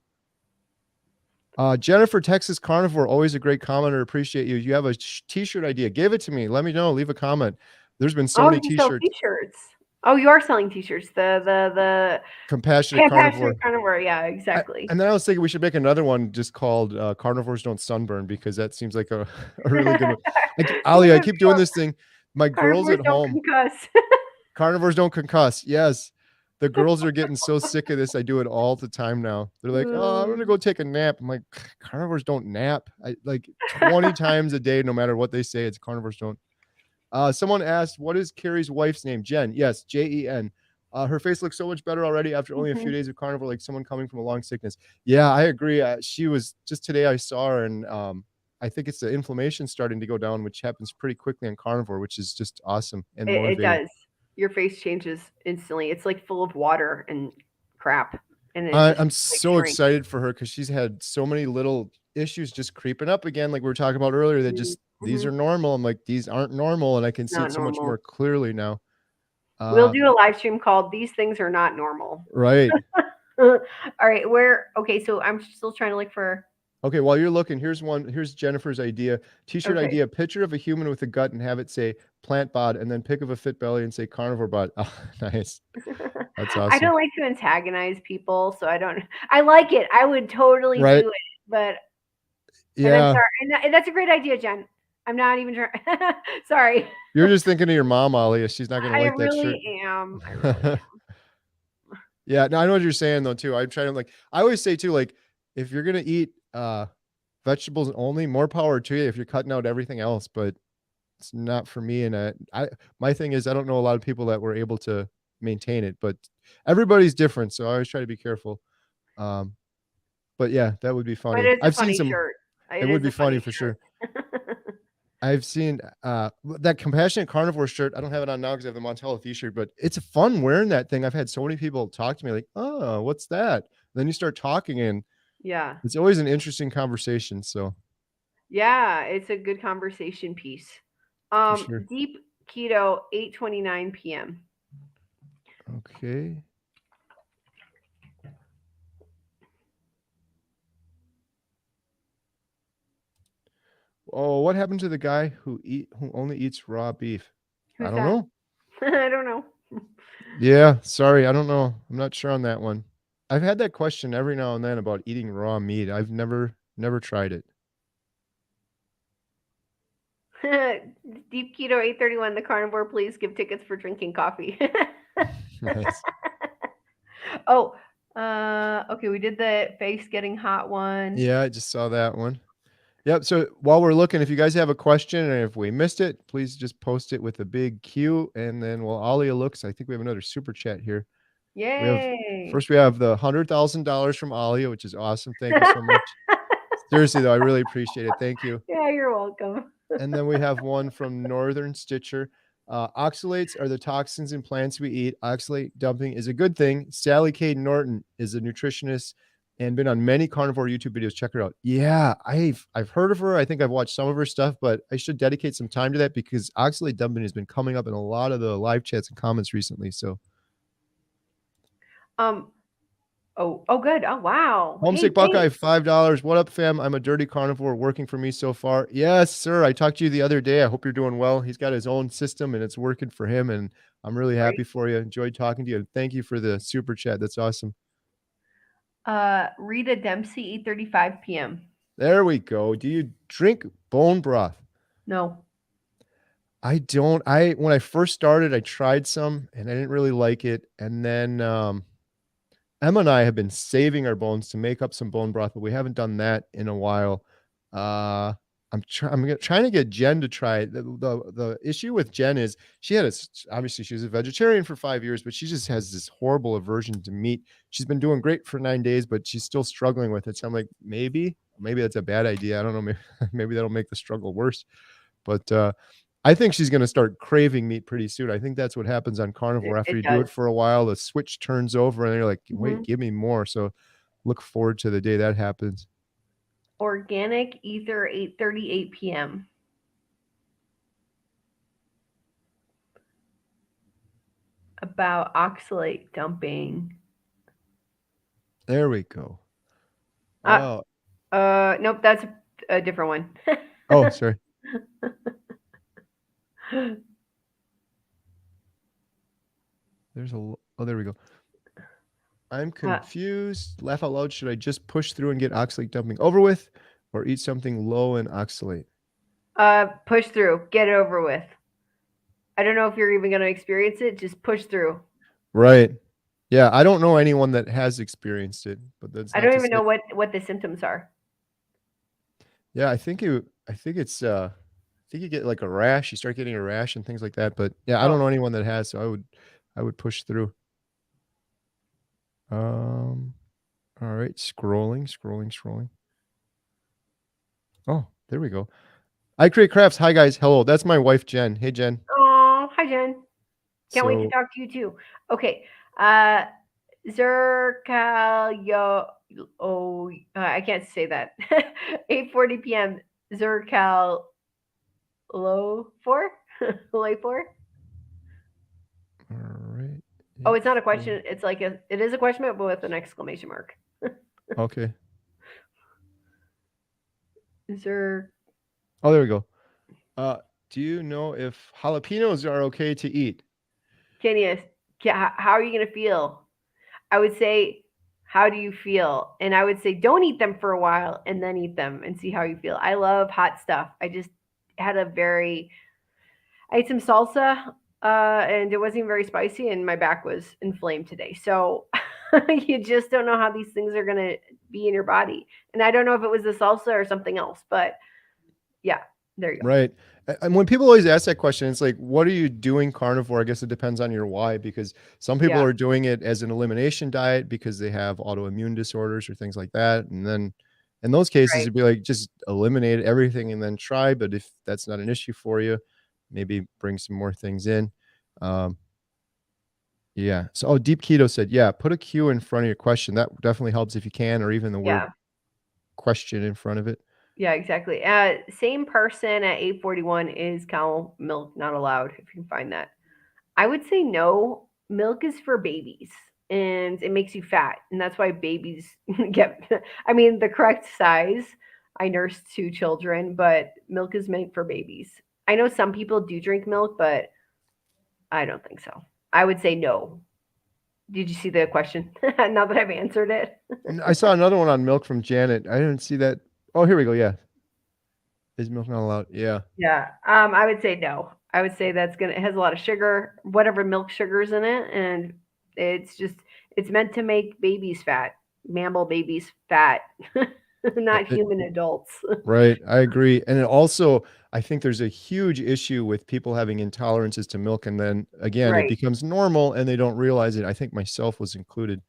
[SPEAKER 1] Jennifer, Texas Carnivore, always a great commenter. Appreciate you. You have a t-shirt idea? Give it to me. Let me know. Leave a comment. There's been so
[SPEAKER 2] Oh,
[SPEAKER 1] many
[SPEAKER 2] you sell
[SPEAKER 1] t-shirts.
[SPEAKER 2] T-shirts. Oh, you are selling T-shirts. The
[SPEAKER 1] Compassionate
[SPEAKER 2] compassionate
[SPEAKER 1] Carnivore.
[SPEAKER 2] carnivore. Yeah, exactly.
[SPEAKER 1] And then I was thinking we should make another one just called Carnivores Don't Sunburn, because that seems like a, a really good one. Like,
[SPEAKER 2] You
[SPEAKER 1] Ali, I
[SPEAKER 2] have
[SPEAKER 1] keep doing this thing. My girls
[SPEAKER 2] carnivores
[SPEAKER 1] at
[SPEAKER 2] don't
[SPEAKER 1] home,
[SPEAKER 2] concuss.
[SPEAKER 1] Carnivores Don't Concuss. Yes. The girls are getting so sick of this. I do it all the time now. They're like, "Oh, I'm gonna
[SPEAKER 2] Mm,
[SPEAKER 1] go take a nap." I'm like, "Carnivores don't nap." I like 20 times a day, no matter what they say. It's carnivores don't. Someone asked, "What is Carrie's wife's name?" Jen. Yes, Jen. Her face looks so much better already after only a few
[SPEAKER 2] mhm.
[SPEAKER 1] days of carnivore, like someone coming from a long sickness. Yeah, I agree. She was just today. I saw her, and I think it's the inflammation starting to go down, which happens pretty quickly on carnivore, which is just awesome and
[SPEAKER 2] It
[SPEAKER 1] motivating.
[SPEAKER 2] does. Your face changes instantly. It's like full of water and crap, and it just
[SPEAKER 1] I'm
[SPEAKER 2] like
[SPEAKER 1] so
[SPEAKER 2] shrinks.
[SPEAKER 1] excited for her because she's had so many little issues just creeping up again, like we were talking about earlier, that just these
[SPEAKER 2] Mm-hmm.
[SPEAKER 1] are normal. I'm like, these aren't normal, and I can
[SPEAKER 2] It's
[SPEAKER 1] see
[SPEAKER 2] not
[SPEAKER 1] it so much more
[SPEAKER 2] normal.
[SPEAKER 1] clearly now.
[SPEAKER 2] We'll
[SPEAKER 1] Uh,
[SPEAKER 2] do a live stream called "These Things Are Not Normal."
[SPEAKER 1] right.
[SPEAKER 2] All right, where? Okay, so I'm still trying to look for.
[SPEAKER 1] Okay, while you're looking, here's one. Here's Jennifer's idea. T-shirt
[SPEAKER 2] Okay.
[SPEAKER 1] idea: picture of a human with a gut and have it say plant bod, and then pick of a fit belly and say carnivore bod. Oh, nice. That's
[SPEAKER 2] I
[SPEAKER 1] awesome.
[SPEAKER 2] don't like to antagonize people, so I don't. I like it. I would totally
[SPEAKER 1] Right.
[SPEAKER 2] do it, but and I'm
[SPEAKER 1] Yeah.
[SPEAKER 2] sorry. And that's a great idea, Jen. I'm not even trying. Sorry.
[SPEAKER 1] You're just thinking of your mom, Alia. She's not gonna
[SPEAKER 2] I
[SPEAKER 1] like that shirt.
[SPEAKER 2] really am. I really
[SPEAKER 1] Yeah, no, I know what you're saying though too. I'm trying to like I always say too, like if you're gonna eat vegetables only, more power to you if you're cutting out everything else, but it's not for me. And I my thing is I don't know a lot of people that were able to maintain it, but everybody's different, so I always try to be careful. Um, but yeah, that would be
[SPEAKER 2] But
[SPEAKER 1] funny.
[SPEAKER 2] it's a
[SPEAKER 1] I've seen
[SPEAKER 2] funny
[SPEAKER 1] some.
[SPEAKER 2] shirt.
[SPEAKER 1] It
[SPEAKER 2] It
[SPEAKER 1] would
[SPEAKER 2] is
[SPEAKER 1] be
[SPEAKER 2] a
[SPEAKER 1] funny
[SPEAKER 2] funny
[SPEAKER 1] for sure.
[SPEAKER 2] shirt.
[SPEAKER 1] I've seen that compassionate carnivore shirt. I don't have it on now because I have the Montello t-shirt, but it's fun wearing that thing. I've had so many people talk to me like, "Oh, what's that?" Then you start talking, and
[SPEAKER 2] Yeah.
[SPEAKER 1] it's always an interesting conversation. So
[SPEAKER 2] Yeah, it's a good conversation piece.
[SPEAKER 1] for sure.
[SPEAKER 2] Deep keto 8:29 p.m.
[SPEAKER 1] Okay. Oh, what happened to the guy who only eats raw beef? I
[SPEAKER 2] Who's
[SPEAKER 1] don't
[SPEAKER 2] that?
[SPEAKER 1] know.
[SPEAKER 2] I don't know.
[SPEAKER 1] Yeah, sorry, I don't know. I'm not sure on that one. I've had that question every now and then about eating raw meat. I've never tried it.
[SPEAKER 2] Deep keto 831 the carnivore please give tickets for drinking coffee.
[SPEAKER 1] Nice.
[SPEAKER 2] Oh, okay, we did the face getting hot one.
[SPEAKER 1] Yeah, I just saw that one. Yep. So while we're looking, if you guys have a question and if we missed it, please just post it with a big Q. And then while Alia looks, I think we have another super chat here. We have
[SPEAKER 2] Yay.
[SPEAKER 1] first we have the $100,000 from Alia, which is awesome. Thank you so much. Seriously though, I really appreciate it. Thank you.
[SPEAKER 2] Yeah, you're welcome.
[SPEAKER 1] And then we have one from Northern Stitcher. Oxalates are the toxins in plants we eat. Oxalate dumping is a good thing. Sally Kate Norton is a nutritionist and been on many carnivore YouTube videos. Check her out. Yeah, I've heard of her. I think I've watched some of her stuff, but I should dedicate some time to that because oxalate dumping has been coming up in a lot of the live chats and comments recently. So
[SPEAKER 2] Um. Oh, good. Oh, wow. Hey,
[SPEAKER 1] Homesick Buckeye,
[SPEAKER 2] thanks.
[SPEAKER 1] $5. What up, fam? I'm a dirty carnivore working for me so far. Yes, sir. I talked to you the other day. I hope you're doing well. He's got his own system and it's working for him. And I'm really
[SPEAKER 2] Right.
[SPEAKER 1] happy for you. Enjoyed talking to you. Thank you for the super chat. That's awesome.
[SPEAKER 2] Rita Dempsey, 8:35 p.m.
[SPEAKER 1] There we go. Do you drink bone broth?
[SPEAKER 2] No.
[SPEAKER 1] I don't. When I first started, I tried some and I didn't really like it. And then Emma and I have been saving our bones to make up some bone broth, but we haven't done that in a while. I'm trying to get Jen to try it. The issue with Jen is obviously she was a vegetarian for 5 years, but she just has this horrible aversion to meat. She's been doing great for 9 days, but she's still struggling with it. So I'm like, maybe that's a bad idea. I don't know. Maybe that'll make the struggle worse. But I think she's going to start craving meat pretty soon. I think that's what happens on carnivore. After
[SPEAKER 2] It
[SPEAKER 1] you do
[SPEAKER 2] does.
[SPEAKER 1] it for a while, the switch turns over and you're like, wait,
[SPEAKER 2] Hmm.
[SPEAKER 1] give me more. So look forward to the day that happens.
[SPEAKER 2] Organic Ether, 8:38 p.m. About oxalate dumping.
[SPEAKER 1] There we go.
[SPEAKER 2] Uh,
[SPEAKER 1] Oh,
[SPEAKER 2] nope, that's a different one.
[SPEAKER 1] oh, sorry. Oh, there we go. I'm
[SPEAKER 2] Uh,
[SPEAKER 1] confused. Laugh out loud. Should I just push through and get oxalate dumping over with or eat something low in oxalate?
[SPEAKER 2] push through. Get it over with. I don't know if you're even going to experience it. Just push through.
[SPEAKER 1] Right. Yeah. I don't know anyone that has experienced it, but that's
[SPEAKER 2] I
[SPEAKER 1] not
[SPEAKER 2] don't
[SPEAKER 1] to
[SPEAKER 2] even
[SPEAKER 1] say.
[SPEAKER 2] know what the symptoms are.
[SPEAKER 1] Yeah. I think you get like a rash. You start getting a rash and things like that. But yeah, I don't
[SPEAKER 2] Oh,
[SPEAKER 1] know anyone that has. So I would push through. Um, all right. Scrolling. Oh, there we go. I create crafts. Hi guys. Hello. That's my wife, Jen. Hey, Jen.
[SPEAKER 2] oh, hi Jen. Can't wait to
[SPEAKER 1] So
[SPEAKER 2] talk to you too. Okay. Uh, Zercal I can't say that. 8:40 p.m. Zercal low four, low 4.
[SPEAKER 1] all right.
[SPEAKER 2] Oh,
[SPEAKER 1] Eight,
[SPEAKER 2] it's not a
[SPEAKER 1] four.
[SPEAKER 2] question. It is a question, but with an exclamation mark.
[SPEAKER 1] Okay.
[SPEAKER 2] Zer
[SPEAKER 1] Oh, there we go. Uh, do you know if jalapenos are okay to eat?
[SPEAKER 2] Kenius, how are you gonna feel? I would say, how do you feel? And I would say, don't eat them for a while and then eat them and see how you feel. I love hot stuff. I just had a very I ate some salsa, and it wasn't even very spicy, and my back was inflamed today. So you just don't know how these things are gonna be in your body. And I don't know if it was the salsa or something else, but yeah, there you go.
[SPEAKER 1] Right. And when people always ask that question, it's like, what are you doing carnivore? I guess it depends on your why, because some people
[SPEAKER 2] Yeah,
[SPEAKER 1] are doing it as an elimination diet because they have autoimmune disorders or things like that. And then in those cases,
[SPEAKER 2] right.
[SPEAKER 1] it'd be like, just eliminate everything and then try. But if that's not an issue for you, maybe bring some more things in. Um, yeah. So, Deep Keto said, yeah, put a Q in front of your question. That definitely helps if you can, or even the word
[SPEAKER 2] Yeah,
[SPEAKER 1] question in front of it.
[SPEAKER 2] yeah, exactly. Same person at 8:41 is cow milk not allowed if you can find that. I would say no. Milk is for babies and it makes you fat. And that's why babies get, I mean, the correct size. I nursed 2 children, but milk is meant for babies. I know some people do drink milk, but I don't think so. I would say no. Did you see the question? Now that I've answered it.
[SPEAKER 1] I saw another one on milk from Janet. I didn't see that. Oh, here we go. Yeah. Is milk not allowed? Yeah.
[SPEAKER 2] Yeah. I would say no. I would say it has a lot of sugar, whatever milk sugars in it, and it's just it's meant to make babies fat, mammal babies fat, not human adults.
[SPEAKER 1] Right. I agree. And it also, I think there's a huge issue with people having intolerances to milk. And then again, it
[SPEAKER 2] Right.
[SPEAKER 1] becomes normal and they don't realize it. I think myself was included.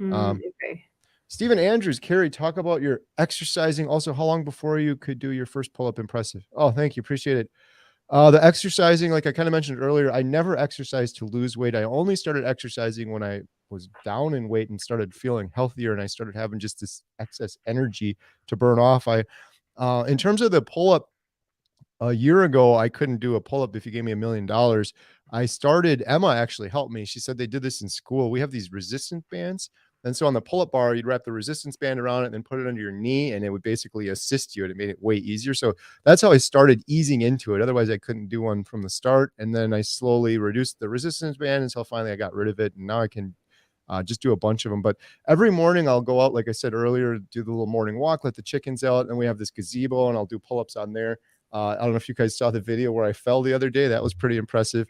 [SPEAKER 1] Um,
[SPEAKER 2] Okay.
[SPEAKER 1] Stephen Andrews, Kerry, talk about your exercising. Also, how long before you could do your first pull up impressive? Oh, thank you. Appreciate it. The exercising, like I kind of mentioned earlier, I never exercised to lose weight. I only started exercising when I was down in weight and started feeling healthier, and I started having just this excess energy to burn off. In terms of the pull up, a year ago, I couldn't do a pull up if you gave me $1,000,000. I started Emma actually helped me. She said they did this in school. We have these resistance bands. And so on the pull up bar, you'd wrap the resistance band around it and then put it under your knee, and it would basically assist you. And it made it way easier. So that's how I started easing into it. Otherwise, I couldn't do one from the start. And then I slowly reduced the resistance band until finally I got rid of it. And now I can just do a bunch of them. But every morning I'll go out, like I said earlier, do the little morning walk, let the chickens out, and we have this gazebo, and I'll do pull-ups on there. I don't know if you guys saw the video where I fell the other day. That was pretty impressive.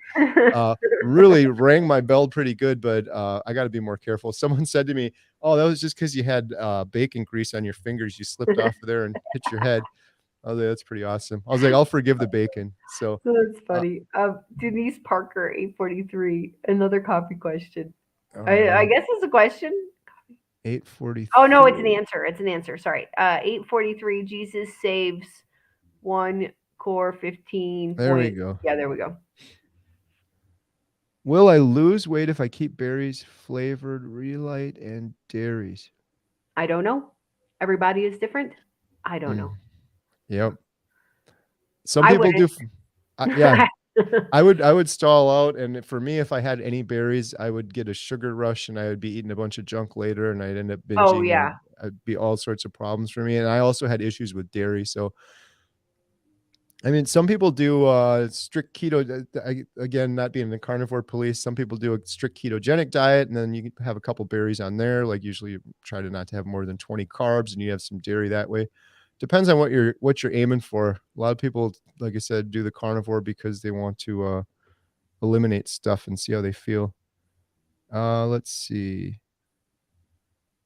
[SPEAKER 1] Really rang my bell pretty good, but I got to be more careful. Someone said to me, "Oh, that was just because you had bacon grease on your fingers. You slipped off of there and hit your head." I was like, "That's pretty awesome." I was like, "I'll forgive the bacon." So,
[SPEAKER 2] That's
[SPEAKER 1] uh,
[SPEAKER 2] funny. Denise Parker, 843, another coffee question.
[SPEAKER 1] all
[SPEAKER 2] I
[SPEAKER 1] right,
[SPEAKER 2] guess it's a question. Oh no, it's an
[SPEAKER 1] 8:43.
[SPEAKER 2] answer. It's an answer. Sorry. 843. Jesus saves one core 15
[SPEAKER 1] There we
[SPEAKER 2] point.
[SPEAKER 1] go.
[SPEAKER 2] Yeah, there we go.
[SPEAKER 1] Will I lose weight if I keep berries, flavored, relight, and dairies?
[SPEAKER 2] I don't know. Everybody is different. I don't
[SPEAKER 1] Mm,
[SPEAKER 2] know.
[SPEAKER 1] yep. Some
[SPEAKER 2] I
[SPEAKER 1] people do. Yeah,
[SPEAKER 2] wouldn't.
[SPEAKER 1] I would stall out, and for me, if I had any berries, I would get a sugar rush, and I would be eating a bunch of junk later, and I'd end up
[SPEAKER 2] Oh
[SPEAKER 1] binging, and
[SPEAKER 2] yeah.
[SPEAKER 1] I'd be all sorts of problems for me. And I also had issues with dairy, so I mean, some people do strict keto. Again, not being the carnivore police, some people do a strict ketogenic diet, and then you can have a couple berries on there. Like usually, you try to not to have more than 20 carbs, and you have some dairy that way. Depends on what you're aiming for. A lot of people, like I said, do the carnivore because they want to eliminate stuff and see how they feel. Let's see.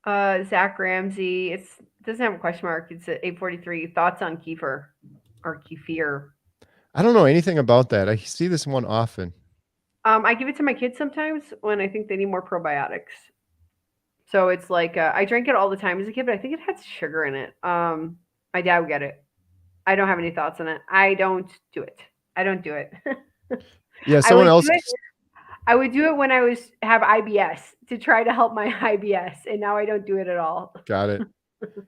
[SPEAKER 2] Zach Ramsey. It doesn't have a question mark. It's at 843. Thoughts on kefir or kefir?
[SPEAKER 1] I don't know anything about that. I see this one often.
[SPEAKER 2] I give it to my kids sometimes when I think they need more probiotics. So it's like I drank it all the time as a kid, but I think it had sugar in it. My dad would get it. I don't have any thoughts on it. I don't do it. I don't do it.
[SPEAKER 1] Yeah,
[SPEAKER 2] I
[SPEAKER 1] someone
[SPEAKER 2] would do
[SPEAKER 1] else
[SPEAKER 2] it. I would do it when I was have IBS to try to help my IBS, and now I don't do it at all.
[SPEAKER 1] got it.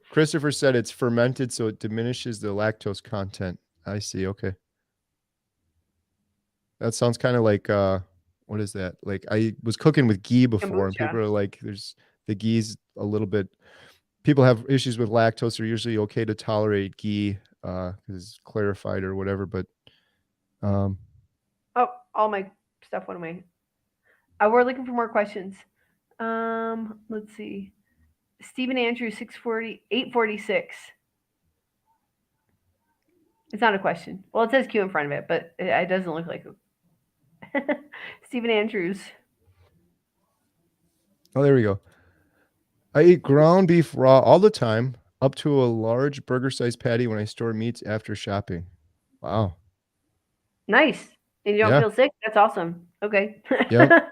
[SPEAKER 1] Christopher said it's fermented, so it diminishes the lactose content. I see. Okay. That sounds kinda like, what is that? Like, I was cooking with ghee before, and people
[SPEAKER 2] Kombucha.
[SPEAKER 1] are like, "There's the ghee's a little bit." People have issues with lactose, are usually okay to tolerate ghee, 'cause it's clarified or whatever, but, um
[SPEAKER 2] Oh, all my stuff went away. We're looking for more questions. Let's see. Stephen Andrews, 640, 846. It's not a question. Well, it says Q in front of it, but it doesn't look like it. Stephen Andrews.
[SPEAKER 1] oh, there we go. I eat ground beef raw all the time, up to a large burger-sized patty when I store meats after shopping. Wow.
[SPEAKER 2] Nice. And you don't
[SPEAKER 1] Yeah.
[SPEAKER 2] feel sick? That's awesome. Okay.
[SPEAKER 1] Yep.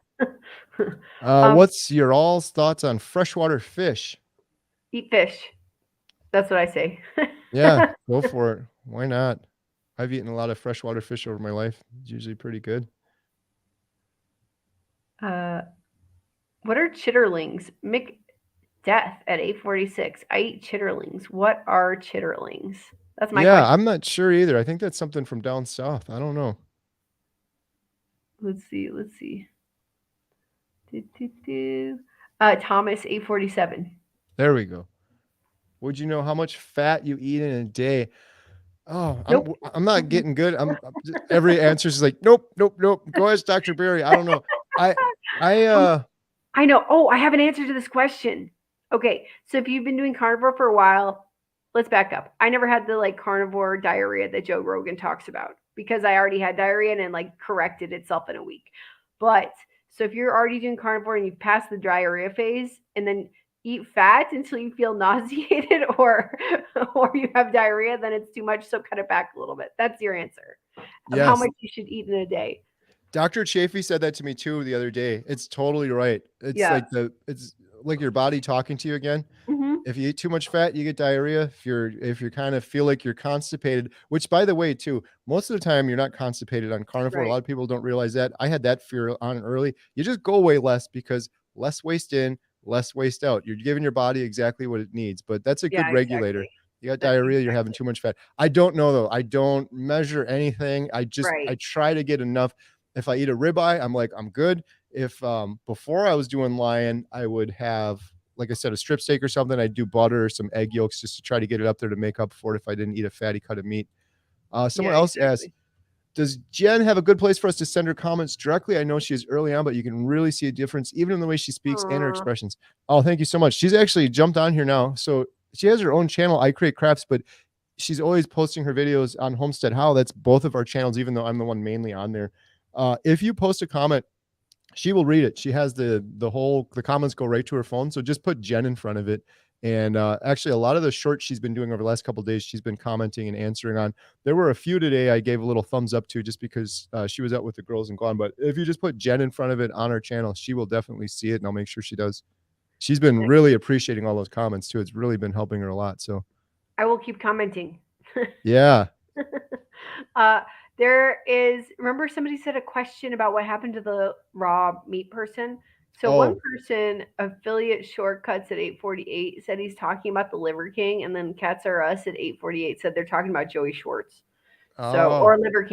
[SPEAKER 2] um,
[SPEAKER 1] What's your all's thoughts on freshwater fish?
[SPEAKER 2] eat fish. That's what I say.
[SPEAKER 1] Yeah, go for it. Why not? I've eaten a lot of freshwater fish over my life. It's usually pretty good.
[SPEAKER 2] uh, what are chitterlings? Mick Death at 846. I eat chitterlings. What are chitterlings? That's my
[SPEAKER 1] Yeah,
[SPEAKER 2] question.
[SPEAKER 1] I'm not sure either. I think that's something from down south. I don't know.
[SPEAKER 2] Let's see. Let's see. Do, do, do. Thomas 847.
[SPEAKER 1] There we go. Would you know how much fat you eat in a day? Oh, I'm
[SPEAKER 2] Nope.
[SPEAKER 1] I'm not getting good. Every answer is like, nope, nope, nope. Go ask Dr. Barry. I don't know. I I
[SPEAKER 2] Oh,
[SPEAKER 1] uh
[SPEAKER 2] I know. Oh, I have an answer to this question. Okay, so if you've been doing carnivore for a while, let's back up. I never had the like carnivore diarrhea that Joe Rogan talks about because I already had diarrhea and it like corrected itself in a week. But so if you're already doing carnivore and you pass the diarrhea phase and then eat fat until you feel nauseated or you have diarrhea, then it's too much. So cut it back a little bit. That's your answer of how
[SPEAKER 1] yes.
[SPEAKER 2] much you should eat in a day.
[SPEAKER 1] Dr. Chafee said that to me too the other day. It's totally right.
[SPEAKER 2] Yeah.
[SPEAKER 1] It's like your body talking to you again.
[SPEAKER 2] Hmm.
[SPEAKER 1] If you eat too much fat, you get diarrhea. If you kind of feel like you're constipated, which by the way, too, most of the time you're not constipated on carnivore. A
[SPEAKER 2] Right.
[SPEAKER 1] lot of people don't realize that. I had that fear on early. You just go away less because less waste in, less waste out. You're giving your body exactly what it needs, but that's a
[SPEAKER 2] Yeah,
[SPEAKER 1] good regulator.
[SPEAKER 2] exactly.
[SPEAKER 1] You got
[SPEAKER 2] That
[SPEAKER 1] diarrhea, you're having
[SPEAKER 2] exactly.
[SPEAKER 1] too much fat. I don't know though. I don't measure anything. I
[SPEAKER 2] Right.
[SPEAKER 1] try to get enough. If I eat a ribeye, I'm like, I'm good. If before I was doing lion, I would have, like I said, a strip steak or something. I'd do butter or some egg yolks just to try to get it up there to make up for it if I didn't eat a fatty cut of meat.
[SPEAKER 2] Yeah,
[SPEAKER 1] Someone else asked,
[SPEAKER 2] exactly.
[SPEAKER 1] does Jen have a good place for us to send her comments directly? I know she is early on, but you can really see a difference even in the way she speaks and her
[SPEAKER 2] Aw.
[SPEAKER 1] expressions. Oh, thank you so much. She's actually jumped on here now. So she has her own channel, I Create Crafts, but she's always posting her videos on Homestead How. That's both of our channels, even though I'm the one mainly on there. If you post a comment, she will read it. She has the comments go right to her phone. So just put Jen in front of it. And actually, a lot of the shorts she's been doing over the last couple of days, she's been commenting and answering on. There were a few today I gave a little thumbs up to just because she was out with the girls and gone. But if you just put Jen in front of it on her channel, she will definitely see it, and I'll make sure she does. She's been really appreciating all those comments too. It's really been helping her a lot. So
[SPEAKER 2] I will keep commenting.
[SPEAKER 1] yeah.
[SPEAKER 2] uh, there is, remember somebody said a question about what happened to the raw meat person? So one
[SPEAKER 1] Oh,
[SPEAKER 2] person, affiliate shortcuts at 8:48, said he's talking about the Liver King, and then Cats Are Us at 8:48 said they're talking about Joey Schwartz. So
[SPEAKER 1] oh,
[SPEAKER 2] Or Liver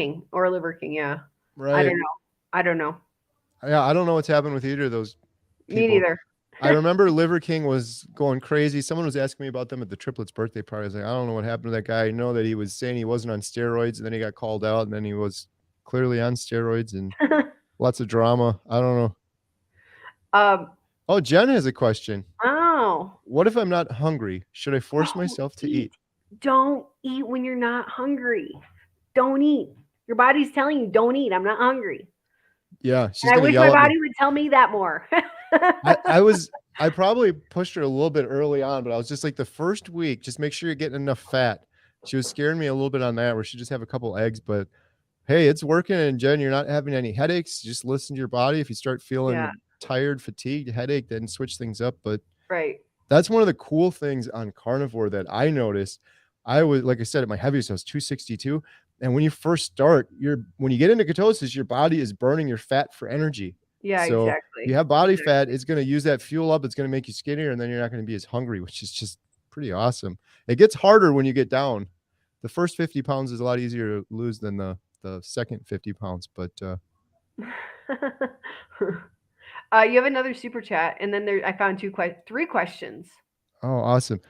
[SPEAKER 2] King, yeah. I
[SPEAKER 1] right.
[SPEAKER 2] don't know. I don't know.
[SPEAKER 1] Yeah, I don't know what's happened with either of those
[SPEAKER 2] Me
[SPEAKER 1] people.
[SPEAKER 2] neither.
[SPEAKER 1] I remember Liver King was going crazy. Someone was asking me about them at the triplets birthday party. I was like, I don't know what happened to that guy. I know that he was saying he wasn't on steroids, and then he got called out, and then he was clearly on steroids and lots of drama. I don't know.
[SPEAKER 2] um,
[SPEAKER 1] Oh, Jen has a question.
[SPEAKER 2] oh,
[SPEAKER 1] What if I'm not hungry? Should I force
[SPEAKER 2] don't
[SPEAKER 1] myself to
[SPEAKER 2] eat.
[SPEAKER 1] eat?
[SPEAKER 2] Don't eat when you're not hungry. Don't eat. Your body's telling you, don't eat. I'm not hungry.
[SPEAKER 1] Yeah, she's
[SPEAKER 2] And I
[SPEAKER 1] gonna
[SPEAKER 2] wish my
[SPEAKER 1] yell at me.
[SPEAKER 2] body would tell me that more.
[SPEAKER 1] I probably pushed her a little bit early on, but I was just like the first week, just make sure you're getting enough fat. She was scaring me a little bit on that, where she just have a couple eggs, but hey, it's working. And Jen, you're not having any headaches. Just listen to your body. If you start
[SPEAKER 2] Yeah,
[SPEAKER 1] feeling tired, fatigued, headache, then switch things up. But
[SPEAKER 2] right.
[SPEAKER 1] that's one of the cool things on carnivore that I noticed. I was, like I said, at my heaviest, I was 262. And when you first start, when you get into ketosis, your body is burning your fat for energy.
[SPEAKER 2] Yeah,
[SPEAKER 1] So you
[SPEAKER 2] exactly.
[SPEAKER 1] have body fat,
[SPEAKER 2] Exactly.
[SPEAKER 1] it's going to use that fuel up. It's going to make you skinnier, and then you're not going to be as hungry, which is just pretty awesome. It gets harder when you get down. The first 50 pounds is a lot easier to lose than the second 50 pounds. But
[SPEAKER 2] You have another super chat, and then I found three questions.
[SPEAKER 1] oh, awesome.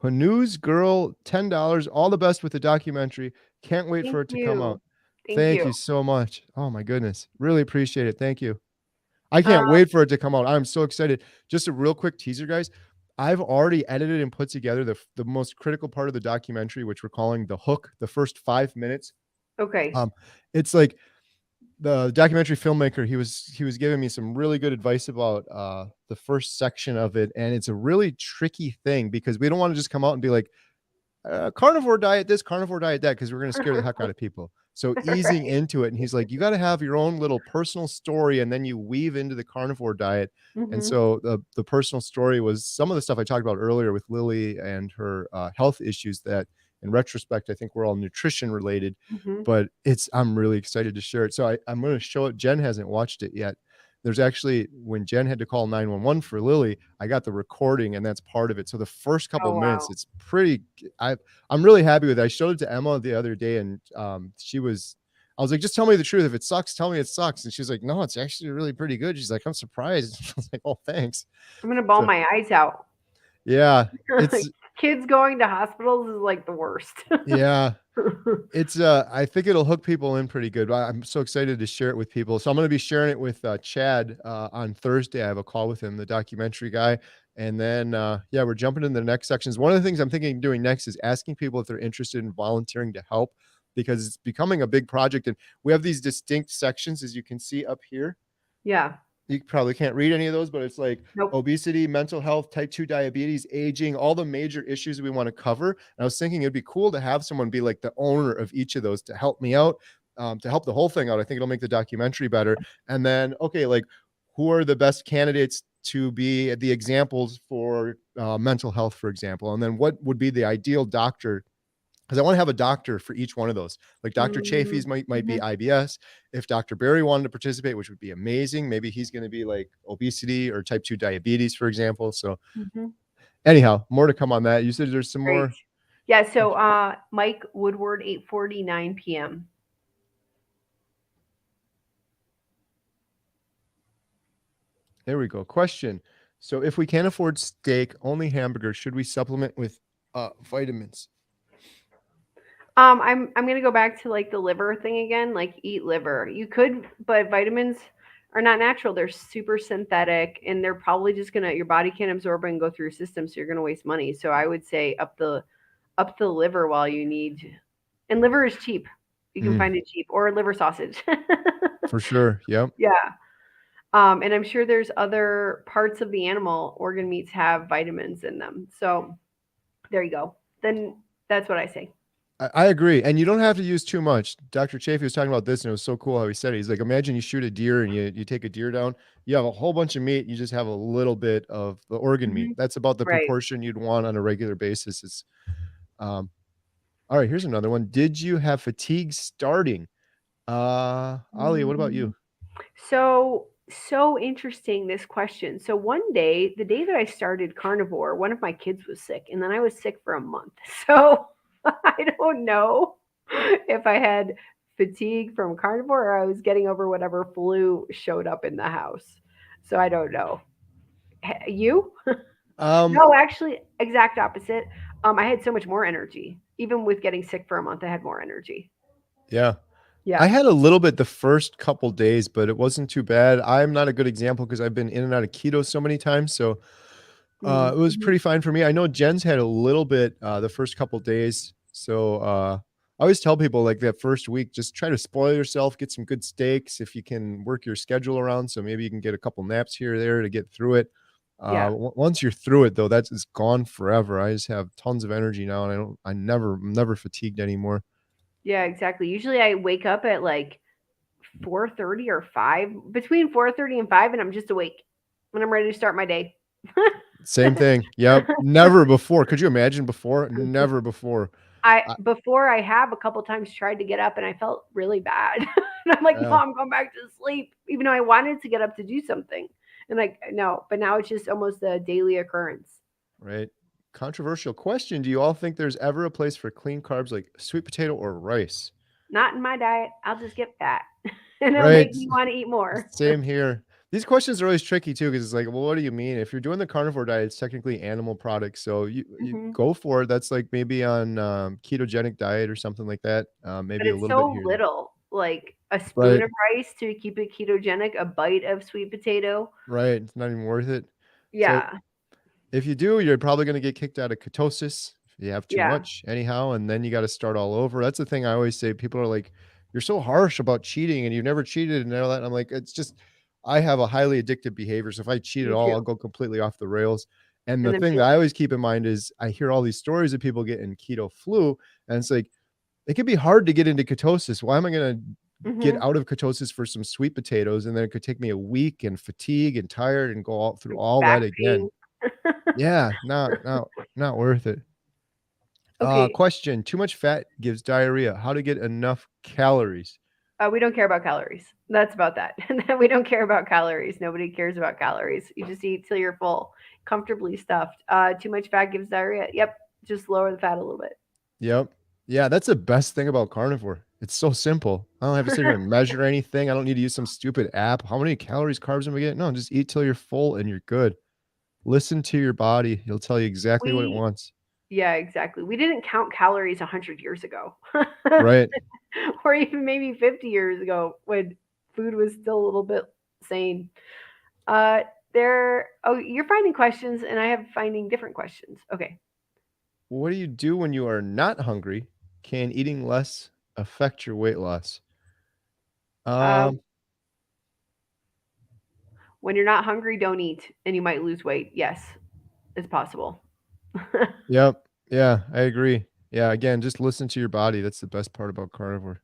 [SPEAKER 1] Hanu's girl, $10. All the best with the documentary. Can't wait
[SPEAKER 2] Thank
[SPEAKER 1] for it to come
[SPEAKER 2] you.
[SPEAKER 1] out.
[SPEAKER 2] Thank
[SPEAKER 1] Thank
[SPEAKER 2] you.
[SPEAKER 1] you so much. Oh my goodness. Really appreciate it. Thank you. I
[SPEAKER 2] Uh,
[SPEAKER 1] can't wait for it to come out. I'm so excited. Just a real quick teaser, guys. I've already edited and put together the most critical part of the documentary, which we're calling the hook, the first 5 minutes.
[SPEAKER 2] okay.
[SPEAKER 1] Um, it's like the documentary filmmaker, he was giving me some really good advice about the first section of it, and it's a really tricky thing because we don't want to just come out and be like, carnivore diet this, carnivore diet that, because we're going to scare the heck out of people. So easing
[SPEAKER 2] Right.
[SPEAKER 1] into it, and he's like, you got to have your own little personal story, and then you weave into the carnivore diet. And
[SPEAKER 2] Hmm.
[SPEAKER 1] so the personal story was some of the stuff I talked about earlier with Lily and her health issues that, in retrospect, I think were all nutrition related.
[SPEAKER 2] Hmm.
[SPEAKER 1] But I'm really excited to share it. So I'm going to show it. Jen hasn't watched it yet. There's actually, when Jen had to call 911 for Lily, I got the recording, and that's part of it. So the first couple
[SPEAKER 2] Oh
[SPEAKER 1] minutes,
[SPEAKER 2] wow.
[SPEAKER 1] it's pretty. I'm really happy with it. I showed it to Emma the other day, and I was like, just tell me the truth. If it sucks, tell me it sucks. And she's like, no, it's actually really pretty good. She's like, I'm surprised. I was like, oh, thanks.
[SPEAKER 2] I'm gonna bawl
[SPEAKER 1] So
[SPEAKER 2] my eyes out.
[SPEAKER 1] yeah, it's
[SPEAKER 2] Kids going to hospitals is like the worst.
[SPEAKER 1] yeah, I think it'll hook people in pretty good. I'm so excited to share it with people. So I'm going to be sharing it with Chad on Thursday. I have a call with him, the documentary guy. And then yeah, we're jumping into the next sections. One of the things I'm thinking of doing next is asking people if they're interested in volunteering to help, because it's becoming a big project, and we have these distinct sections, as you can see up here.
[SPEAKER 2] Yeah.
[SPEAKER 1] You probably can't read any of those, but it's like
[SPEAKER 2] Nope.
[SPEAKER 1] obesity, mental health, type 2 diabetes, aging, all the major issues we want to cover. And I was thinking it'd be cool to have someone be like the owner of each of those to help me out, to help the whole thing out. I think it'll make the documentary better. And then, okay, like, who are the best candidates to be the examples for mental health, for example? And then what would be the ideal doctor? Because I want to have a doctor for each one of those. Like Dr. Chafee's might be
[SPEAKER 2] Mhm.
[SPEAKER 1] IBS. If Dr. Barry wanted to participate, which would be amazing, maybe he's going to be like obesity or type 2 diabetes, for example. So
[SPEAKER 2] Mhm.
[SPEAKER 1] anyhow, more to come on that. You said there's some
[SPEAKER 2] Great.
[SPEAKER 1] more.
[SPEAKER 2] Yeah, so Mike Woodward, 8:49 p.m.
[SPEAKER 1] There we go. Question. So if we can't afford steak, only hamburger, should we supplement with vitamins?
[SPEAKER 2] I'm gonna go back to like the liver thing again. Like eat liver. You could, but vitamins are not natural. They're super synthetic, and they're probably just gonna your body can't absorb and go through your system, so you're gonna waste money. So I would say up the liver while you need, and liver is cheap. You can
[SPEAKER 1] Mm,
[SPEAKER 2] find it cheap, or liver sausage.
[SPEAKER 1] for sure. Yep.
[SPEAKER 2] Yeah. And I'm sure there's other parts of the animal organ meats have vitamins in them. So there you go. Then that's what I say.
[SPEAKER 1] I agree. And you don't have to use too much. Dr. Chafee was talking about this, and it was so cool how he said it. He's like, imagine you shoot a deer and you take a deer down. You have a whole bunch of meat. You just have a little bit of the organ meat.
[SPEAKER 2] Mhm.
[SPEAKER 1] That's about the
[SPEAKER 2] Right.
[SPEAKER 1] proportion you'd want on a regular basis. It's um, all right. Here's another one. Did you have fatigue starting? Alia, what about
[SPEAKER 2] Mm.
[SPEAKER 1] you?
[SPEAKER 2] So interesting this question. So one day, the day that I started carnivore, one of my kids was sick, and then I was sick for a month. So I don't know if I had fatigue from carnivore or I was getting over whatever flu showed up in the house. So I don't know. You?
[SPEAKER 1] Um,
[SPEAKER 2] No, actually, exact opposite. I had so much more energy. Even with getting sick for a month, I had more energy.
[SPEAKER 1] yeah. I
[SPEAKER 2] Yeah.
[SPEAKER 1] had a little bit the first couple days, but it wasn't too bad. I'm not a good example because I've been in and out of keto so many times. So it was
[SPEAKER 2] Mhm.
[SPEAKER 1] pretty fine for me. I know Jen's had a little bit the first couple days. So I always tell people like that first week, just try to spoil yourself, get some good steaks if you can work your schedule around. So maybe you can get a couple naps here or there to get through it.
[SPEAKER 2] Yeah.
[SPEAKER 1] Once you're through it though, that's it's gone forever. I just have tons of energy now, and I'm never fatigued anymore.
[SPEAKER 2] Yeah, exactly. Usually I wake up at like 4:30 or 5, between 4:30 and 5, and I'm just awake when I'm ready to start my day.
[SPEAKER 1] Same thing. Yep. Never before. Could you imagine before? Never before.
[SPEAKER 2] I
[SPEAKER 1] I,
[SPEAKER 2] before I have a couple times tried to get up and I felt really bad. And I'm like, "No,
[SPEAKER 1] yeah.
[SPEAKER 2] I'm going back to sleep," even though I wanted to get up to do something. And like, no, but now it's just almost a daily occurrence.
[SPEAKER 1] Right. Controversial question. Do you all think there's ever a place for clean carbs like sweet potato or rice?
[SPEAKER 2] Not in my diet. I'll just get fat, and it'll
[SPEAKER 1] Right.
[SPEAKER 2] make me want to eat more.
[SPEAKER 1] Same here. These questions are always tricky too because it's like, well, what do you mean? If you're doing the carnivore diet, it's technically animal products, so you
[SPEAKER 2] Mhm.
[SPEAKER 1] go for it. That's like maybe on ketogenic diet or something like that.
[SPEAKER 2] But
[SPEAKER 1] Maybe a
[SPEAKER 2] it's
[SPEAKER 1] little bit
[SPEAKER 2] so
[SPEAKER 1] here and there.
[SPEAKER 2] little, like a spoon
[SPEAKER 1] Right.
[SPEAKER 2] of rice to keep it ketogenic, a bite of sweet potato.
[SPEAKER 1] Right. It's not even worth it. So
[SPEAKER 2] Yeah,
[SPEAKER 1] if you do, you're probably gonna get kicked out of ketosis if you have too
[SPEAKER 2] yeah,
[SPEAKER 1] much anyhow, and then you gotta start all over. That's the thing I always say. People are like, "You're so harsh about cheating, and you've never cheated and all that." I'm like, "It's just I have a highly addictive behavior, so if I cheat at
[SPEAKER 2] me
[SPEAKER 1] all,
[SPEAKER 2] too.
[SPEAKER 1] I'll go completely off the rails." And
[SPEAKER 2] And
[SPEAKER 1] the
[SPEAKER 2] then
[SPEAKER 1] thing that
[SPEAKER 2] feel
[SPEAKER 1] I always keep in mind is I hear all these stories of people getting keto flu, and it's like, it can be hard to get into ketosis. Why am I gonna get
[SPEAKER 2] mhm,
[SPEAKER 1] out of ketosis for some sweet potatoes, and then it could take me a week and fatigue and tired and go all through all that
[SPEAKER 2] back
[SPEAKER 1] again?
[SPEAKER 2] pain.
[SPEAKER 1] Yeah, not worth it.
[SPEAKER 2] Okay,
[SPEAKER 1] Question, too much fat gives diarrhea. How to get enough calories?
[SPEAKER 2] we don't care about calories. That's about that. We don't care about calories. Nobody cares about calories. You just eat till you're full, comfortably stuffed. Too much fat gives diarrhea. Yep, just lower the fat a little
[SPEAKER 1] Yep. Yeah, that's the best thing about carnivore. It's so simple. I don't have to sit here
[SPEAKER 2] bit.
[SPEAKER 1] and measure anything. I don't need to use some stupid app. How many calories, carbs am I getting? No, just eat till you're full and you're good. Listen to your body. It'll tell you exactly what it
[SPEAKER 2] we
[SPEAKER 1] wants.
[SPEAKER 2] Yeah, exactly. We didn't count calories 100 years ago.
[SPEAKER 1] Right.
[SPEAKER 2] Or even maybe 50 years ago when food was still a little bit sane. Uh, you're finding questions and I have finding different questions. Okay.
[SPEAKER 1] What do you do when you are not hungry? Can eating less affect your weight loss?
[SPEAKER 2] Um,
[SPEAKER 1] Um,
[SPEAKER 2] when you're not hungry, don't eat and you might lose weight. Yes, it's possible.
[SPEAKER 1] yep. Yeah, I agree. Yeah, again, just listen to your body. That's the best part about carnivore.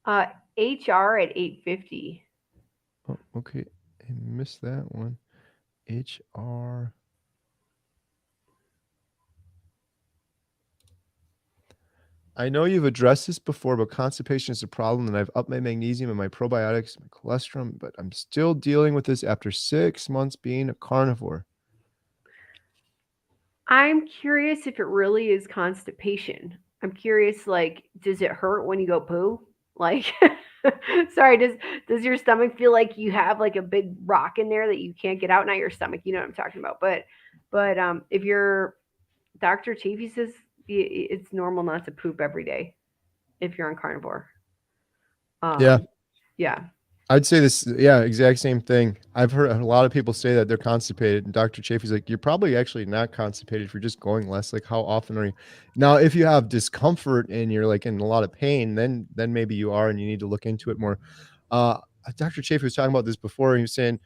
[SPEAKER 2] uh, HR at 850.
[SPEAKER 1] Oh, okay. I missed that one. HR. I know you've addressed this before, but constipation is a problem, and I've upped my magnesium and my probiotics, my cholesterol, but I'm still dealing with this after 6 months being a carnivore.
[SPEAKER 2] I'm curious if it really is constipation. I'm curious, like, does it hurt when you go poo? Like, sorry, does your stomach feel like you have like a big rock in there that you can't get out? Not your stomach, you know what I'm talking about. But if your Dr. Chafee says it's normal not to poop every day if you're on carnivore.
[SPEAKER 1] Yeah,
[SPEAKER 2] Yeah,
[SPEAKER 1] I'd say this. Yeah, exact same thing. I've heard a lot of people say that they're constipated, and Dr. Chafee's like, you're probably actually not constipated if you're just going less. Like, how often are you? Now, if you have discomfort and you're like in a lot of pain, then maybe you are, and you need to look into it more. Uh, Dr. Chafee was talking about this before. He was saying,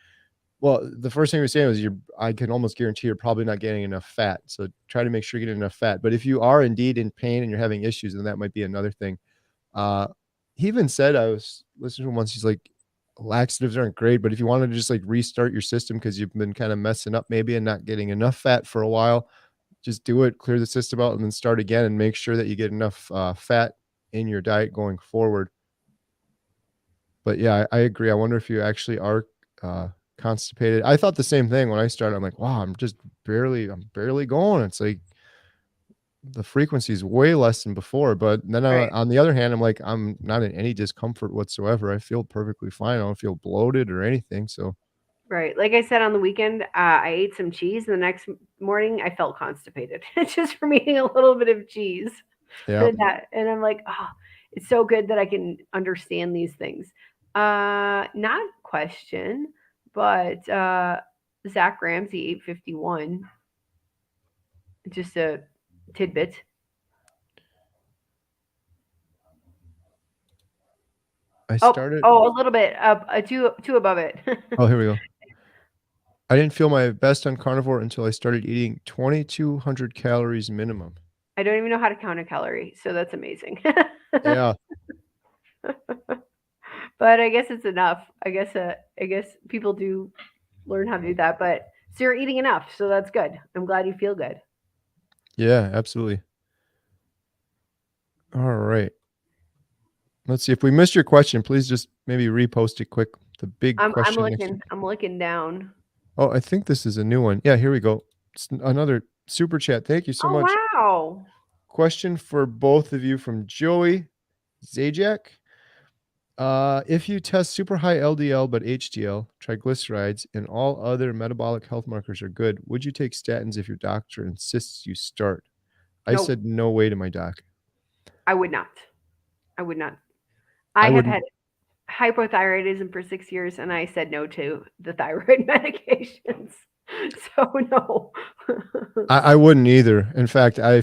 [SPEAKER 1] well, the first thing he was saying was, I can almost guarantee you're probably not getting enough fat. So try to make sure you're getting enough fat. But if you are indeed in pain and you're having issues, then that might be another thing. Uh, he even said, I was listening to him once, he's like, laxatives aren't great, but if you want to just like restart your system because you've been kind of messing up maybe and not getting enough fat for a while, just do it, clear the system out, and then start again and make sure that you get enough fat in your diet going forward. But yeah, I agree. I wonder if you actually are uh, constipated. I thought the same thing when I started. I'm like, wow, I'm barely going. It's like the frequency is way less than before. But then
[SPEAKER 2] right.
[SPEAKER 1] on the other hand, I'm like, I'm not in any discomfort whatsoever. I feel perfectly fine. I don't feel bloated or anything. So
[SPEAKER 2] Right. Like I said on the weekend, I ate some cheese, and the next morning I felt constipated just from eating a little bit of cheese.
[SPEAKER 1] yeah,
[SPEAKER 2] And I'm like, oh, it's so good that I can understand these things. Not question, but Zach Ramsey 851. Just a tidbit.
[SPEAKER 1] I
[SPEAKER 2] Oh,
[SPEAKER 1] started.
[SPEAKER 2] oh, a little bit up, two above it.
[SPEAKER 1] Oh, here we go. I didn't feel my best on carnivore until I started eating 2,200 calories minimum.
[SPEAKER 2] I don't even know how to count a calorie, so that's amazing.
[SPEAKER 1] Yeah,
[SPEAKER 2] But I guess it's enough. I guess people do learn how to do that. But so you're eating enough, so that's good. I'm glad you feel good.
[SPEAKER 1] yeah, absolutely. All right. Let's see. If we missed your question, please just maybe repost it quick. The big question next to.
[SPEAKER 2] I'm looking down.
[SPEAKER 1] Oh, I think this is a new one. Yeah, here we go. It's another super chat. Thank you so
[SPEAKER 2] Oh
[SPEAKER 1] much.
[SPEAKER 2] wow.
[SPEAKER 1] Question for both of you from Joey Zajac. If you test super high LDL but HDL, triglycerides, and all other metabolic health markers are good, would you take statins if your doctor insists you start? I
[SPEAKER 2] No,
[SPEAKER 1] said no way to my doc.
[SPEAKER 2] I would not. I would not.
[SPEAKER 1] I
[SPEAKER 2] I have
[SPEAKER 1] wouldn't.
[SPEAKER 2] had hypothyroidism for 6 years, and I said no to the thyroid medications. So no.
[SPEAKER 1] I wouldn't either. In fact, I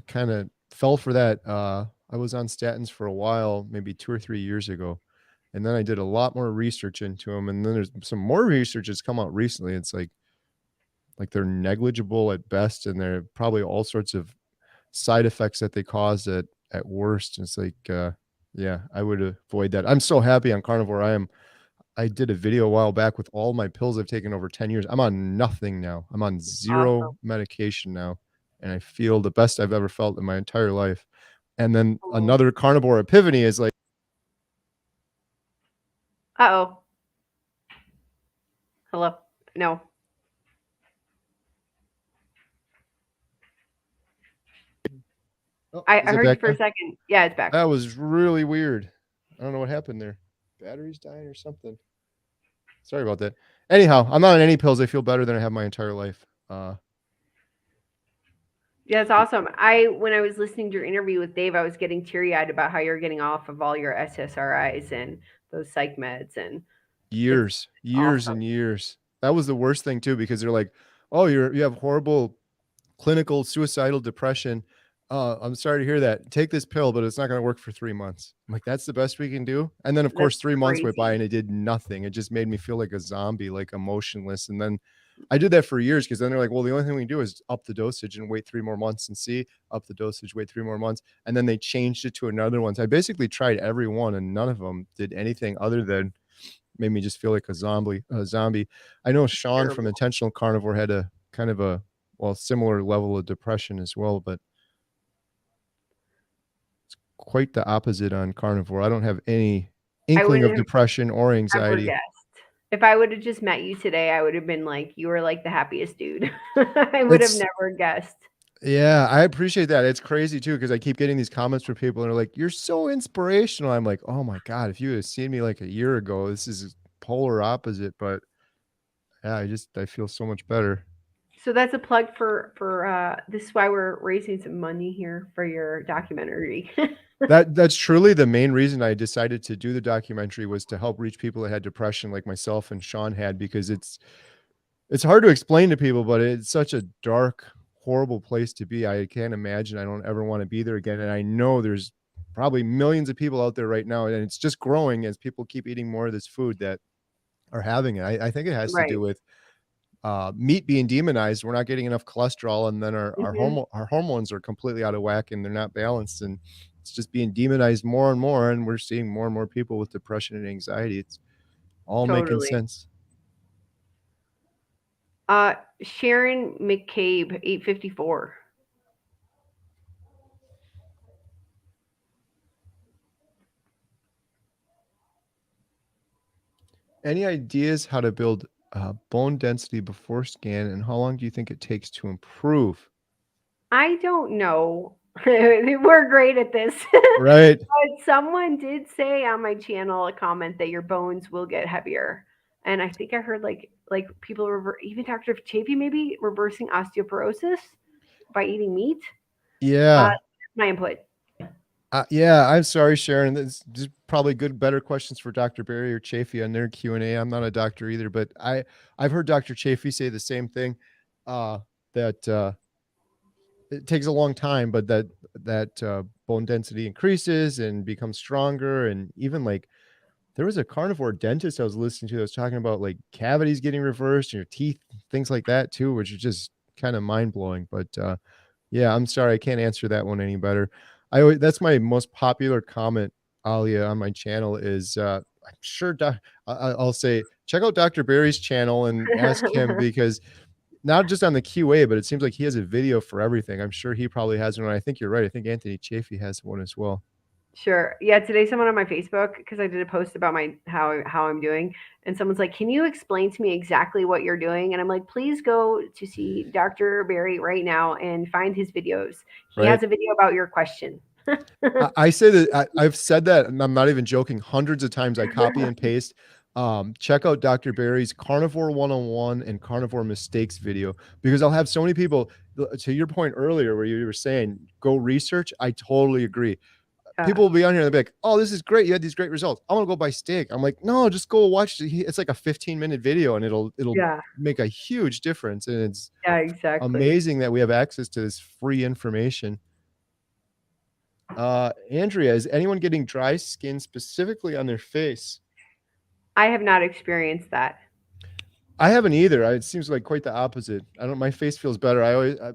[SPEAKER 1] kind of fell for that. I was on statins for a while, maybe 2 or 3 years ago, and then I did a lot more research into them. And then there's some more research that's come out recently. It's like they're negligible at best, and they're probably all sorts of side effects that they cause at worst. It's like, yeah, I would avoid that. I'm so happy on carnivore. I did a video a while back with all my pills I've taken over 10 years. I'm on nothing now. I'm on
[SPEAKER 2] Awesome.
[SPEAKER 1] 0 medication now, and I feel the best I've ever felt in my entire life. And then
[SPEAKER 2] Oh.
[SPEAKER 1] another carnivore epiphany is like,
[SPEAKER 2] Uh-oh. Hello. No.
[SPEAKER 1] oh,
[SPEAKER 2] I
[SPEAKER 1] is it
[SPEAKER 2] heard you
[SPEAKER 1] back
[SPEAKER 2] for a
[SPEAKER 1] now?
[SPEAKER 2] second. Yeah, it's back.
[SPEAKER 1] That was really weird. I don't know what happened there. Batteries dying or something. Sorry about that. Anyhow, I'm not on any pills. I feel better than I have my entire life.
[SPEAKER 2] Yeah, it's awesome. When I was listening to your interview with Dave, I was getting teary eyed about how you're getting off of all your SSRIs and those psych meds, and it's
[SPEAKER 1] Years
[SPEAKER 2] awesome.
[SPEAKER 1] and years. That was the worst thing too, because they're like, "Oh, you have horrible clinical suicidal depression. I'm sorry to hear that. Take this pill, but it's not going to work for 3 months." I'm like, "That's the best we can do." And then, of
[SPEAKER 2] That's
[SPEAKER 1] course, 3 months went by
[SPEAKER 2] crazy.
[SPEAKER 1] and it did nothing. It just made me feel like a zombie, like emotionless. And then I did that for years because then they're like, "Well, the only thing we can do is up the dosage and wait 3 more months and see. Up the dosage, wait 3 more months." And then they changed it to another one. So I basically tried every one, and none of them did anything other than made me just feel like a zombie. I know Sean from
[SPEAKER 2] Terrible.
[SPEAKER 1] Intentional Carnivore had a kind of a, well, similar level of depression as well, but quite the opposite on Carnivore. I don't have any
[SPEAKER 2] I
[SPEAKER 1] inkling
[SPEAKER 2] wouldn't
[SPEAKER 1] of
[SPEAKER 2] have
[SPEAKER 1] depression or
[SPEAKER 2] ever
[SPEAKER 1] anxiety.
[SPEAKER 2] guessed. If I would have just met you today, I would have been like, you were like the happiest dude. I would have
[SPEAKER 1] It's
[SPEAKER 2] never guessed.
[SPEAKER 1] Yeah, I appreciate that. It's crazy too because I keep getting these comments from people and they're like, "You're so inspirational." I'm like, "Oh my god, if you had seen me like a year ago, this is polar opposite." But yeah, I feel so much better.
[SPEAKER 2] So that's a plug for this is why we're raising some money here for your documentary.
[SPEAKER 1] That's truly the main reason I decided to do the documentary, was to help reach people that had depression like myself and Sean had, because it's hard to explain to people, but it's such a dark, horrible place to be. I can't imagine. I don't ever want to be there again. And I know there's probably millions of people out there right now, and it's just growing as people keep eating more of this food that are having it. I think it has to
[SPEAKER 2] Right.
[SPEAKER 1] do with meat being demonized. We're not getting enough cholesterol, and then
[SPEAKER 2] Hmm.
[SPEAKER 1] our hormones are completely out of whack and they're not balanced, and it's just being demonized more and more. And we're seeing more and more people with depression and anxiety. It's all making
[SPEAKER 2] Totally.
[SPEAKER 1] sense.
[SPEAKER 2] Sharon McCabe, 854.
[SPEAKER 1] Any ideas how to build bone density before scan, and how long do you think it takes to improve?
[SPEAKER 2] I don't know. We're great at this.
[SPEAKER 1] Right.
[SPEAKER 2] But someone did say on my channel a comment that your bones will get heavier. And I think I heard like people even Dr. Chapey maybe reversing osteoporosis by eating meat.
[SPEAKER 1] Yeah.
[SPEAKER 2] That's my input.
[SPEAKER 1] Yeah. I'm sorry, Sharon. This is probably good, better questions for Dr. Barry or Chafee on their Q&A. I'm not a doctor either, but I've heard Dr. Chafee say the same thing. Uh, that it takes a long time, but that bone density increases and becomes stronger, and even like there was a carnivore dentist I was listening to that was talking about like cavities getting reversed and your teeth, things like that too, which is just kind of mind blowing. But yeah, I'm sorry, I can't answer that one any better. That's my most popular comment, Alia, on my channel is I'm sure I'll say check out Dr. Barry's channel and ask him, because not just on the QA, but it seems like he has a video for everything. I'm sure he probably has one. I think you're right. I think Anthony Chafee has one as well.
[SPEAKER 2] Sure. Yeah, today someone on my Facebook, because I did a post about my how I'm doing, and someone's like, "Can you explain to me exactly what you're doing?" And I'm like, "Please go to see Dr. Barry right now and find his videos. He
[SPEAKER 1] Right.
[SPEAKER 2] has a video about your question."
[SPEAKER 1] I say that I've said that, and I'm not even joking, hundreds of times. I copy and paste. Check out Dr. Barry's Carnivore 101 and Carnivore Mistakes video, because I'll have so many people, to your point earlier where you were saying, go research. I totally agree.
[SPEAKER 2] uh,
[SPEAKER 1] People will be on here and they'll be like, "Oh, this is great. You had these great results. I want to go buy steak." I'm like, "No, just go watch. It's like a 15-minute video, and it'll
[SPEAKER 2] yeah,
[SPEAKER 1] make a huge difference." And it's
[SPEAKER 2] yeah, exactly.
[SPEAKER 1] amazing that we have access to this free information. Andrea, is anyone getting dry skin specifically on their face?
[SPEAKER 2] I have not experienced that.
[SPEAKER 1] I haven't either. It seems like quite the opposite. I don't. My face feels better.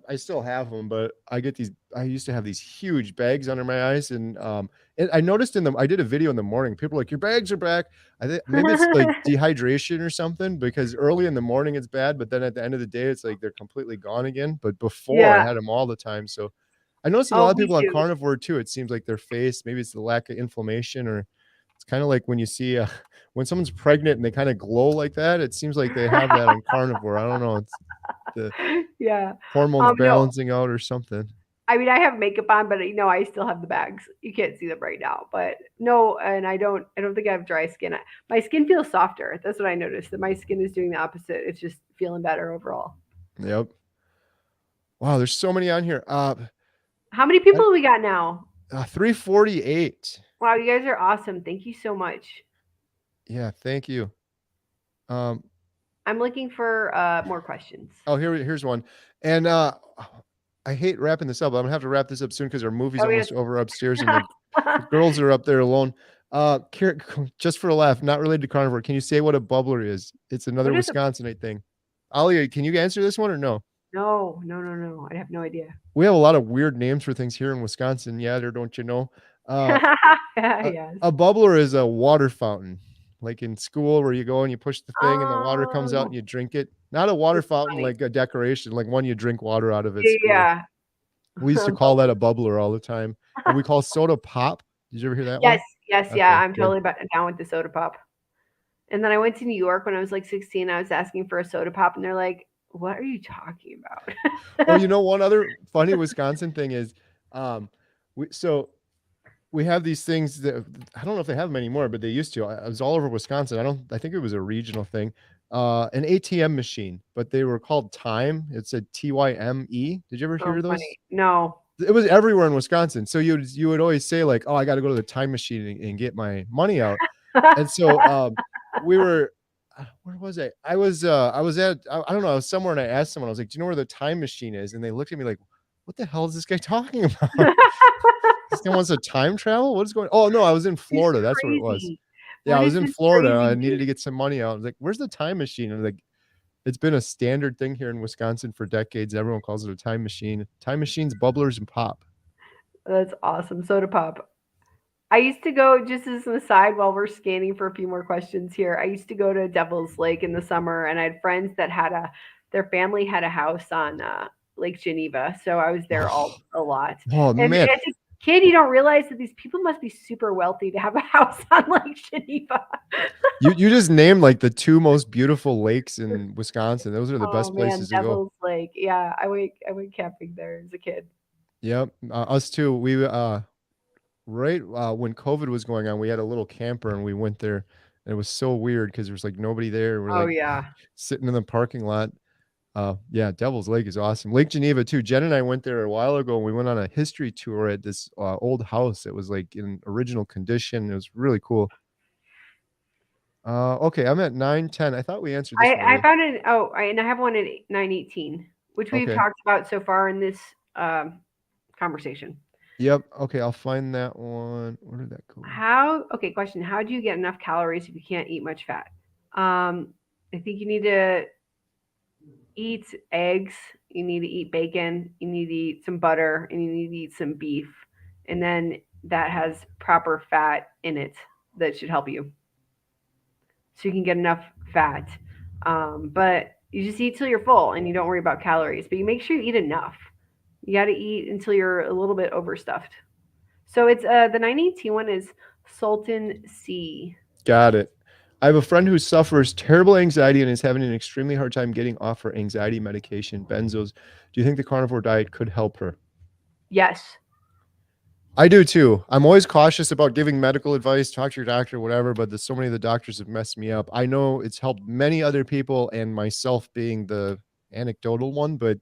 [SPEAKER 1] I still have them, but I get these. I used to have these huge bags under my eyes, and I noticed in them. I did a video in the morning. People are like, "Your bags are back." I think maybe it's like dehydration or something, because early in the morning it's bad, but then at the end of the day, it's like they're completely gone again. But before, I
[SPEAKER 2] Yeah.
[SPEAKER 1] had them all the time. So I noticed in a
[SPEAKER 2] Oh,
[SPEAKER 1] lot of
[SPEAKER 2] me
[SPEAKER 1] people on
[SPEAKER 2] too.
[SPEAKER 1] carnivore too. It seems like their face. Maybe it's the lack of inflammation, or it's kind of like when you see when someone's pregnant and they kind of glow like that. It seems like they have that on carnivore. I don't know. It's the
[SPEAKER 2] Yeah.
[SPEAKER 1] hormones
[SPEAKER 2] No,
[SPEAKER 1] balancing out or something.
[SPEAKER 2] I mean, I have makeup on, but I still have the bags. You can't see them right now, but no, and I don't think I have dry skin. My skin feels softer. That's what I noticed. That my skin is doing the opposite. It's just feeling better overall.
[SPEAKER 1] Yep. Wow, there's so many on here.
[SPEAKER 2] How many people we got now?
[SPEAKER 1] 348.
[SPEAKER 2] Wow, you guys are awesome. Thank you so much.
[SPEAKER 1] Yeah, thank you. Um,
[SPEAKER 2] I'm looking for more questions.
[SPEAKER 1] oh, here's one. And I hate wrapping this up. I'm gonna have to wrap this up soon because our movie's
[SPEAKER 2] Oh yes.
[SPEAKER 1] almost over upstairs and the girls are up there alone. Just for a laugh, not related to carnivore. Can you say what a bubbler is? It's another
[SPEAKER 2] What is a
[SPEAKER 1] Wisconsinite thing. Alia, can you answer this one or no?
[SPEAKER 2] no, no, no, no. I have no idea.
[SPEAKER 1] We have a lot of weird names for things here in Wisconsin. Yeah, there, don't you know? Uh, a,
[SPEAKER 2] Yes.
[SPEAKER 1] a bubbler is a water fountain. like in school where you go and you push the thing and the water comes out
[SPEAKER 2] Oh,
[SPEAKER 1] and you drink it. Not a water
[SPEAKER 2] that's
[SPEAKER 1] fountain
[SPEAKER 2] funny.
[SPEAKER 1] like a decoration, like one you drink water out of at school.
[SPEAKER 2] Yeah.
[SPEAKER 1] We used to call that a
[SPEAKER 2] Bubbles.
[SPEAKER 1] bubbler all the time, and we call soda pop. Did you ever hear that
[SPEAKER 2] Yes,
[SPEAKER 1] one?
[SPEAKER 2] yes, yeah,
[SPEAKER 1] Okay,
[SPEAKER 2] I'm
[SPEAKER 1] good.
[SPEAKER 2] totally down with the soda pop. And then I went to New York when I was like 16. I was asking for a soda pop, and they're like, "What are you talking
[SPEAKER 1] Oh,
[SPEAKER 2] about?"
[SPEAKER 1] one other funny Wisconsin thing is, um, so we have these things that I don't know if they have them anymore, but they used to. I was all over Wisconsin. I think it was a regional thing. An ATM machine, but they were called Time. It said Tyme. Did you ever
[SPEAKER 2] Oh,
[SPEAKER 1] hear those?
[SPEAKER 2] funny. No.
[SPEAKER 1] It was everywhere in Wisconsin. So you would always say like, "Oh, I got to go to the time machine and get my money out." And so we were where was I? I was at I don't know, I was somewhere and I asked someone, I was like, "Do you know where the time machine is?" And they looked at me like, "What the hell is this guy talking about?" This guy wants to time travel? What is going Oh no, I was in
[SPEAKER 2] He's
[SPEAKER 1] Florida. That's where it was.
[SPEAKER 2] crazy.
[SPEAKER 1] Yeah, I
[SPEAKER 2] What
[SPEAKER 1] was
[SPEAKER 2] is
[SPEAKER 1] in
[SPEAKER 2] this
[SPEAKER 1] Florida.
[SPEAKER 2] crazy
[SPEAKER 1] I needed
[SPEAKER 2] dude?
[SPEAKER 1] to get some money out. I was like, "Where's the time machine?" And like, it's been a standard thing here in Wisconsin for decades. Everyone calls it a time machine. Time machines, bubblers, and pop.
[SPEAKER 2] That's awesome. Soda pop. I used to go, just as an aside, while we're scanning for a few more questions here. I used to go to Devil's Lake in the summer, and I had friends that their family had a house on Lake Geneva, so I was there all
[SPEAKER 1] Oh,
[SPEAKER 2] a lot.
[SPEAKER 1] oh
[SPEAKER 2] And
[SPEAKER 1] man.
[SPEAKER 2] as a kid, you don't realize that these people must be super wealthy to have a house on Lake Geneva.
[SPEAKER 1] You just named like the two most beautiful lakes in Wisconsin. Those are the
[SPEAKER 2] Oh
[SPEAKER 1] best
[SPEAKER 2] man,
[SPEAKER 1] places to go.
[SPEAKER 2] Devil's Lake. Yeah, I went camping there as a kid.
[SPEAKER 1] Yep, us too. We right when COVID was going on, we had a little camper and we went there. And it was so weird because there was like nobody there. We're
[SPEAKER 2] Oh
[SPEAKER 1] like
[SPEAKER 2] yeah.
[SPEAKER 1] sitting in the parking lot. Yeah, Devil's Lake is awesome. Lake Geneva too. Jen and I went there a while ago and we went on a history tour at this old house. It was like in original condition. It was really cool. Okay, I'm at 9:10. I thought we answered this one
[SPEAKER 2] I
[SPEAKER 1] already.
[SPEAKER 2] found it. Oh, and I have one at 918, which we've
[SPEAKER 1] Okay.
[SPEAKER 2] talked about so far in this conversation.
[SPEAKER 1] Yep. Okay, I'll find that one. Where did that go?
[SPEAKER 2] Okay, question. How do you get enough calories if you can't eat much fat? I think you need to eat eggs, you need to eat bacon, you need to eat some butter, and you need to eat some beef. And then that has proper fat in it that should help you. So you can get enough fat. But you just eat till you're full and you don't worry about calories. But you make sure you eat enough. You got to eat until you're a little bit overstuffed. So it's the 918 one is Sultan C.
[SPEAKER 1] Got it. I have a friend who suffers terrible anxiety and is having an extremely hard time getting off her anxiety medication, benzos. Do you think the carnivore diet could help her?
[SPEAKER 2] Yes.
[SPEAKER 1] I do too. I'm always cautious about giving medical advice, talk to your doctor, whatever, but there's so many of the doctors have messed me up. I know it's helped many other people and myself being the anecdotal one, but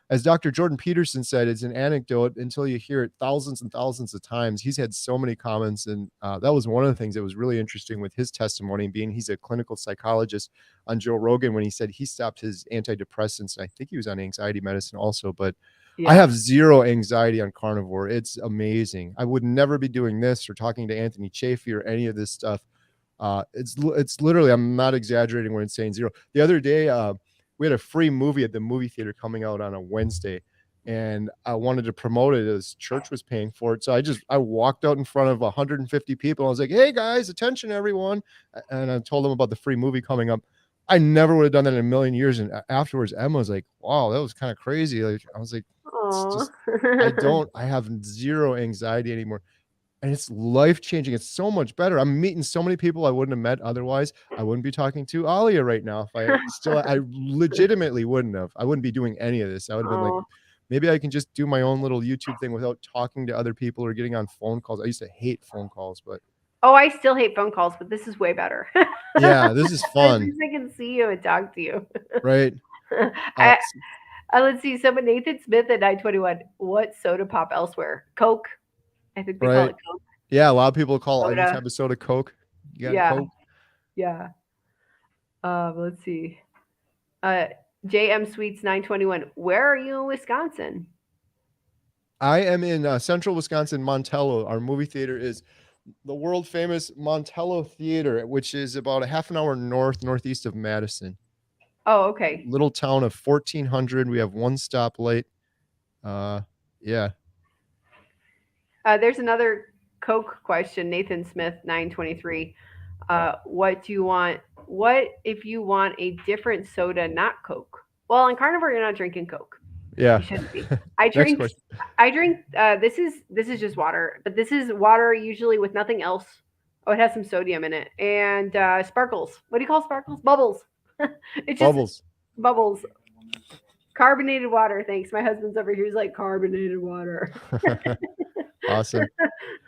[SPEAKER 1] as Dr. Jordan Peterson said, it's an anecdote until you hear it thousands and thousands of times. He's had so many comments, and that was one of the things that was really interesting with his testimony, being he's a clinical psychologist on Joe Rogan when he said he stopped his antidepressants. And I think he was on anxiety medicine also, but I
[SPEAKER 2] Yeah.
[SPEAKER 1] have zero anxiety on carnivore. It's amazing. I would never be doing this or talking to Anthony Chafee or any of this stuff. It's literally, I'm not exaggerating when it's saying zero. The other day, we had a free movie at the movie theater coming out on a Wednesday, and I wanted to promote it as church was paying for it. So I walked out in front of 150 people. I was like, "Hey guys, attention everyone!" And I told them about the free movie coming up. I never would have done that in a million years. And afterwards, Emma was like, "Wow, that was kind of crazy." Like I was like, "It's
[SPEAKER 2] Aw.
[SPEAKER 1] just I have zero anxiety anymore." And it's life changing. It's so much better. I'm meeting so many people I wouldn't have met otherwise. I wouldn't be talking to Alia right now if I legitimately wouldn't have. I wouldn't be doing any of this. I would have been like,
[SPEAKER 2] Aw.
[SPEAKER 1] maybe I can just do my own little YouTube thing without talking to other people or getting on phone calls. I used to hate phone calls, but
[SPEAKER 2] Oh, I still hate phone calls, but this is way better.
[SPEAKER 1] yeah, this is
[SPEAKER 2] At
[SPEAKER 1] fun,
[SPEAKER 2] least I can see you and talk to you.
[SPEAKER 1] right? Uh,
[SPEAKER 2] I, let's see. So, but Nathan Smith at 921. What soda pop elsewhere? Coke. I think they call
[SPEAKER 1] right.
[SPEAKER 2] it Coke
[SPEAKER 1] Yeah, a lot of people call any
[SPEAKER 2] soda.
[SPEAKER 1] type of soda Coke. You got a
[SPEAKER 2] Yeah,
[SPEAKER 1] Coke?
[SPEAKER 2] yeah. Let's see. Uh, JM Sweets 921. Where are you in Wisconsin?
[SPEAKER 1] I am in central Wisconsin, Montello. Our movie theater is the world famous Montello Theater, which is about a half an hour northeast of Madison.
[SPEAKER 2] Oh, okay.
[SPEAKER 1] Little town of 1,400. We have one stoplight. Uh, yeah.
[SPEAKER 2] There's another Coke question. Nathan Smith 923. What do you want? What if you want a different soda, not Coke? Well, on Carnivore, you're not drinking Coke.
[SPEAKER 1] Yeah.
[SPEAKER 2] You shouldn't be. I
[SPEAKER 1] Next
[SPEAKER 2] drink.
[SPEAKER 1] question.
[SPEAKER 2] I drink. This is just water, but this is water usually with nothing else. Oh, it has some sodium in it and sparkles. What do you call sparkles? Bubbles. It's just
[SPEAKER 1] Bubbles.
[SPEAKER 2] bubbles. Carbonated water. Thanks. My husband's over here. He's like carbonated water.
[SPEAKER 1] Awesome.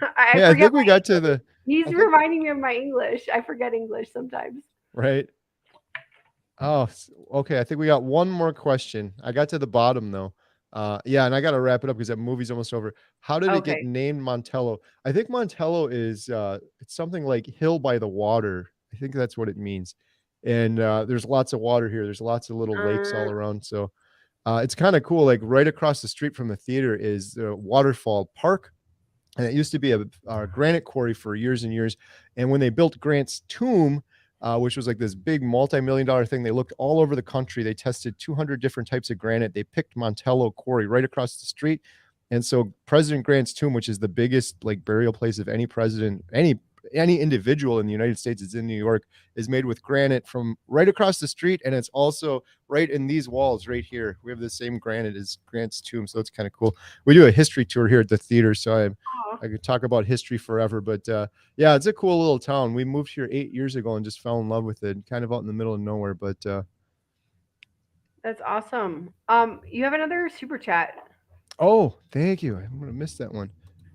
[SPEAKER 2] I
[SPEAKER 1] Hey, I
[SPEAKER 2] forget
[SPEAKER 1] think we
[SPEAKER 2] my
[SPEAKER 1] got to
[SPEAKER 2] English.
[SPEAKER 1] the,
[SPEAKER 2] He's
[SPEAKER 1] I think,
[SPEAKER 2] reminding me of my English. I forget English sometimes.
[SPEAKER 1] right. Oh, okay. I think we got one more question. I got to the bottom though. Yeah, and I got to wrap it up because that movie's almost over. How did it get
[SPEAKER 2] Okay.
[SPEAKER 1] named Montello? I think Montello is it's something like hill by the water. I think that's what it means. And there's lots of water here. There's lots of little lakes all
[SPEAKER 2] Uh,
[SPEAKER 1] around. So it's kind of cool. Like right across the street from the theater is the Waterfall Park, and it used to be a granite quarry for years and years. And when they built Grant's tomb, which was like this big multi-million-dollar thing, they looked all over the country. They tested 200 different types of granite. They picked Montello Quarry right across the street. And so President Grant's tomb, which is the biggest like burial place of any president, any individual in the United States, is in New York, is made with granite from right across the street. And it's also right in these walls right here. We have the same granite as Grant's tomb. So it's kind of cool. We do a history tour here at the theater. So I could talk about history forever, but yeah, it's a cool little town. We moved here 8 years ago and just fell in love with it, kind of out in the middle of nowhere. But
[SPEAKER 2] that's awesome. You have another super chat.
[SPEAKER 1] oh, thank you. I'm gonna miss that one.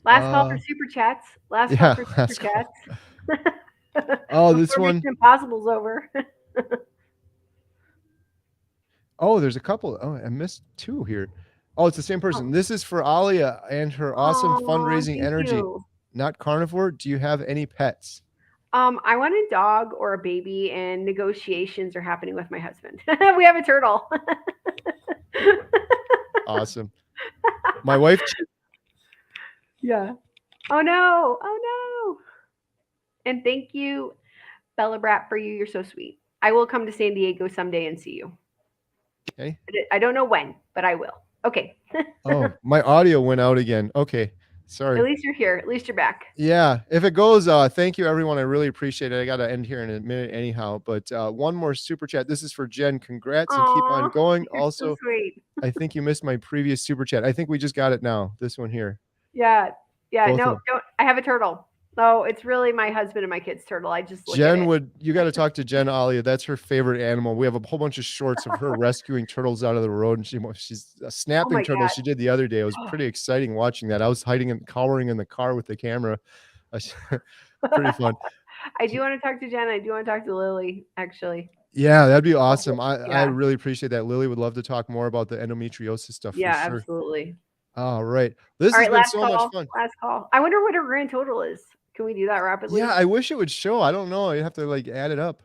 [SPEAKER 2] Last call for super chats. Last call
[SPEAKER 1] Yeah,
[SPEAKER 2] for super
[SPEAKER 1] last call.
[SPEAKER 2] chats.
[SPEAKER 1] Oh, this
[SPEAKER 2] Before
[SPEAKER 1] one.
[SPEAKER 2] Mission Impossible's over.
[SPEAKER 1] Oh, there's a couple. Oh, I missed two here. Oh, it's the same person.
[SPEAKER 2] Oh,
[SPEAKER 1] This is for Alia and her awesome
[SPEAKER 2] aw,
[SPEAKER 1] fundraising
[SPEAKER 2] thank
[SPEAKER 1] energy.
[SPEAKER 2] you.
[SPEAKER 1] Not carnivore. Do you have any pets?
[SPEAKER 2] I want a dog or a baby, and negotiations are happening with my husband. We have a turtle.
[SPEAKER 1] Awesome. My wife.
[SPEAKER 2] Yeah. Oh no. Oh no. And thank you, Bella Brat, for you. You're so sweet. I will come to San Diego someday and see you.
[SPEAKER 1] Okay.
[SPEAKER 2] I don't know when, but I will. Okay.
[SPEAKER 1] Oh, my audio went out again. Okay.
[SPEAKER 2] At
[SPEAKER 1] Sorry.
[SPEAKER 2] least you're here. At least you're back.
[SPEAKER 1] Yeah, if it goes, thank you everyone. I really appreciate it. I got to end here in a minute anyhow, but one more super chat. This is for Jen. Congrats and keep on
[SPEAKER 2] Aw,
[SPEAKER 1] going.
[SPEAKER 2] you're so
[SPEAKER 1] Also,
[SPEAKER 2] sweet.
[SPEAKER 1] I think you missed my previous super chat. I think we just got it now. This one here.
[SPEAKER 2] Yeah. Yeah.
[SPEAKER 1] Both of
[SPEAKER 2] No,
[SPEAKER 1] them.
[SPEAKER 2] don't. I have a turtle. No, it's really my husband and my kid's turtle. I just look at
[SPEAKER 1] Jen
[SPEAKER 2] it.
[SPEAKER 1] would, you got to talk to Jen Alia. That's her favorite animal. We have a whole bunch of shorts of her rescuing turtles out of the road, and she's a
[SPEAKER 2] Oh
[SPEAKER 1] snapping
[SPEAKER 2] my
[SPEAKER 1] turtle she did the other day. It was pretty exciting watching that. I was hiding and cowering in the car with the camera. Pretty
[SPEAKER 2] God.
[SPEAKER 1] fun.
[SPEAKER 2] I do want to talk to Jen. I do want to talk to Lily, actually.
[SPEAKER 1] Yeah, that'd be awesome. I
[SPEAKER 2] Yeah.
[SPEAKER 1] really appreciate that. Lily would love to talk more about the endometriosis stuff for
[SPEAKER 2] Yeah,
[SPEAKER 1] sure.
[SPEAKER 2] absolutely.
[SPEAKER 1] All right. This
[SPEAKER 2] All
[SPEAKER 1] has
[SPEAKER 2] right,
[SPEAKER 1] been
[SPEAKER 2] last
[SPEAKER 1] so much
[SPEAKER 2] call.
[SPEAKER 1] fun.
[SPEAKER 2] Last call. I wonder what her grand total is. Can we do that rapidly?
[SPEAKER 1] Yeah, I wish it would show. I don't know. You have to like add it up.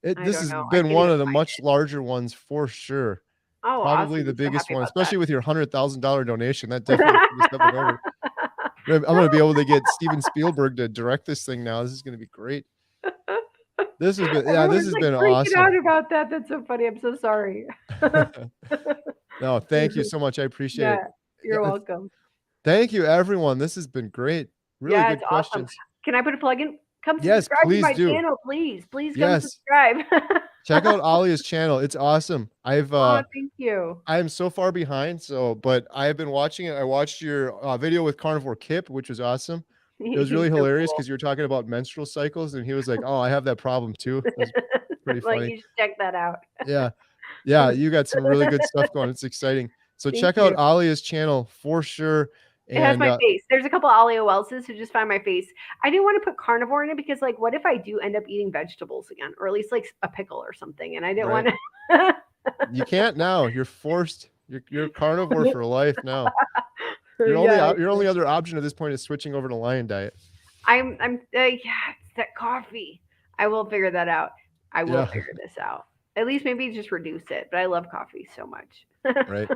[SPEAKER 2] I
[SPEAKER 1] This
[SPEAKER 2] don't
[SPEAKER 1] has
[SPEAKER 2] know. I
[SPEAKER 1] been
[SPEAKER 2] can't
[SPEAKER 1] one
[SPEAKER 2] even
[SPEAKER 1] of the
[SPEAKER 2] find
[SPEAKER 1] much
[SPEAKER 2] it.
[SPEAKER 1] larger ones for sure.
[SPEAKER 2] Oh,
[SPEAKER 1] Probably
[SPEAKER 2] awesome.
[SPEAKER 1] the
[SPEAKER 2] I'm so
[SPEAKER 1] biggest
[SPEAKER 2] happy
[SPEAKER 1] one,
[SPEAKER 2] about that.
[SPEAKER 1] especially with your $100,000 donation. That definitely put this up and over. I'm gonna be able to get Steven Spielberg to direct this thing now. This is gonna be great. This has been, yeah, this
[SPEAKER 2] Everyone's
[SPEAKER 1] has
[SPEAKER 2] like
[SPEAKER 1] been
[SPEAKER 2] freaking
[SPEAKER 1] awesome.
[SPEAKER 2] out about that. That's so funny. I'm so sorry.
[SPEAKER 1] No, thank you so much. I appreciate it.
[SPEAKER 2] Yeah, you're welcome.
[SPEAKER 1] Thank you, everyone. This has been great. Really
[SPEAKER 2] Yeah,
[SPEAKER 1] good
[SPEAKER 2] it's awesome.
[SPEAKER 1] questions.
[SPEAKER 2] Can I put a plug in? Come
[SPEAKER 1] Yes,
[SPEAKER 2] subscribe to
[SPEAKER 1] please
[SPEAKER 2] my
[SPEAKER 1] do.
[SPEAKER 2] channel, please. Please come
[SPEAKER 1] Yes.
[SPEAKER 2] subscribe.
[SPEAKER 1] Check out Alia's channel. It's awesome.
[SPEAKER 2] Oh, thank you.
[SPEAKER 1] I am so far behind, but I have been watching it. I watched your video with Carnivore Kip, which was awesome. It was
[SPEAKER 2] He's
[SPEAKER 1] really
[SPEAKER 2] so
[SPEAKER 1] hilarious
[SPEAKER 2] cool.
[SPEAKER 1] because you were talking about menstrual cycles, and he was like, "Oh, I have that problem too." It was pretty
[SPEAKER 2] Like,
[SPEAKER 1] funny.
[SPEAKER 2] you should check that out.
[SPEAKER 1] Yeah. Yeah, you got some really good stuff going. It's exciting. So
[SPEAKER 2] Thank
[SPEAKER 1] check out
[SPEAKER 2] you.
[SPEAKER 1] Alia's channel for sure.
[SPEAKER 2] It has
[SPEAKER 1] And
[SPEAKER 2] my face. There's a couple Alia Wellses who just find my face. I didn't want to put carnivore in it because, like, what if I do end up eating vegetables again, or at least like a pickle or something? And I didn't
[SPEAKER 1] right.
[SPEAKER 2] want to.
[SPEAKER 1] You can't now. You're forced. You're carnivore for life now.
[SPEAKER 2] Yeah,
[SPEAKER 1] Your only other option at this point is switching over to lion diet.
[SPEAKER 2] yeah, it's that coffee. I will figure that out. I will
[SPEAKER 1] Yeah.
[SPEAKER 2] figure this out. At least maybe just reduce it. But I love coffee so much.
[SPEAKER 1] Right.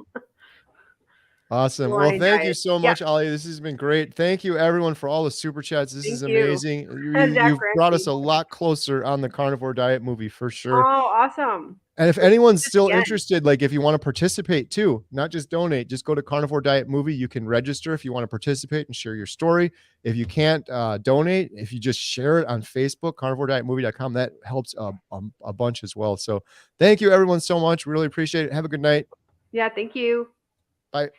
[SPEAKER 1] Awesome. Well,
[SPEAKER 2] Lion
[SPEAKER 1] thank you
[SPEAKER 2] diet.
[SPEAKER 1] so
[SPEAKER 2] Yep.
[SPEAKER 1] much, Ali. This has been great. Thank you, everyone, for all the super chats. This
[SPEAKER 2] Thank
[SPEAKER 1] is
[SPEAKER 2] you.
[SPEAKER 1] amazing.
[SPEAKER 2] Zach
[SPEAKER 1] You've brought us
[SPEAKER 2] Ramsey.
[SPEAKER 1] a lot closer on the carnivore diet movie for sure.
[SPEAKER 2] Oh, awesome.
[SPEAKER 1] And if anyone's
[SPEAKER 2] Just
[SPEAKER 1] still
[SPEAKER 2] again.
[SPEAKER 1] interested, like if you want to participate too, not just donate, just go to Carnivore Diet Movie. You can register if you want to participate and share your story. If you can't donate, if you just share it on Facebook, carnivoredietmovie.com, that helps a bunch as well. So thank you everyone so much. Really appreciate it. Have a good night.
[SPEAKER 2] Yeah, thank you.
[SPEAKER 1] Bye.